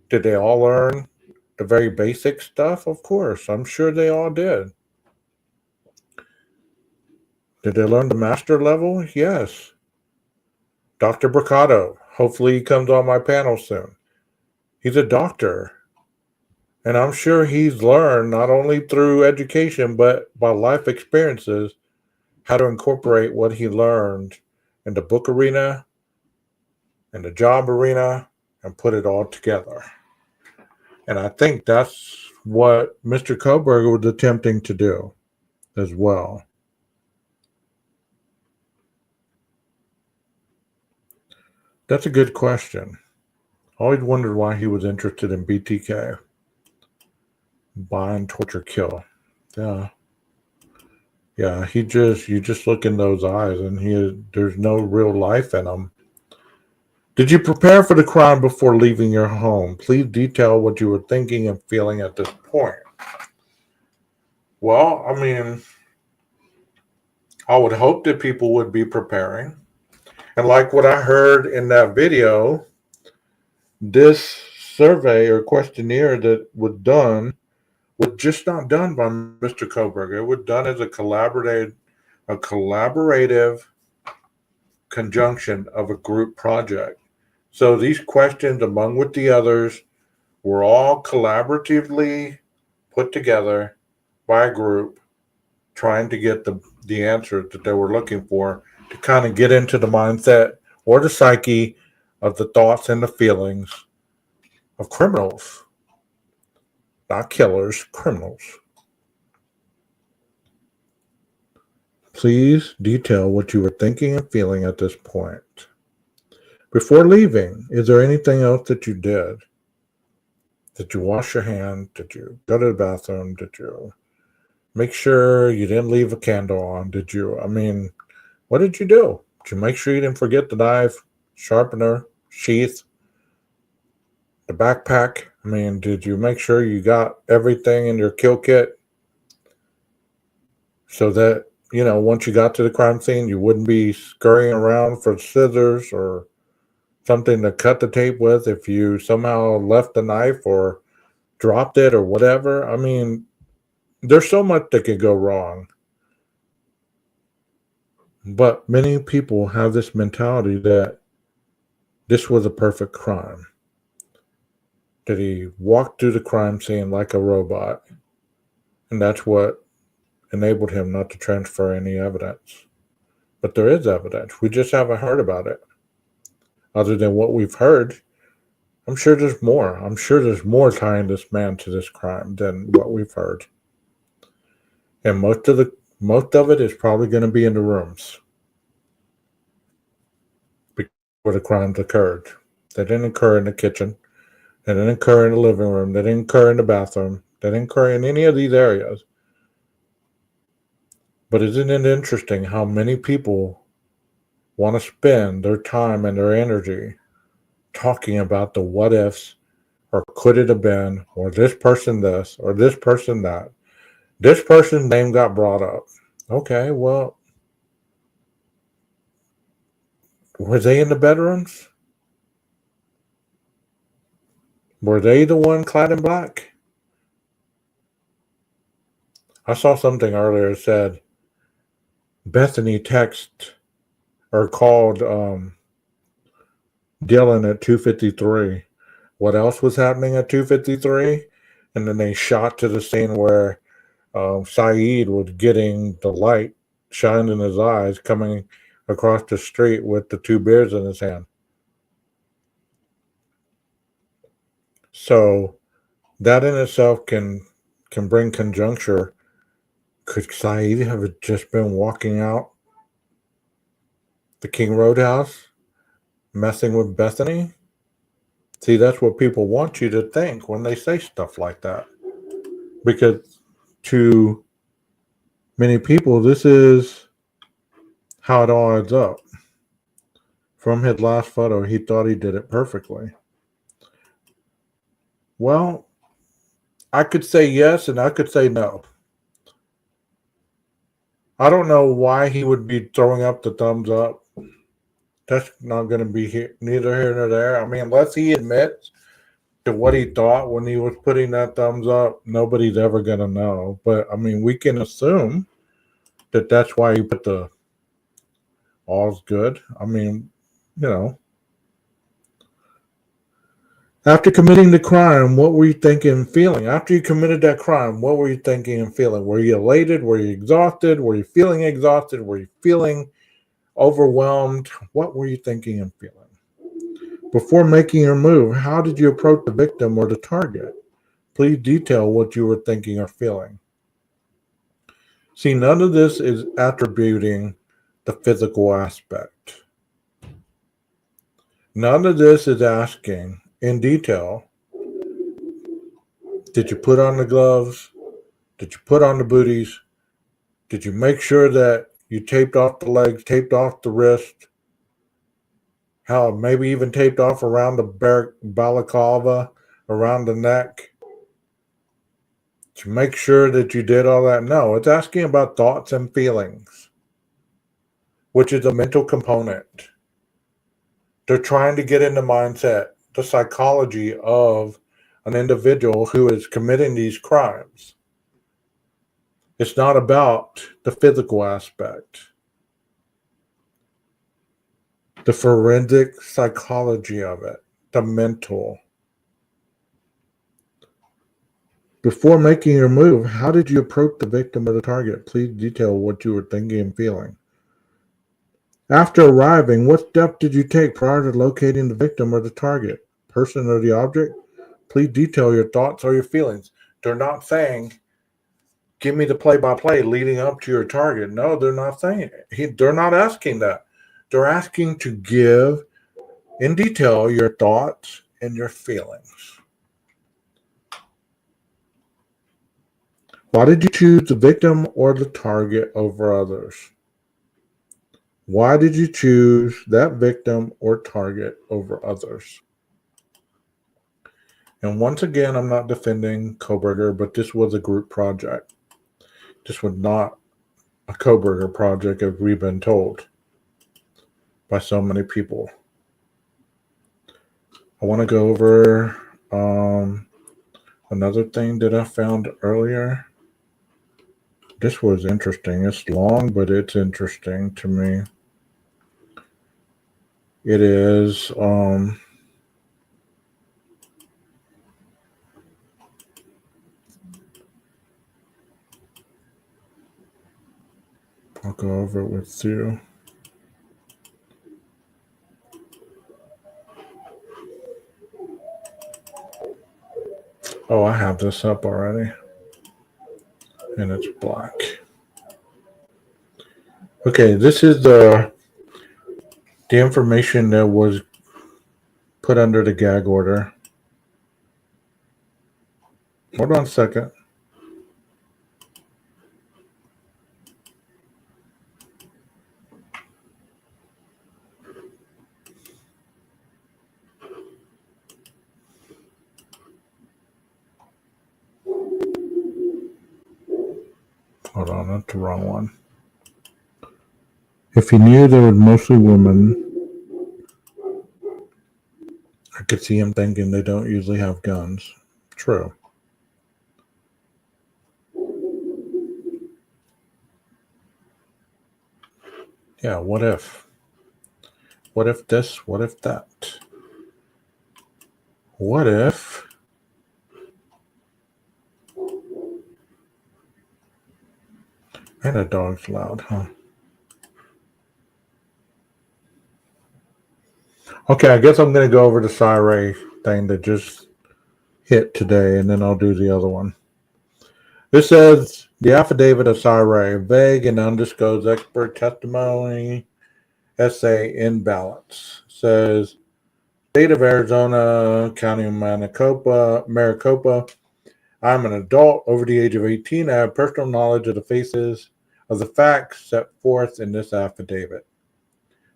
Did they all learn the very basic stuff? Of course, I'm sure they all did. Did they learn the master level? Yes. Dr. Bricado, hopefully he comes on my panel soon. He's a doctor. And I'm sure he's learned, not only through education, but by life experiences, how to incorporate what he learned in the book arena, in the job arena, and put it all together. And I think that's what Mr. Kohberger was attempting to do as well. That's a good question. I always wondered why he was interested in BTK. Bind, torture, kill. Yeah. Yeah, you just look in those eyes and there's no real life in them. Did you prepare for the crime before leaving your home? Please detail what you were thinking and feeling at this point. Well, I mean, I would hope that people would be preparing. And like what I heard in that video, this survey or questionnaire that was done was just not done by Mr. Kohberger. It was done as a collaborative conjunction of a group project. So these questions, among with the others, were all collaboratively put together by a group trying to get the answers that they were looking for to kind of get into the mindset or the psyche of the thoughts and the feelings of criminals. Not killers, criminals. Please detail what you were thinking and feeling at this point. Before leaving, is there anything else that you did? Did you wash your hands? Did you go to the bathroom? Did you make sure you didn't leave a candle on? What did you do? Did you make sure you didn't forget the knife, sharpener, sheath, the backpack? Did you make sure you got everything in your kill kit so that, once you got to the crime scene, you wouldn't be scurrying around for scissors or something to cut the tape with if you somehow left the knife or dropped it or whatever? There's so much that could go wrong. But many people have this mentality that this was a perfect crime. That he walked through the crime scene like a robot. And that's what enabled him not to transfer any evidence. But there is evidence. We just haven't heard about it. Other than what we've heard, I'm sure there's more. I'm sure there's more tying this man to this crime than what we've heard. And most of it is probably going to be in the rooms where the crimes occurred. They didn't occur in the kitchen. They didn't occur in the living room. They didn't occur in the bathroom. They didn't occur in any of these areas. But isn't it interesting how many people want to spend their time and their energy talking about the what ifs, or could it have been, or this person this, or this person that. This person's name got brought up. Okay, well, were they in the bedrooms? Were they the one clad in black? I saw something earlier that said Bethany texted or called Dylan at 2:53. What else was happening at 2:53? And then they shot to the scene where Saeed was getting the light shined in his eyes coming across the street with the two beers in his hand. So that in itself can bring conjuncture. Could Saeed have just been walking out the King Roadhouse, messing with Bethany? See, that's what people want you to think when they say stuff like that. Because to many people, this is how it all adds up. From his last photo, he thought he did it perfectly. Well, I could say yes and I could say no. I don't know why he would be throwing up the thumbs up. That's not going to be neither here nor there. Unless he admits to what he thought when he was putting that thumbs up, nobody's ever going to know. But, we can assume that's why you put the all's good. I mean, you know. After committing the crime, what were you thinking and feeling? After you committed that crime, what were you thinking and feeling? Were you elated? Were you exhausted? Were you feeling exhausted? Were you feeling overwhelmed? What were you thinking and feeling? Before making your move, how did you approach the victim or the target? Please detail what you were thinking or feeling. See, none of this is attributing the physical aspect. None of this is asking in detail, did you put on the gloves? Did you put on the booties? Did you make sure that you taped off the legs, taped off the wrist? How maybe even taped off around the balaclava, around the neck? To make sure that you did all that? No, it's asking about thoughts and feelings, which is a mental component. They're trying to get in the mindset, the psychology of an individual who is committing these crimes. It's not about the physical aspect. The forensic psychology of it, the mental. Before making your move, how did you approach the victim or the target? Please detail what you were thinking and feeling. After arriving, what step did you take prior to locating the victim or the target, person or the object? Please detail your thoughts or your feelings. They're not saying, give me the play-by-play leading up to your target. No, they're not saying it. They're not asking that. They're asking to give in detail your thoughts and your feelings. Why did you choose the victim or the target over others? Why did you choose that victim or target over others? And once again, I'm not defending Kohberger, but this was a group project. This was not a Kohberger project, as we've been told by so many people. I want to go over another thing that I found earlier. This was interesting. It's long, but it's interesting to me. It is I'll go over it with you. Oh, I have this up already. And it's black. Okay, this is the information that was put under the gag order. Hold on a second. Hold on, that's the wrong one. If he knew there was mostly women, I could see him thinking they don't usually have guns. True. Yeah, what if? What if this? What if that? What if? And a dog's loud, huh? Okay, I guess I'm going to go over the Syray thing that just hit today, and then I'll do the other one. This says, the affidavit of Syray, vague and undisclosed expert testimony, essay in balance. Says, State of Arizona, County of Maricopa. I'm an adult over the age of 18. I have personal knowledge of the facts set forth in this affidavit.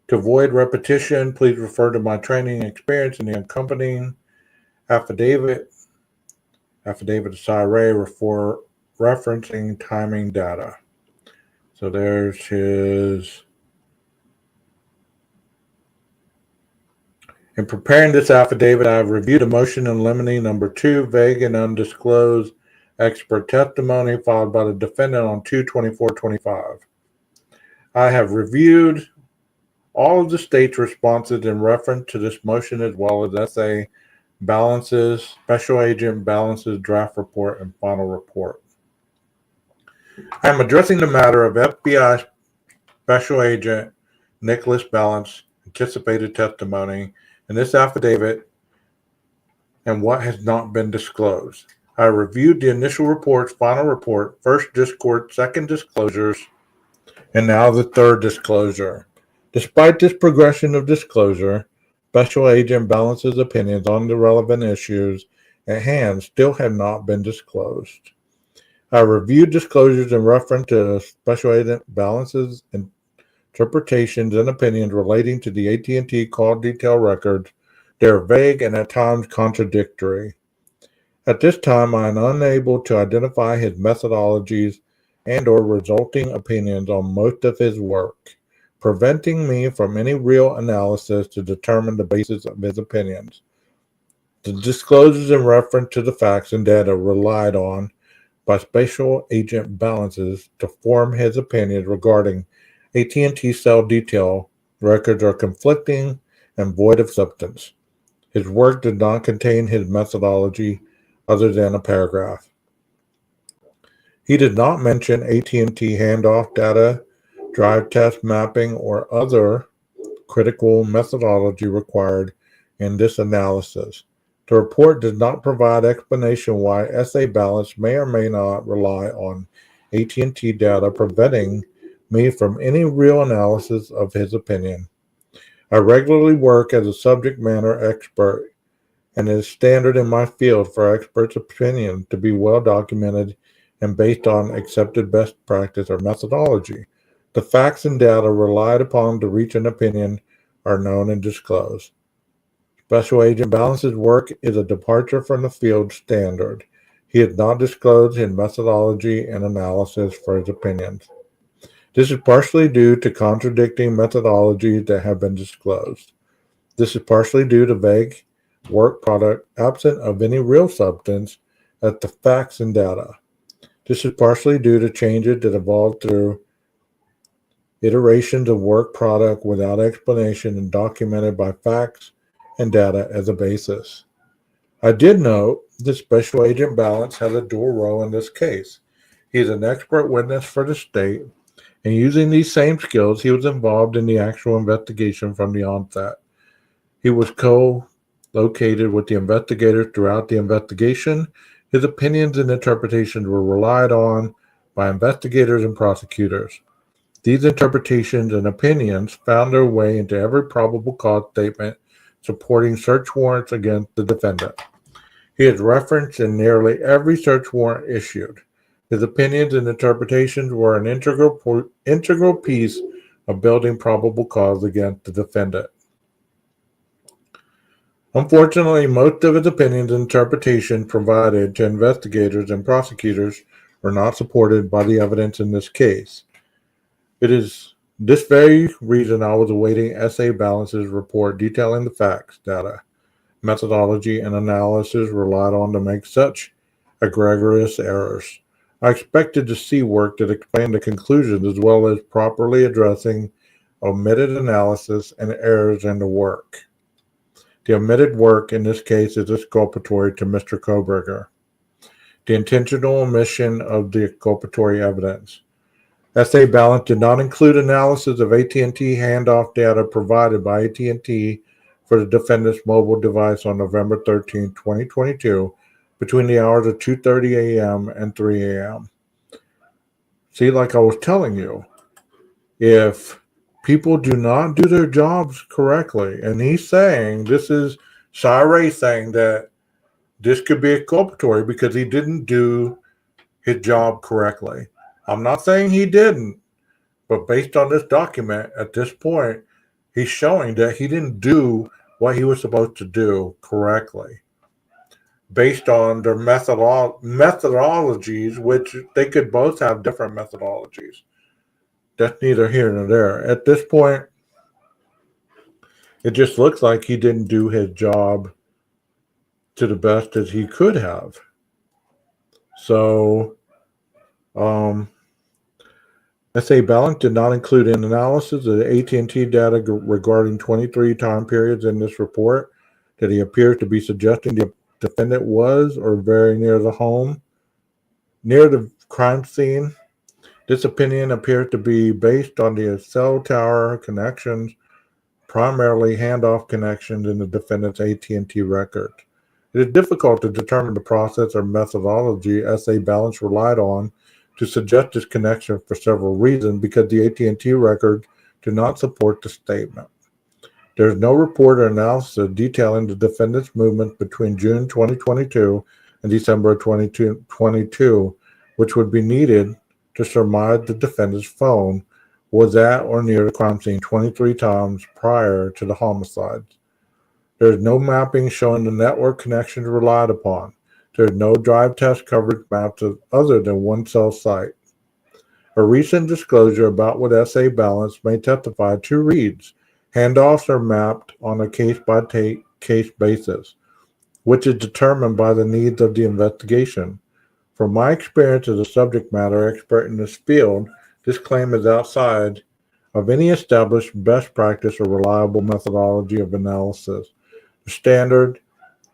To avoid repetition, please refer to my training and experience in the accompanying affidavit of Syray for referencing timing data. So there's his. In preparing this affidavit, I have reviewed a motion in limine number 2, vague and undisclosed expert testimony filed by the defendant on 2/24/25. I have reviewed all of the state's responses in reference to this motion, as well as SA Balance's, Special Agent Balance's draft report and final report. I am addressing the matter of FBI Special Agent Nicholas Balance anticipated testimony in this affidavit and what has not been disclosed. I reviewed the initial report's final report, first discord, second disclosures, and now the third disclosure. Despite this progression of disclosure, Special Agent Balance's opinions on the relevant issues at hand still have not been disclosed. I reviewed disclosures in reference to Special Agent Balance's interpretations and opinions relating to the AT&T call detail records. They are vague and at times contradictory. At this time, I am unable to identify his methodologies and/or resulting opinions on most of his work, preventing me from any real analysis to determine the basis of his opinions. The disclosures in reference to the facts and data relied on by Special Agent Balances to form his opinions regarding AT&T cell detail records are conflicting and void of substance. His work did not contain his methodology other than a paragraph. He did not mention AT&T handoff data, drive test mapping, or other critical methodology required in this analysis. The report does not provide explanation why SA Balance may or may not rely on AT&T data, preventing me from any real analysis of his opinion. I regularly work as a subject matter expert, and it is standard in my field for experts' opinion to be well documented and based on accepted best practice or methodology. The facts and data relied upon to reach an opinion are known and disclosed. Special Agent Balance's work is a departure from the field standard. He has not disclosed his methodology and analysis for his opinions. This is partially due to contradicting methodologies that have been disclosed. This is partially due to vague work product absent of any real substance at the facts and data. This is partially due to changes that evolved through iterations of work product without explanation and documented by facts and data as a basis. I did note that Special Agent Balance has a dual role in this case. He is an expert witness for the state, and using these same skills, he was involved in the actual investigation from the onset. He was co-located with the investigators throughout the investigation. His opinions and interpretations were relied on by investigators and prosecutors. These interpretations and opinions found their way into every probable cause statement supporting search warrants against the defendant. He is referenced in nearly every search warrant issued. His opinions and interpretations were an integral piece of building probable cause against the defendant. Unfortunately, most of his opinions and interpretations provided to investigators and prosecutors were not supported by the evidence in this case. It is this very reason I was awaiting SA Balance's report detailing the facts, data, methodology, and analysis relied on to make such egregious errors. I expected to see work that explained the conclusions as well as properly addressing omitted analysis and errors in the work. The omitted work in this case is exculpatory to Mr. Kohberger. The intentional omission of the exculpatory evidence. SA Balance did not include analysis of AT&T handoff data provided by AT&T for the defendant's mobile device on November 13, 2022, between the hours of 2:30 a.m. and 3 a.m. See, like I was telling you, if people do not do their jobs correctly, and he's saying, this is Shire saying that this could be exculpatory because he didn't do his job correctly. I'm not saying he didn't, but based on this document at this point, he's showing that he didn't do what he was supposed to do correctly based on their methodologies, which they could both have different methodologies. That's neither here nor there. At this point, it just looks like he didn't do his job to the best as he could have. So, SA Balance did not include an analysis of the AT&T data regarding 23 time periods in this report that he appears to be suggesting the defendant was or very near the home, near the crime scene. This opinion appears to be based on the cell tower connections, primarily handoff connections in the defendant's AT&T record. It is difficult to determine the process or methodology SA Balance relied on to suggest this connection for several reasons, because the AT&T records do not support the statement. There is no report or analysis detailing the defendant's movements between June 2022 and December 2022, which would be needed to surmise the defendant's phone was at or near the crime scene 23 times prior to the homicides. There is no mapping showing the network connections relied upon. There is no drive test coverage maps other than one cell site. A recent disclosure about what SA Balance may testify to reads, handoffs are mapped on a case-by-case basis, which is determined by the needs of the investigation. From my experience as a subject matter expert in this field, this claim is outside of any established best practice or reliable methodology of analysis. The standard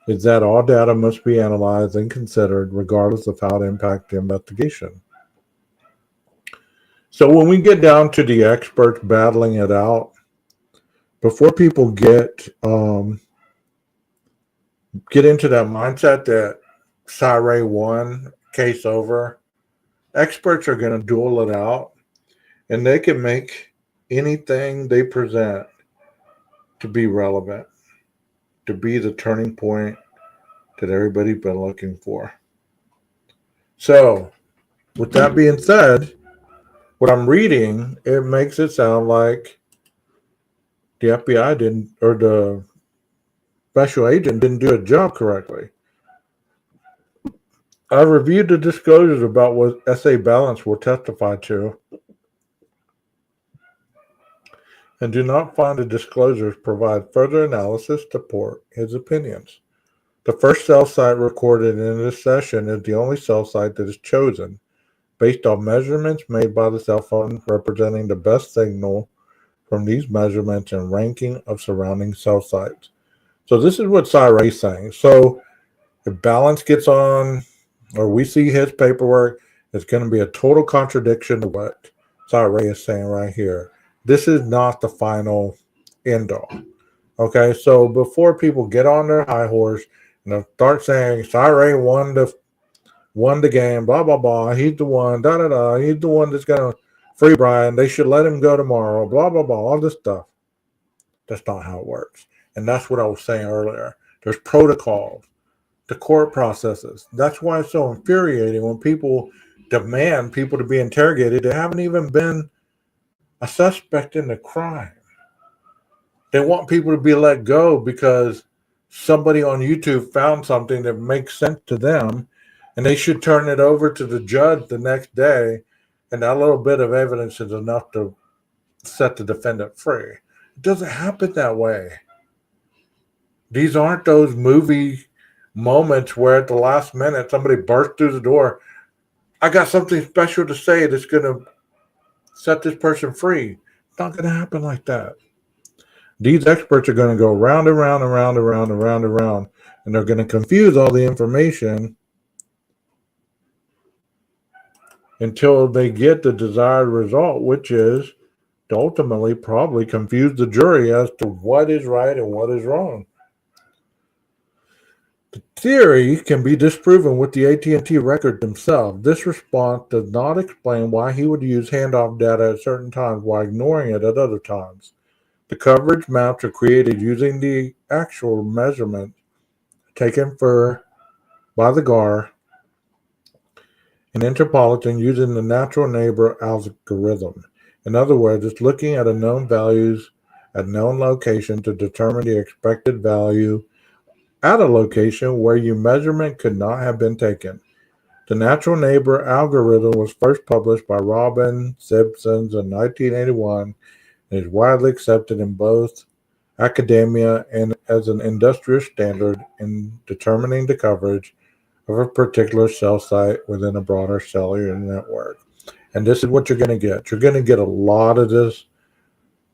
is that all data must be analyzed and considered regardless of how it impacts the investigation. So when we get down to the experts battling it out, before people get into that mindset that Siree won, case over, experts are going to duel it out, and they can make anything they present to be relevant, to be the turning point that everybody's been looking for. So, with that being said, what I'm reading, it makes it sound like the FBI didn't, or the special agent didn't do a job correctly. I reviewed the disclosures about what SA Balance will testify to and do not find the disclosures provide further analysis to support his opinions. The first cell site recorded in this session is the only cell site that is chosen based on measurements made by the cell phone representing the best signal from these measurements and ranking of surrounding cell sites. So this is what Siree is saying. So if Balance gets on, or we see his paperwork, it's going to be a total contradiction to what Siree is saying right here. This is not the final end all. Okay, so before people get on their high horse and start saying Siree won the game, blah blah blah, he's the one, da da da, he's the one that's gonna free Brian, they should let him go tomorrow, blah blah blah, all this stuff. That's not how it works. And that's what I was saying earlier. There's protocols, the court processes. That's why it's so infuriating when people demand people to be interrogated. They haven't even been a suspect in the crime. They want people to be let go because somebody on YouTube found something that makes sense to them, and they should turn it over to the judge the next day, and that little bit of evidence is enough to set the defendant free. It doesn't happen that way. These aren't those movie moments where at the last minute somebody bursts through the door. I got something special to say that's going to set this person free. It's not going to happen like that. These experts are going to go round and round and round and round and round and round, and they're going to confuse all the information until they get the desired result, which is to ultimately probably confuse the jury as to what is right and what is wrong. The theory can be disproven with the AT&T record themselves. This response does not explain why he would use handoff data at certain times while ignoring it at other times. The coverage maps are created using the actual measurement taken by the GAR and Interpolitan using the natural neighbor algorithm. In other words, it's looking at a known values at known location to determine the expected value at a location where your measurement could not have been taken. The natural neighbor algorithm was first published by Robin Simpsons in 1981 and is widely accepted in both academia and as an industrial standard in determining the coverage of a particular cell site within a broader cellular network. And this is what you're going to get. You're going to get a lot of this.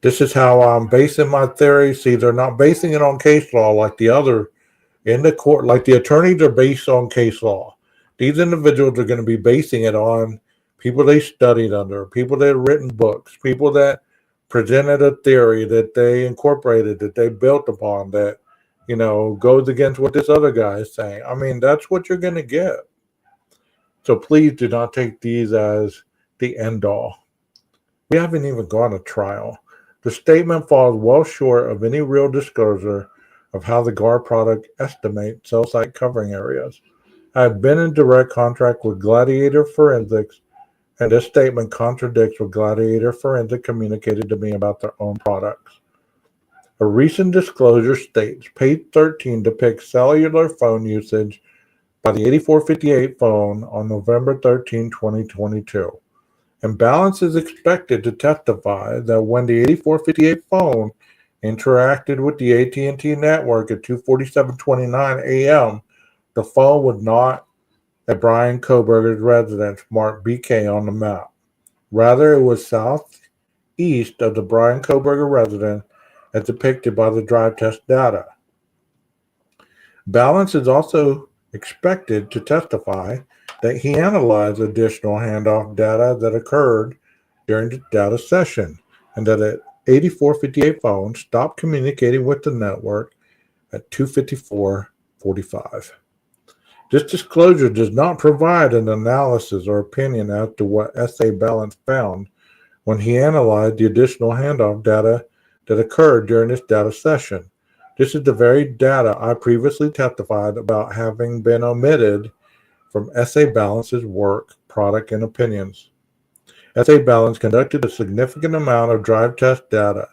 This is how I'm basing my theory. See, they're not basing it on case law like the other in the court, like the attorneys are based on case law. These individuals are going to be basing it on people they studied under, people that have written books, people that presented a theory that they incorporated, that they built upon, that, you know, goes against what this other guy is saying. I mean, that's what you're going to get. So please do not take these as the end all. We haven't even gone to trial. The statement falls well short of any real disclosure of how the GAR product estimates cell site covering areas. I have been in direct contact with Gladiator Forensics, and this statement contradicts what Gladiator Forensics communicated to me about their own products. A recent disclosure states page 13 depicts cellular phone usage by the 8458 phone on November 13, 2022. And Balance is expected to testify that when the 8458 phone interacted with the AT&T network at 2:47:29 a.m., the phone was not at Brian Kohberger's residence marked BK on the map. Rather, it was southeast of the Brian Kohberger residence as depicted by the drive test data. Balance is also expected to testify that he analyzed additional handoff data that occurred during the data session, and that an 8458 phone stopped communicating with the network at 2:54:45. This disclosure does not provide an analysis or opinion as to what SA Balance found when he analyzed the additional handoff data that occurred during this data session. This is the very data I previously testified about having been omitted from SA Balance's work, product, and opinions. SA Balance conducted a significant amount of drive test data,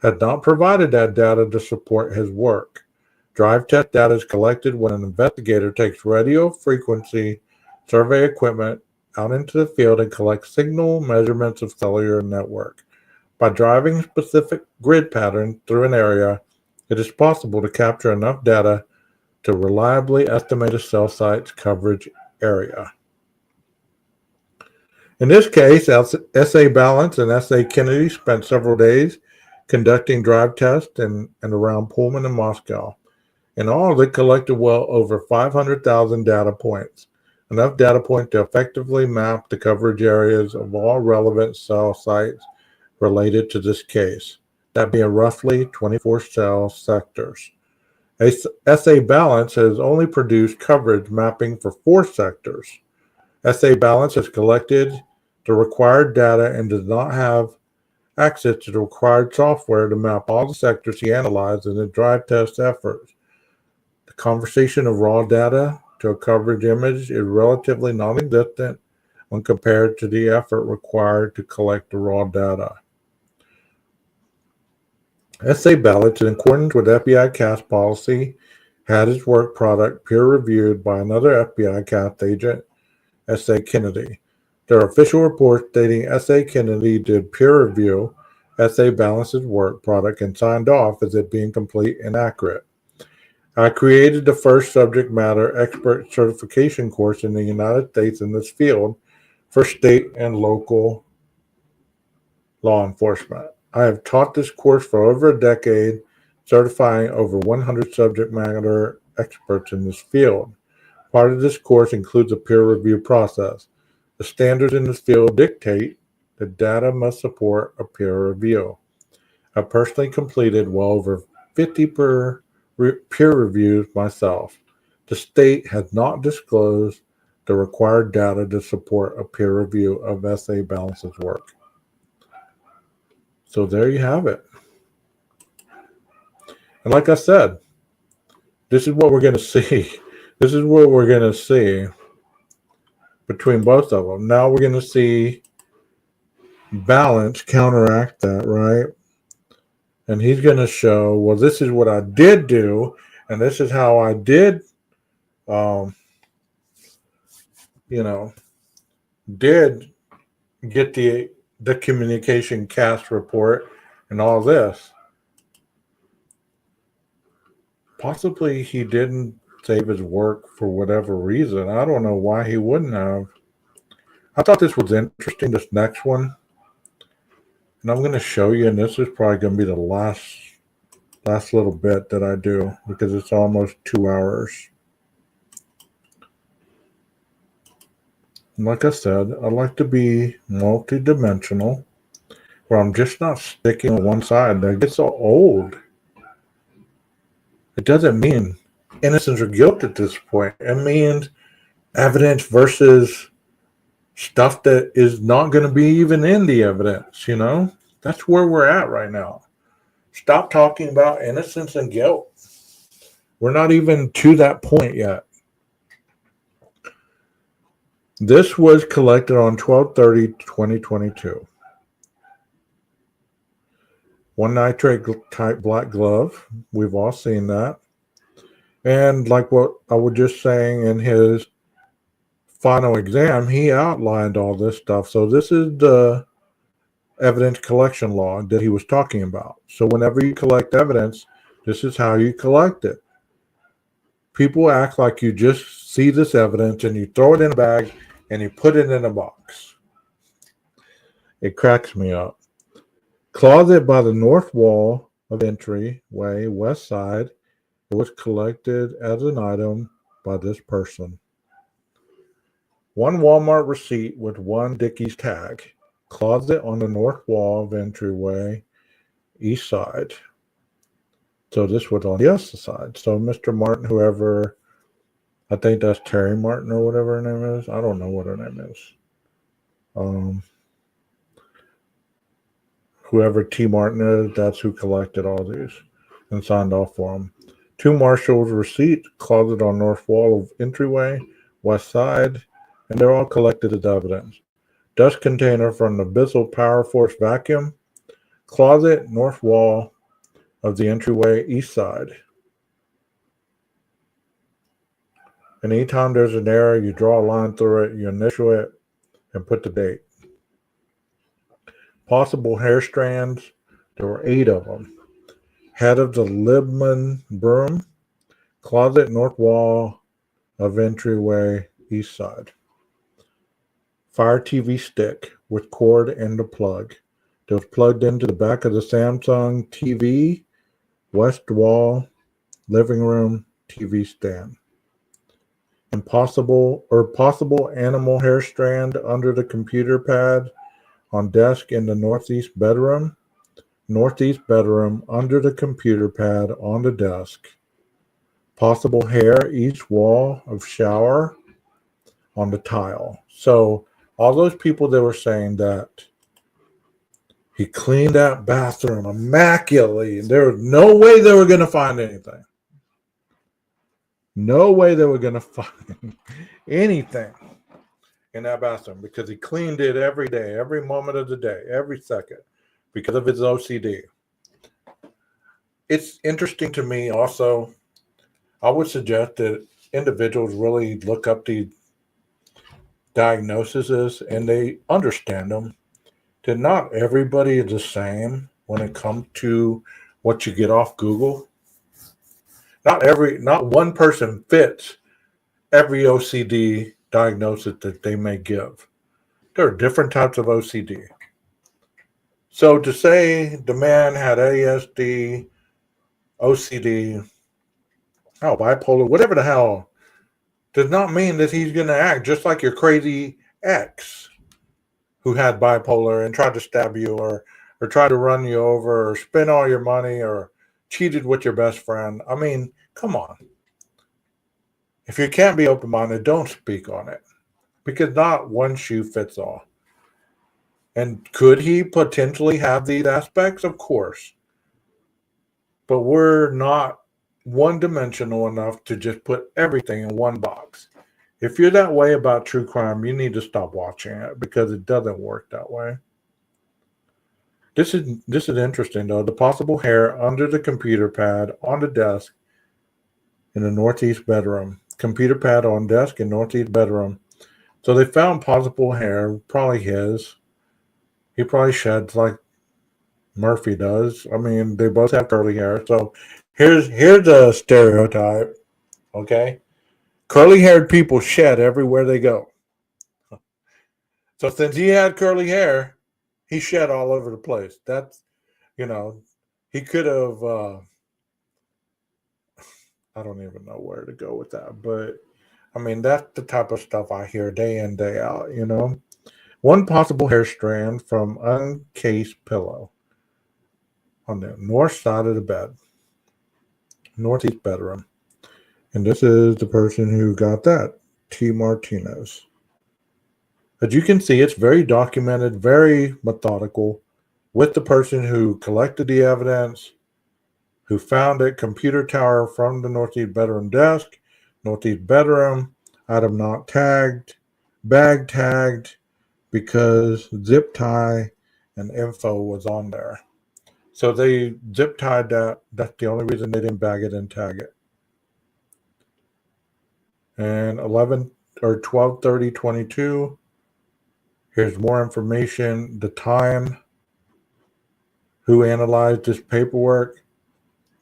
had not provided that data to support his work. Drive test data is collected when an investigator takes radio frequency survey equipment out into the field and collects signal measurements of cellular network. By driving specific grid patterns through an area, it is possible to capture enough data to reliably estimate a cell site's coverage area. In this case, SA Balance and SA Kennedy spent several days conducting drive tests in and around Pullman and Moscow. In all, they collected well over 500,000 data points, enough data points to effectively map the coverage areas of all relevant cell sites related to this case, that being roughly 24 cell sectors. SA Balance has only produced coverage mapping for 4 sectors. SA Balance has collected the required data and does not have access to the required software to map all the sectors he analyzed in his drive test efforts. The conversion of raw data to a coverage image is relatively non-existent when compared to the effort required to collect the raw data. SA Balance, in accordance with FBI CAS policy, had his work product peer-reviewed by another FBI CAS agent, SA Kennedy. Their official report stating SA Kennedy did peer review SA Balance's work product and signed off as it being complete and accurate. I created the first subject matter expert certification course in the United States in this field for state and local law enforcement. I have taught this course for over a decade, certifying over 100 subject matter experts in this field. Part of this course includes a peer review process. The standards in this field dictate that data must support a peer review. I personally completed well over 50 peer reviews myself. The state has not disclosed the required data to support a peer review of SA Balance's work. So there you have it. And like I said, this is what we're going to see. This is what we're going to see between both of them. Now we're going to see Balance counteract that, right? And he's going to show, well, this is what I did do, and this is how I did, did get the communication cast report and all this. Possibly he didn't save his work for whatever reason. I don't know why he wouldn't have. I thought this was interesting, this next one. And I'm going to show you, and this is probably going to be the last little bit that I do because it's almost 2 hours. And like I said, I like to be multidimensional, where I'm just not sticking on one side. That gets so old. It doesn't mean innocence or guilt at this point. It means evidence versus stuff that is not going to be even in the evidence, you know? That's where we're at right now. Stop talking about innocence and guilt. We're not even to that point yet. This was collected on 12/30/2022. One nitrate type black glove. We've all seen that. And like what I was just saying in his final exam, he outlined all this stuff. So this is the evidence collection law that he was talking about. So whenever you collect evidence, this is how you collect it. People act like you just see this evidence and you throw it in a bag and you put it in a box. It cracks me up. Closet by the north wall of entryway, west side. It was collected as an item by this person. One Walmart receipt with one Dickies tag. Closet on the north wall of entryway, east side. So this was on the other side. So Mr. Martin, whoever, I think that's Terry Martin or whatever her name is. I don't know what her name is. Whoever T. Martin is, that's who collected all these and signed off for them. Two marshals' receipt, closet on north wall of entryway, west side, and they're all collected as evidence. Dust container from the Bissell Power Force vacuum, closet, north wall of the entryway, east side. And anytime there's an error, you draw a line through it, you initial it, and put the date. Possible hair strands, there were 8 of them. Head of the Libman broom, closet, north wall of entryway, east side. Fire TV stick with cord and the plug. It was plugged into the back of the Samsung TV, west wall, living room, TV stand. And possible animal hair strand under the computer pad on desk in the northeast bedroom. Northeast bedroom under the computer pad on the desk. Possible hair east wall of shower on the tile. So all those people that were saying that he cleaned that bathroom immaculately, and there was no way they were going to find anything. No way they were going to find anything in that bathroom because he cleaned it every day, every moment of the day, every second because of his OCD. It's interesting to me also. I would suggest that individuals really look up these diagnoses and they understand them. That not everybody is the same when it comes to what you get off Google. Not one person fits every OCD diagnosis that they may give. There are different types of OCD. So to say the man had ASD, OCD, bipolar, whatever the hell, does not mean that he's going to act just like your crazy ex who had bipolar and tried to stab you or try to run you over or spend all your money or cheated with your best friend. I mean, come on. If you can't be open-minded, don't speak on it because not one shoe fits all. And could he potentially have these aspects? Of course. But we're not one-dimensional enough to just put everything in one box. If you're that way about true crime, you need to stop watching it because it doesn't work that way. This is interesting, though. The possible hair under the computer pad on the desk in the northeast bedroom. Computer pad on desk in northeast bedroom. So they found possible hair, probably his. He probably sheds like Murphy does. I mean, they both have curly hair. So here's a stereotype, okay? Curly-haired people shed everywhere they go. So since he had curly hair, he shed all over the place. That's, he could have, I don't even know where to go with that. But, I mean, that's the type of stuff I hear day in, day out, One possible hair strand from uncased pillow on the north side of the bed, northeast bedroom. And this is the person who got that, T. Martinez. As you can see, it's very documented, very methodical, with the person who collected the evidence, who found it, computer tower from the northeast bedroom desk, northeast bedroom, item not tagged, bag tagged, because zip tie and info was on there. So they zip tied that. That's the only reason they didn't bag it and tag it. And 11 or 12/30/22. Here's more information. The time, who analyzed this paperwork,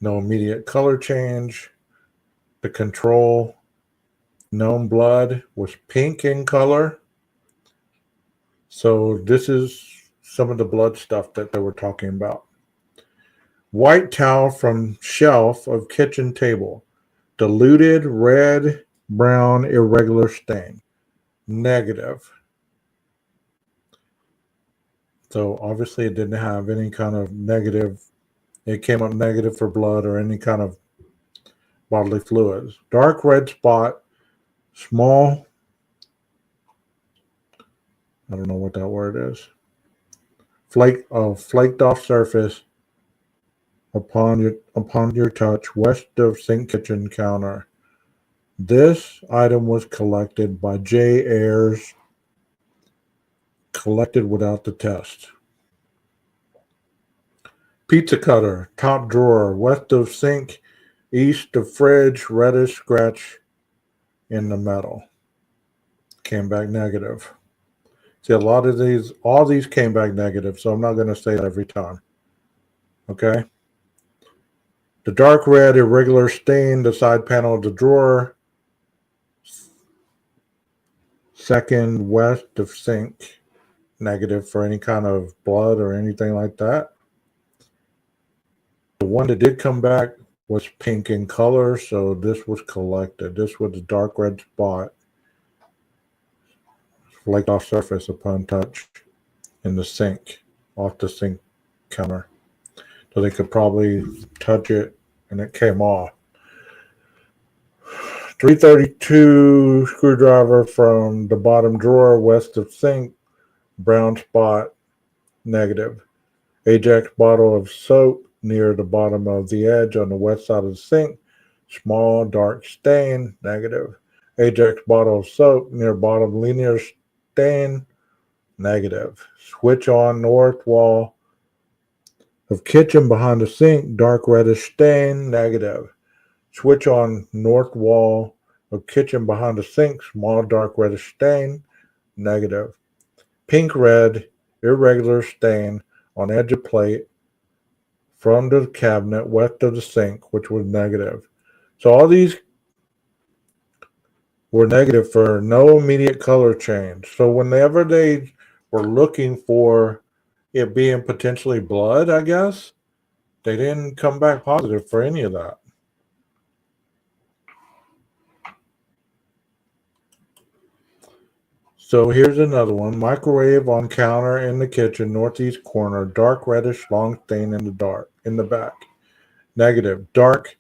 no immediate color change. The control, known blood was pink in color. So this is some of the blood stuff that they were talking about. White towel from shelf of kitchen table. Diluted red, brown, irregular stain. Negative. So obviously it didn't have any kind of negative. It came up negative for blood or any kind of bodily fluids. Dark red spot, small. I don't know what that word is. Flaked off surface upon your touch west of sink kitchen counter. This item was collected by J. Ayers, collected without the test. Pizza cutter, top drawer, west of sink, east of fridge, reddish scratch in the metal. Came back negative. See, all these came back negative, so I'm not going to say that every time. Okay? The dark red irregular stain, the side panel of the drawer, second west of sink, negative for any kind of blood or anything like that. The one that did come back was pink in color, so this was collected. This was the dark red spot, flaked off surface upon touch in the sink, off the sink counter. So they could probably touch it and it came off. 332 screwdriver from the bottom drawer west of sink, brown spot, negative. Ajax bottle of soap near the bottom of the edge on the west side of the sink, small dark stain, negative. Ajax bottle of soap near bottom linear stain, negative. Switch on north wall of kitchen behind the sink, dark reddish stain, negative. Switch on north wall of kitchen behind the sink, small dark reddish stain, negative. Pink red, irregular stain on edge of plate from the cabinet west of the sink, which was negative. So all these were negative for no immediate color change. So whenever they were looking for it being potentially blood, I guess, they didn't come back positive for any of that. So here's another one. Microwave on counter in the kitchen, northeast corner, dark reddish long stain in the back. Negative. Dark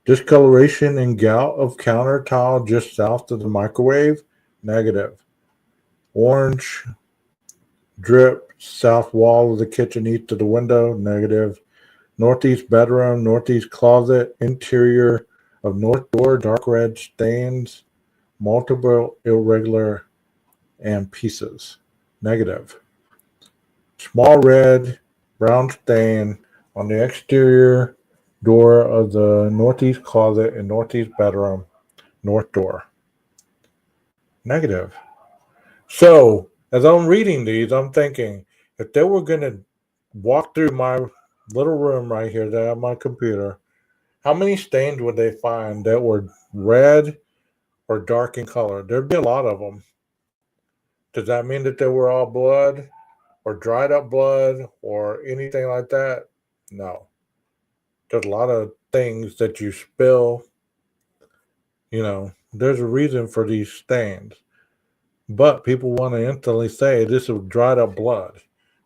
discoloration and gout of counter tile just south of the microwave. Negative. Orange drip south wall of the kitchen east of the window. Negative. Northeast bedroom, northeast closet, interior of north door, dark red stains, multiple irregular and pieces. Negative. Small red, brown stain on the exterior door of the northeast closet and northeast bedroom, north door. Negative. So, as I'm reading these, I'm thinking if they were going to walk through my little room right here that I have my computer, how many stains would they find that were red or dark in color? There'd be a lot of them. Does that mean that they were all blood or dried up blood or anything like that? No. There's a lot of things that you spill. There's a reason for these stains. But people want to instantly say this is dried up blood.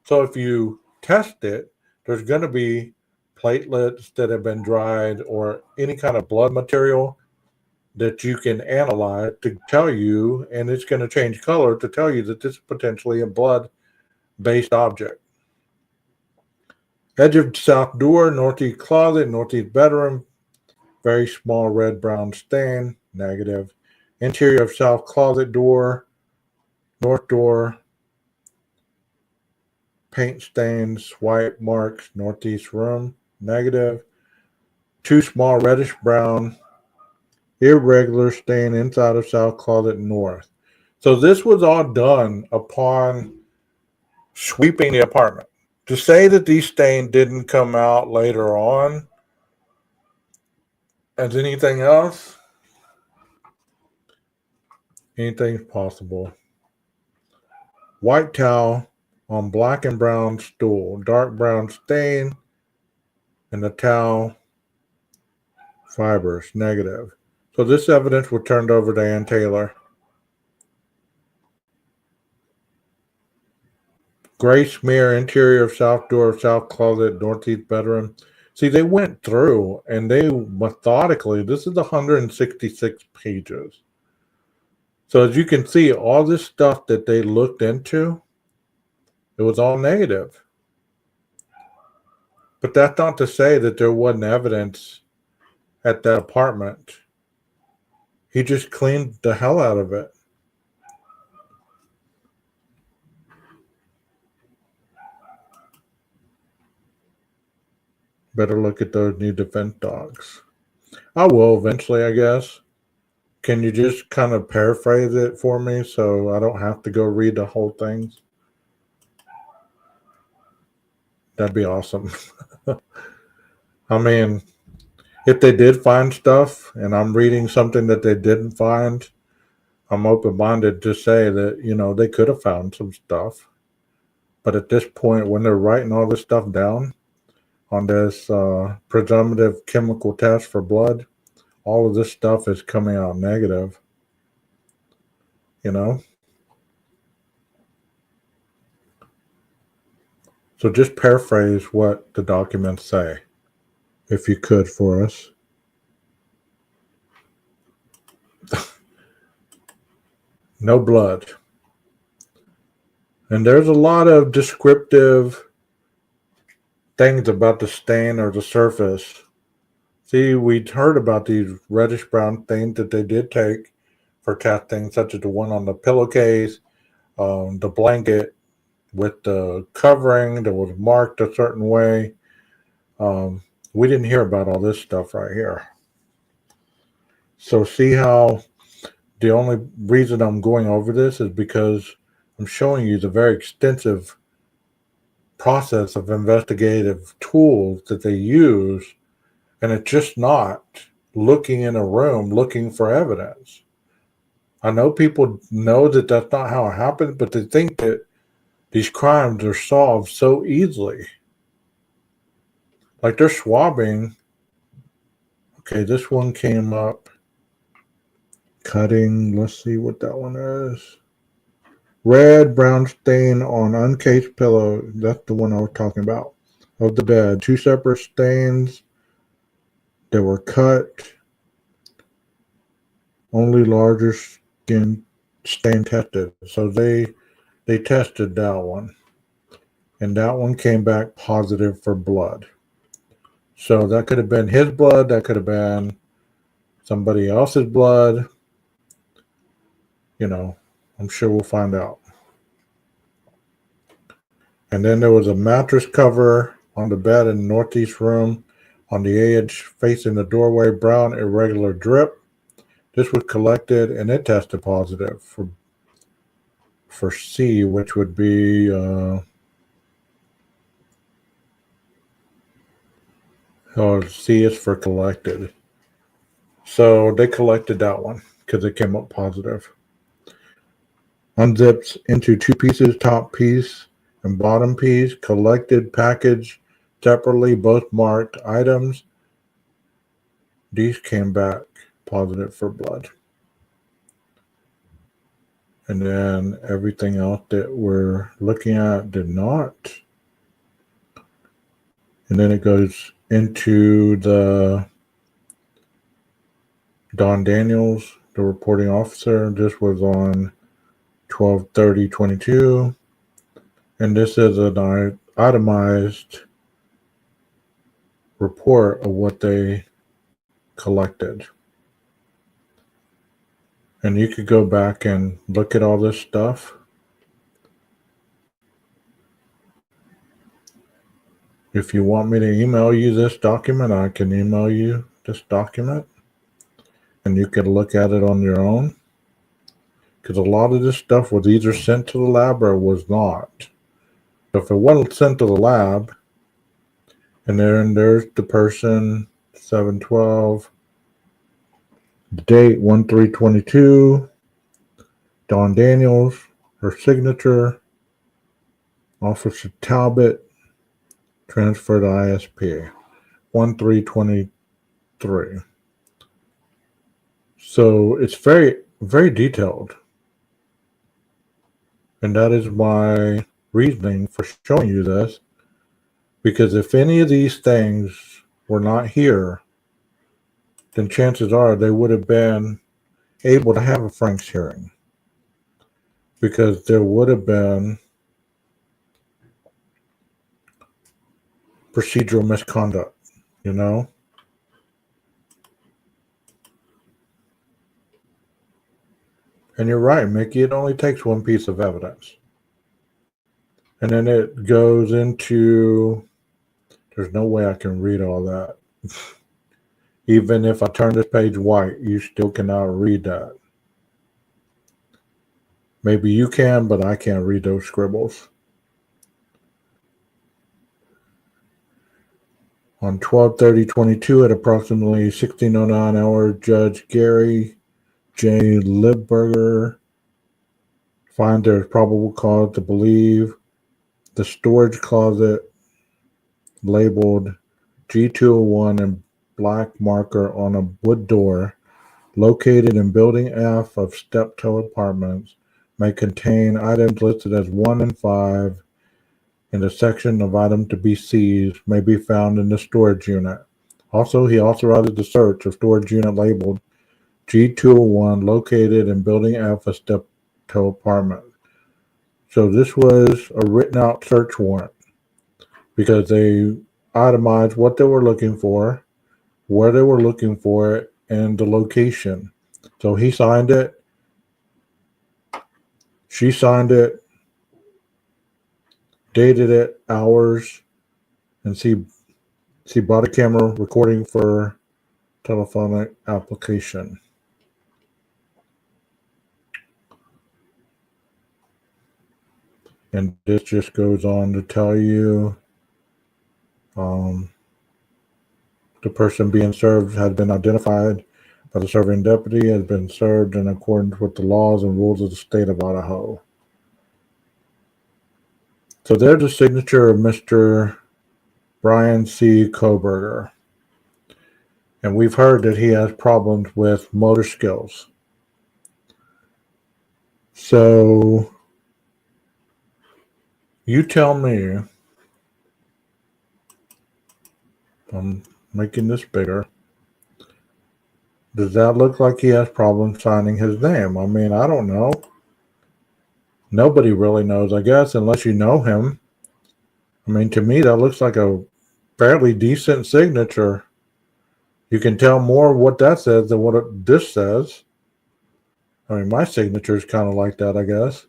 So if you test it, there's going to be platelets that have been dried or any kind of blood material that you can analyze to tell you, and it's going to change color to tell you that this is potentially a blood based object. Edge of south door, northeast closet, northeast bedroom, very small red brown stain, negative. Interior of south closet door, north door, paint stains, white marks, northeast room, negative. Two small reddish brown, irregular stain inside of south closet north. So this was all done upon sweeping the apartment. To say that these stains didn't come out later on as anything else, anything's possible. White towel on black and brown stool, dark brown stain, and the towel fibers, negative. So this evidence was turned over to Ann Taylor. Gray smear, interior of south door of south closet, northeast bedroom. See, they went through and they methodically, this is 166 pages. So as you can see, all this stuff that they looked into, it was all negative. But that's not to say that there wasn't evidence at that apartment. He just cleaned the hell out of it. Better look at those new defense docs. I will eventually, I guess. Can you just kind of paraphrase it for me so I don't have to go read the whole thing? That'd be awesome. I mean, if they did find stuff and I'm reading something that they didn't find, I'm open-minded to say that, they could have found some stuff. But at this point, when they're writing all this stuff down on this presumptive chemical test for blood, all of this stuff is coming out negative. So just paraphrase what the documents say, if you could, for us. No blood. And there's a lot of descriptive things about the stain or the surface. See, we'd heard about these reddish brown things that they did take for testing, such as the one on the pillowcase, the blanket with the covering that was marked a certain way. We didn't hear about all this stuff right here. So see how the only reason I'm going over this is because I'm showing you the very extensive process of investigative tools that they use, and it's just not looking in a room looking for evidence. I know people know that that's not how it happens, but they think that these crimes are solved so easily. Like they're swabbing. Okay, this one came up. Cutting, let's see what that one is. Red brown stain on uncased pillow. That's the one I was talking about. Of the bed. Two separate stains that were cut. Only larger skin stain tested. So they tested that one. And that one came back positive for blood. So that could have been his blood. That could have been somebody else's blood. I'm sure we'll find out. And then there was a mattress cover on the bed in the northeast room. On the edge facing the doorway, brown irregular drip. This was collected and it tested positive for C, which would be C is for collected. So they collected that one because it came up positive. unzips into two pieces, top piece and bottom piece, collected, packaged separately, both marked items. These came back positive for blood. And then everything else that we're looking at did not. And then it goes into the Don Daniels, the reporting officer. This was on 12/30/22. And this is an itemized report of what they collected. And you could go back and look at all this stuff. If you want me to email you this document, I can email you this document. And you can look at it on your own. Because a lot of this stuff was either sent to the lab or was not. So if it wasn't sent to the lab, and then there's the person, 7/12, the date 1/3/22, Don Daniels, her signature, Officer Talbot, transfer to ISP, 1/3/23. So it's very, very detailed. And that is my reasoning for showing you this. Because if any of these things were not here, then chances are they would have been able to have a Franks hearing. Because there would have been procedural misconduct, you know? And you're right, Mickey, it only takes one piece of evidence. And then it goes into, there's no way I can read all that. Even if I turn this page white, you still cannot read that. Maybe you can, but I can't read those scribbles. On 12/30/22 at approximately 16:09 hour, Judge Gary J. Libberger finds there is probable cause to believe the storage closet labeled G201 in black marker on a wood door located in Building F of Steptoe Apartments may contain items listed as 1 and 5 in the section of items to be seized may be found in the storage unit. Also, he authorizes the search of storage unit labeled G201 located in Building F of Steptoe Apartments. So this was a written out search warrant because they itemized what they were looking for, where they were looking for it, and the location. So he signed it. She signed it. Dated it, hours, and see body camera recording for telephonic application. And this just goes on to tell you the person being served has been identified by the serving deputy, has been served in accordance with the laws and rules of the state of Idaho. So there's the signature of Mr. Brian C. Kohberger. And we've heard that he has problems with motor skills. So you tell me, I'm making this bigger. Does that look like he has problems signing his name? I mean, I don't know. Nobody really knows, I guess, unless you know him. I mean, to me, that looks like a fairly decent signature. You can tell more what that says than what this says. I mean, my signature is kind of like that, I guess.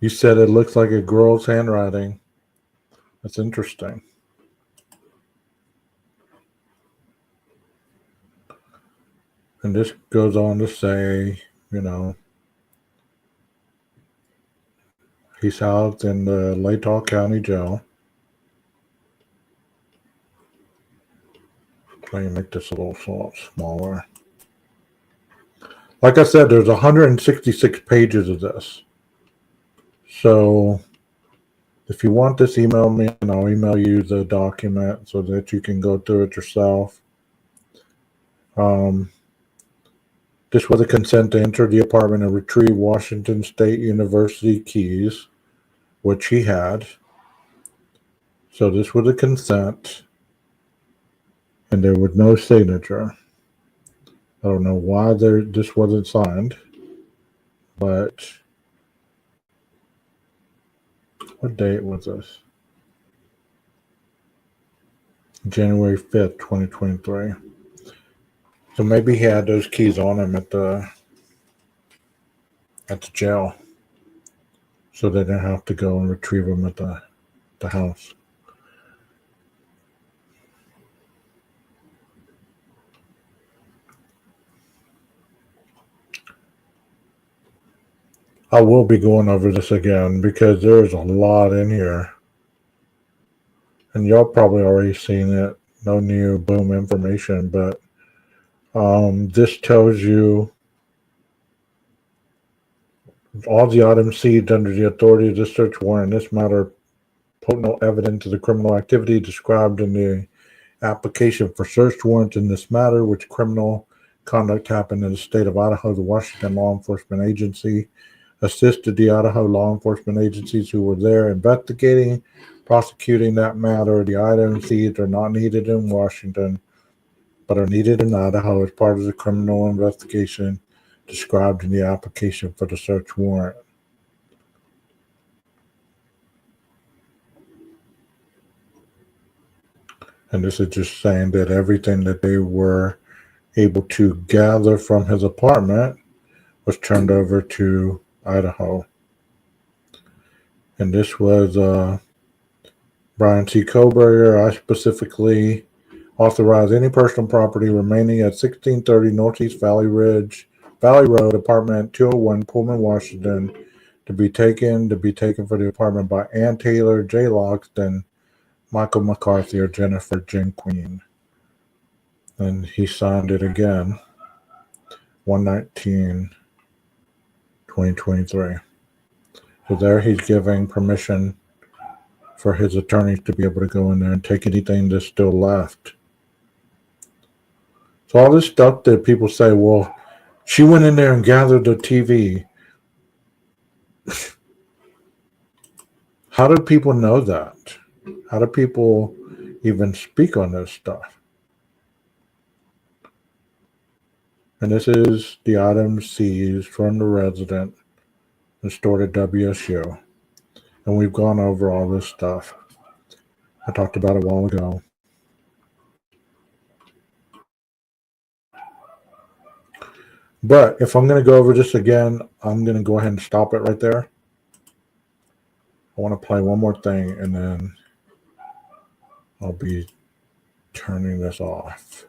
You said it looks like a girl's handwriting. That's interesting. And this goes on to say, you know, he's housed in the Latah County Jail. Let me make this a little smaller. like I said, there's 166 pages of this. So if you want this, email me and I'll email you the document so that you can go through it yourself. This was a consent to enter the apartment and retrieve Washington State University keys, which he had. So this was a consent, and there was no signature. I don't know why this wasn't signed, but what date was this? January 5th, 2023. So maybe he had those keys on him at the jail, so they didn't have to go and retrieve them at the house. I will be going over this again because there's a lot in here. And y'all probably already seen it. No new boom information, but this tells you all the items seized under the authority of the search warrant in this matter put no evidence of the criminal activity described in the application for search warrants in this matter, which criminal conduct happened in the state of Idaho. The Washington Law Enforcement Agency assisted the Idaho law enforcement agencies who were there investigating, prosecuting that matter. The items seized are not needed in Washington, but are needed in Idaho as part of the criminal investigation described in the application for the search warrant. And this is just saying that everything that they were able to gather from his apartment was turned over to Idaho. And this was Brian C. Kohberger. I specifically authorize any personal property remaining at 1630 Northeast Valley Road, apartment 201, Pullman, Washington, to be taken for the apartment by Ann Taylor, J. Loxton, Michael McCarthy, or Jennifer Jen Queen. And he signed it again, 1/19/2023. So there he's giving permission for his attorneys to be able to go in there and take anything that's still left. So all this stuff that people say, well, she went in there and gathered the TV. How do people know that? How do people even speak on this stuff? And this is the items seized from the resident and stored at WSU. And we've gone over all this stuff. I talked about it a while ago. But if I'm going to go over this again, I'm going to go ahead and stop it right there. I want to play one more thing, and then I'll be turning this off.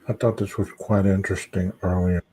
I thought this was quite interesting earlier.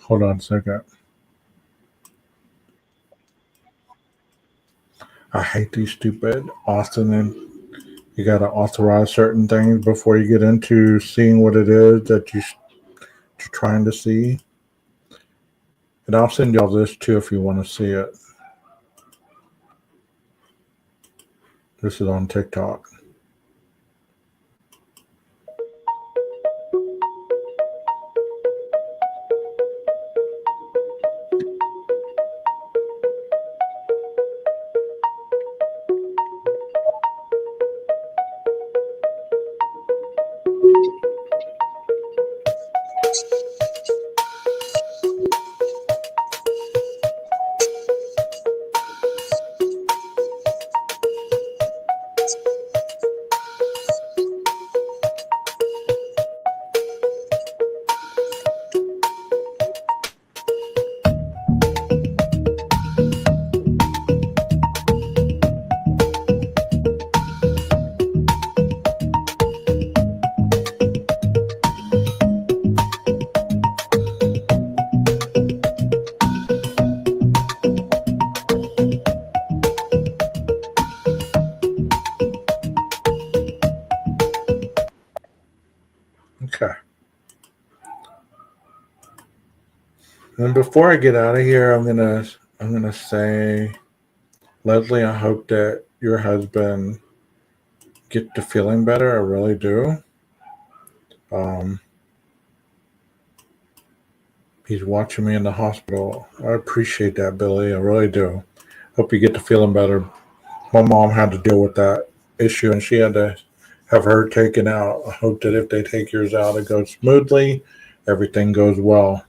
Hold on a second. I hate these stupid Austin, and you got to authorize certain things before you get into seeing what it is that you're trying to see. And I'll send y'all this too if you want to see it. This is on TikTok. And before I get out of here, I'm gonna say, Leslie, I hope that your husband get to feeling better. I really do. Um, he's watching me in the hospital. I appreciate that, Billy. I really do. Hope you get to feeling better. My mom had to deal with that issue, and she had to have her taken out. I hope that if they take yours out, it goes smoothly, everything goes well.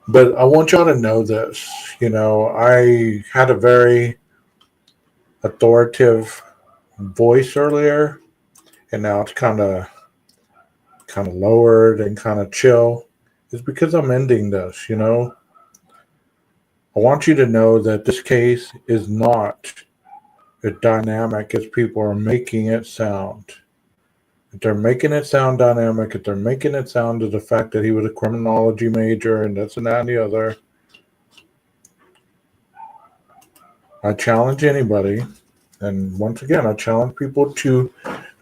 But I want y'all to know this. I had a very authoritative voice earlier, and now it's kind of lowered and kind of chill. It's because I'm ending this. I want you to know that this case is not as dynamic as people are making it sound. If they're making it sound dynamic, if they're making it sound to the fact that he was a criminology major and this and that and the other, I challenge anybody, and once again, I challenge people to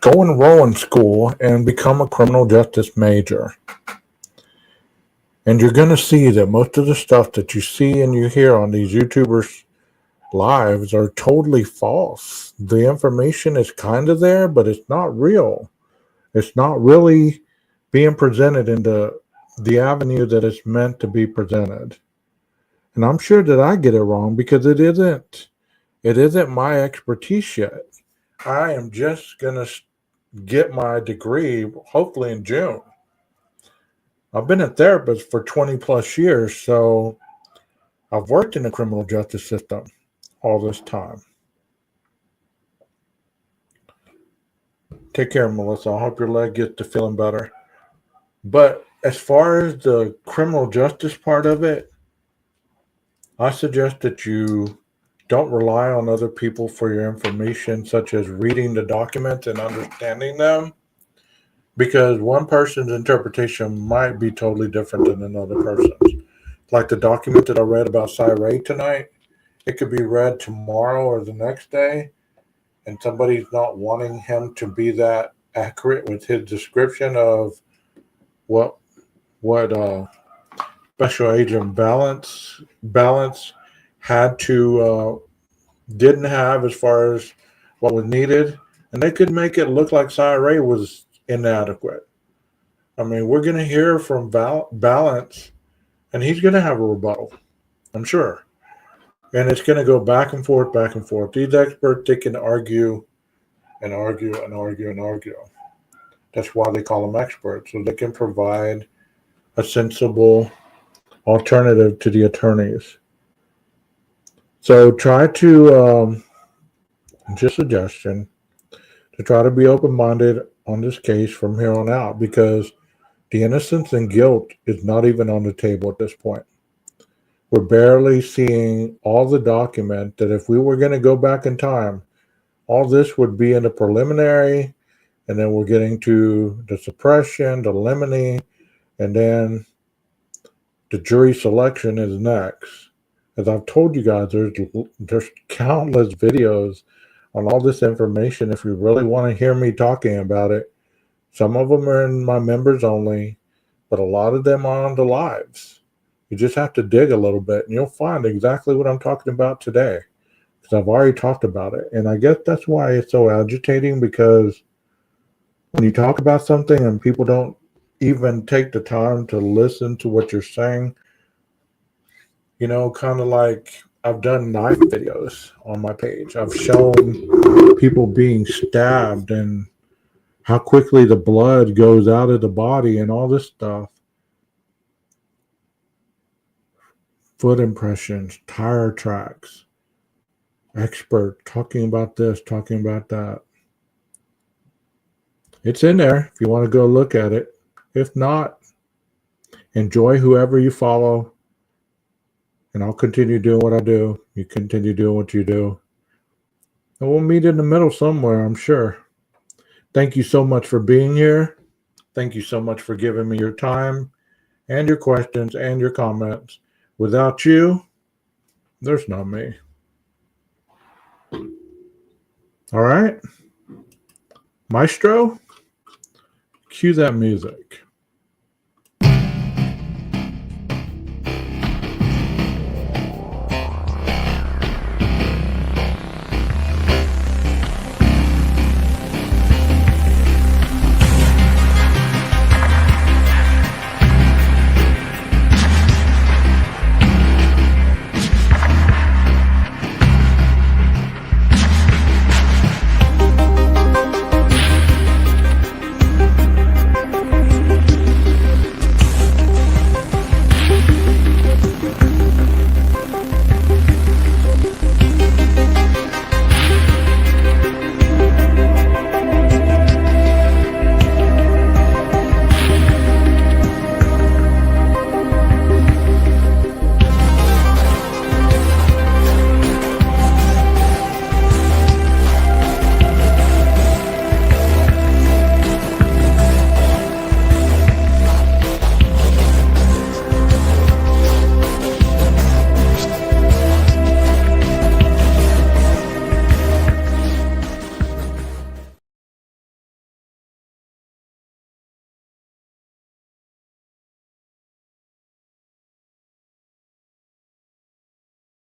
go enroll in school and become a criminal justice major. And you're going to see that most of the stuff that you see and you hear on these YouTubers' lives are totally false. The information is kind of there, but it's not real. It's not really being presented in the avenue that it's meant to be presented. And I'm sure that I get it wrong because it isn't my expertise yet. I am just going to get my degree hopefully in June. I've been a therapist for 20 plus years, so I've worked in the criminal justice system all this time. Take care, Melissa. I hope your leg gets to feeling better. But as far as the criminal justice part of it, I suggest that you don't rely on other people for your information, such as reading the documents and understanding them, because one person's interpretation might be totally different than another person's. Like the document that I read about Ray tonight, it could be read tomorrow or the next day, and somebody's not wanting him to be that accurate with his description of what Special Agent Balance had to didn't have as far as what was needed, and they could make it look like Ray was inadequate. I mean, we're going to hear from Balance, and he's going to have a rebuttal, I'm sure. And it's going to go back and forth, back and forth. These experts, they can argue and argue and argue and argue. That's why they call them experts, so they can provide a sensible alternative to the attorneys. So try to, just a suggestion, to try to be open-minded on this case from here on out, because the innocence and guilt is not even on the table at this point. We're barely seeing all the document that if we were going to go back in time, all this would be in the preliminary, and then we're getting to the suppression, the limine, and then the jury selection is next. As I've told you guys, there's countless videos on all this information if you really want to hear me talking about it. Some of them are in my members only, but a lot of them are on the lives. You just have to dig a little bit, and you'll find exactly what I'm talking about today, because I've already talked about it. And I guess that's why it's so agitating, because when you talk about something and people don't even take the time to listen to what you're saying, kind of like I've done knife videos on my page. I've shown people being stabbed and how quickly the blood goes out of the body and all this stuff. Foot impressions, tire tracks, expert talking about this, talking about that. It's in there if you want to go look at it. If not, enjoy whoever you follow, and I'll continue doing what I do. You continue doing what you do. And we'll meet in the middle somewhere, I'm sure. Thank you so much for being here. Thank you so much for giving me your time and your questions and your comments. Without you, there's no me. All right. Maestro, cue that music.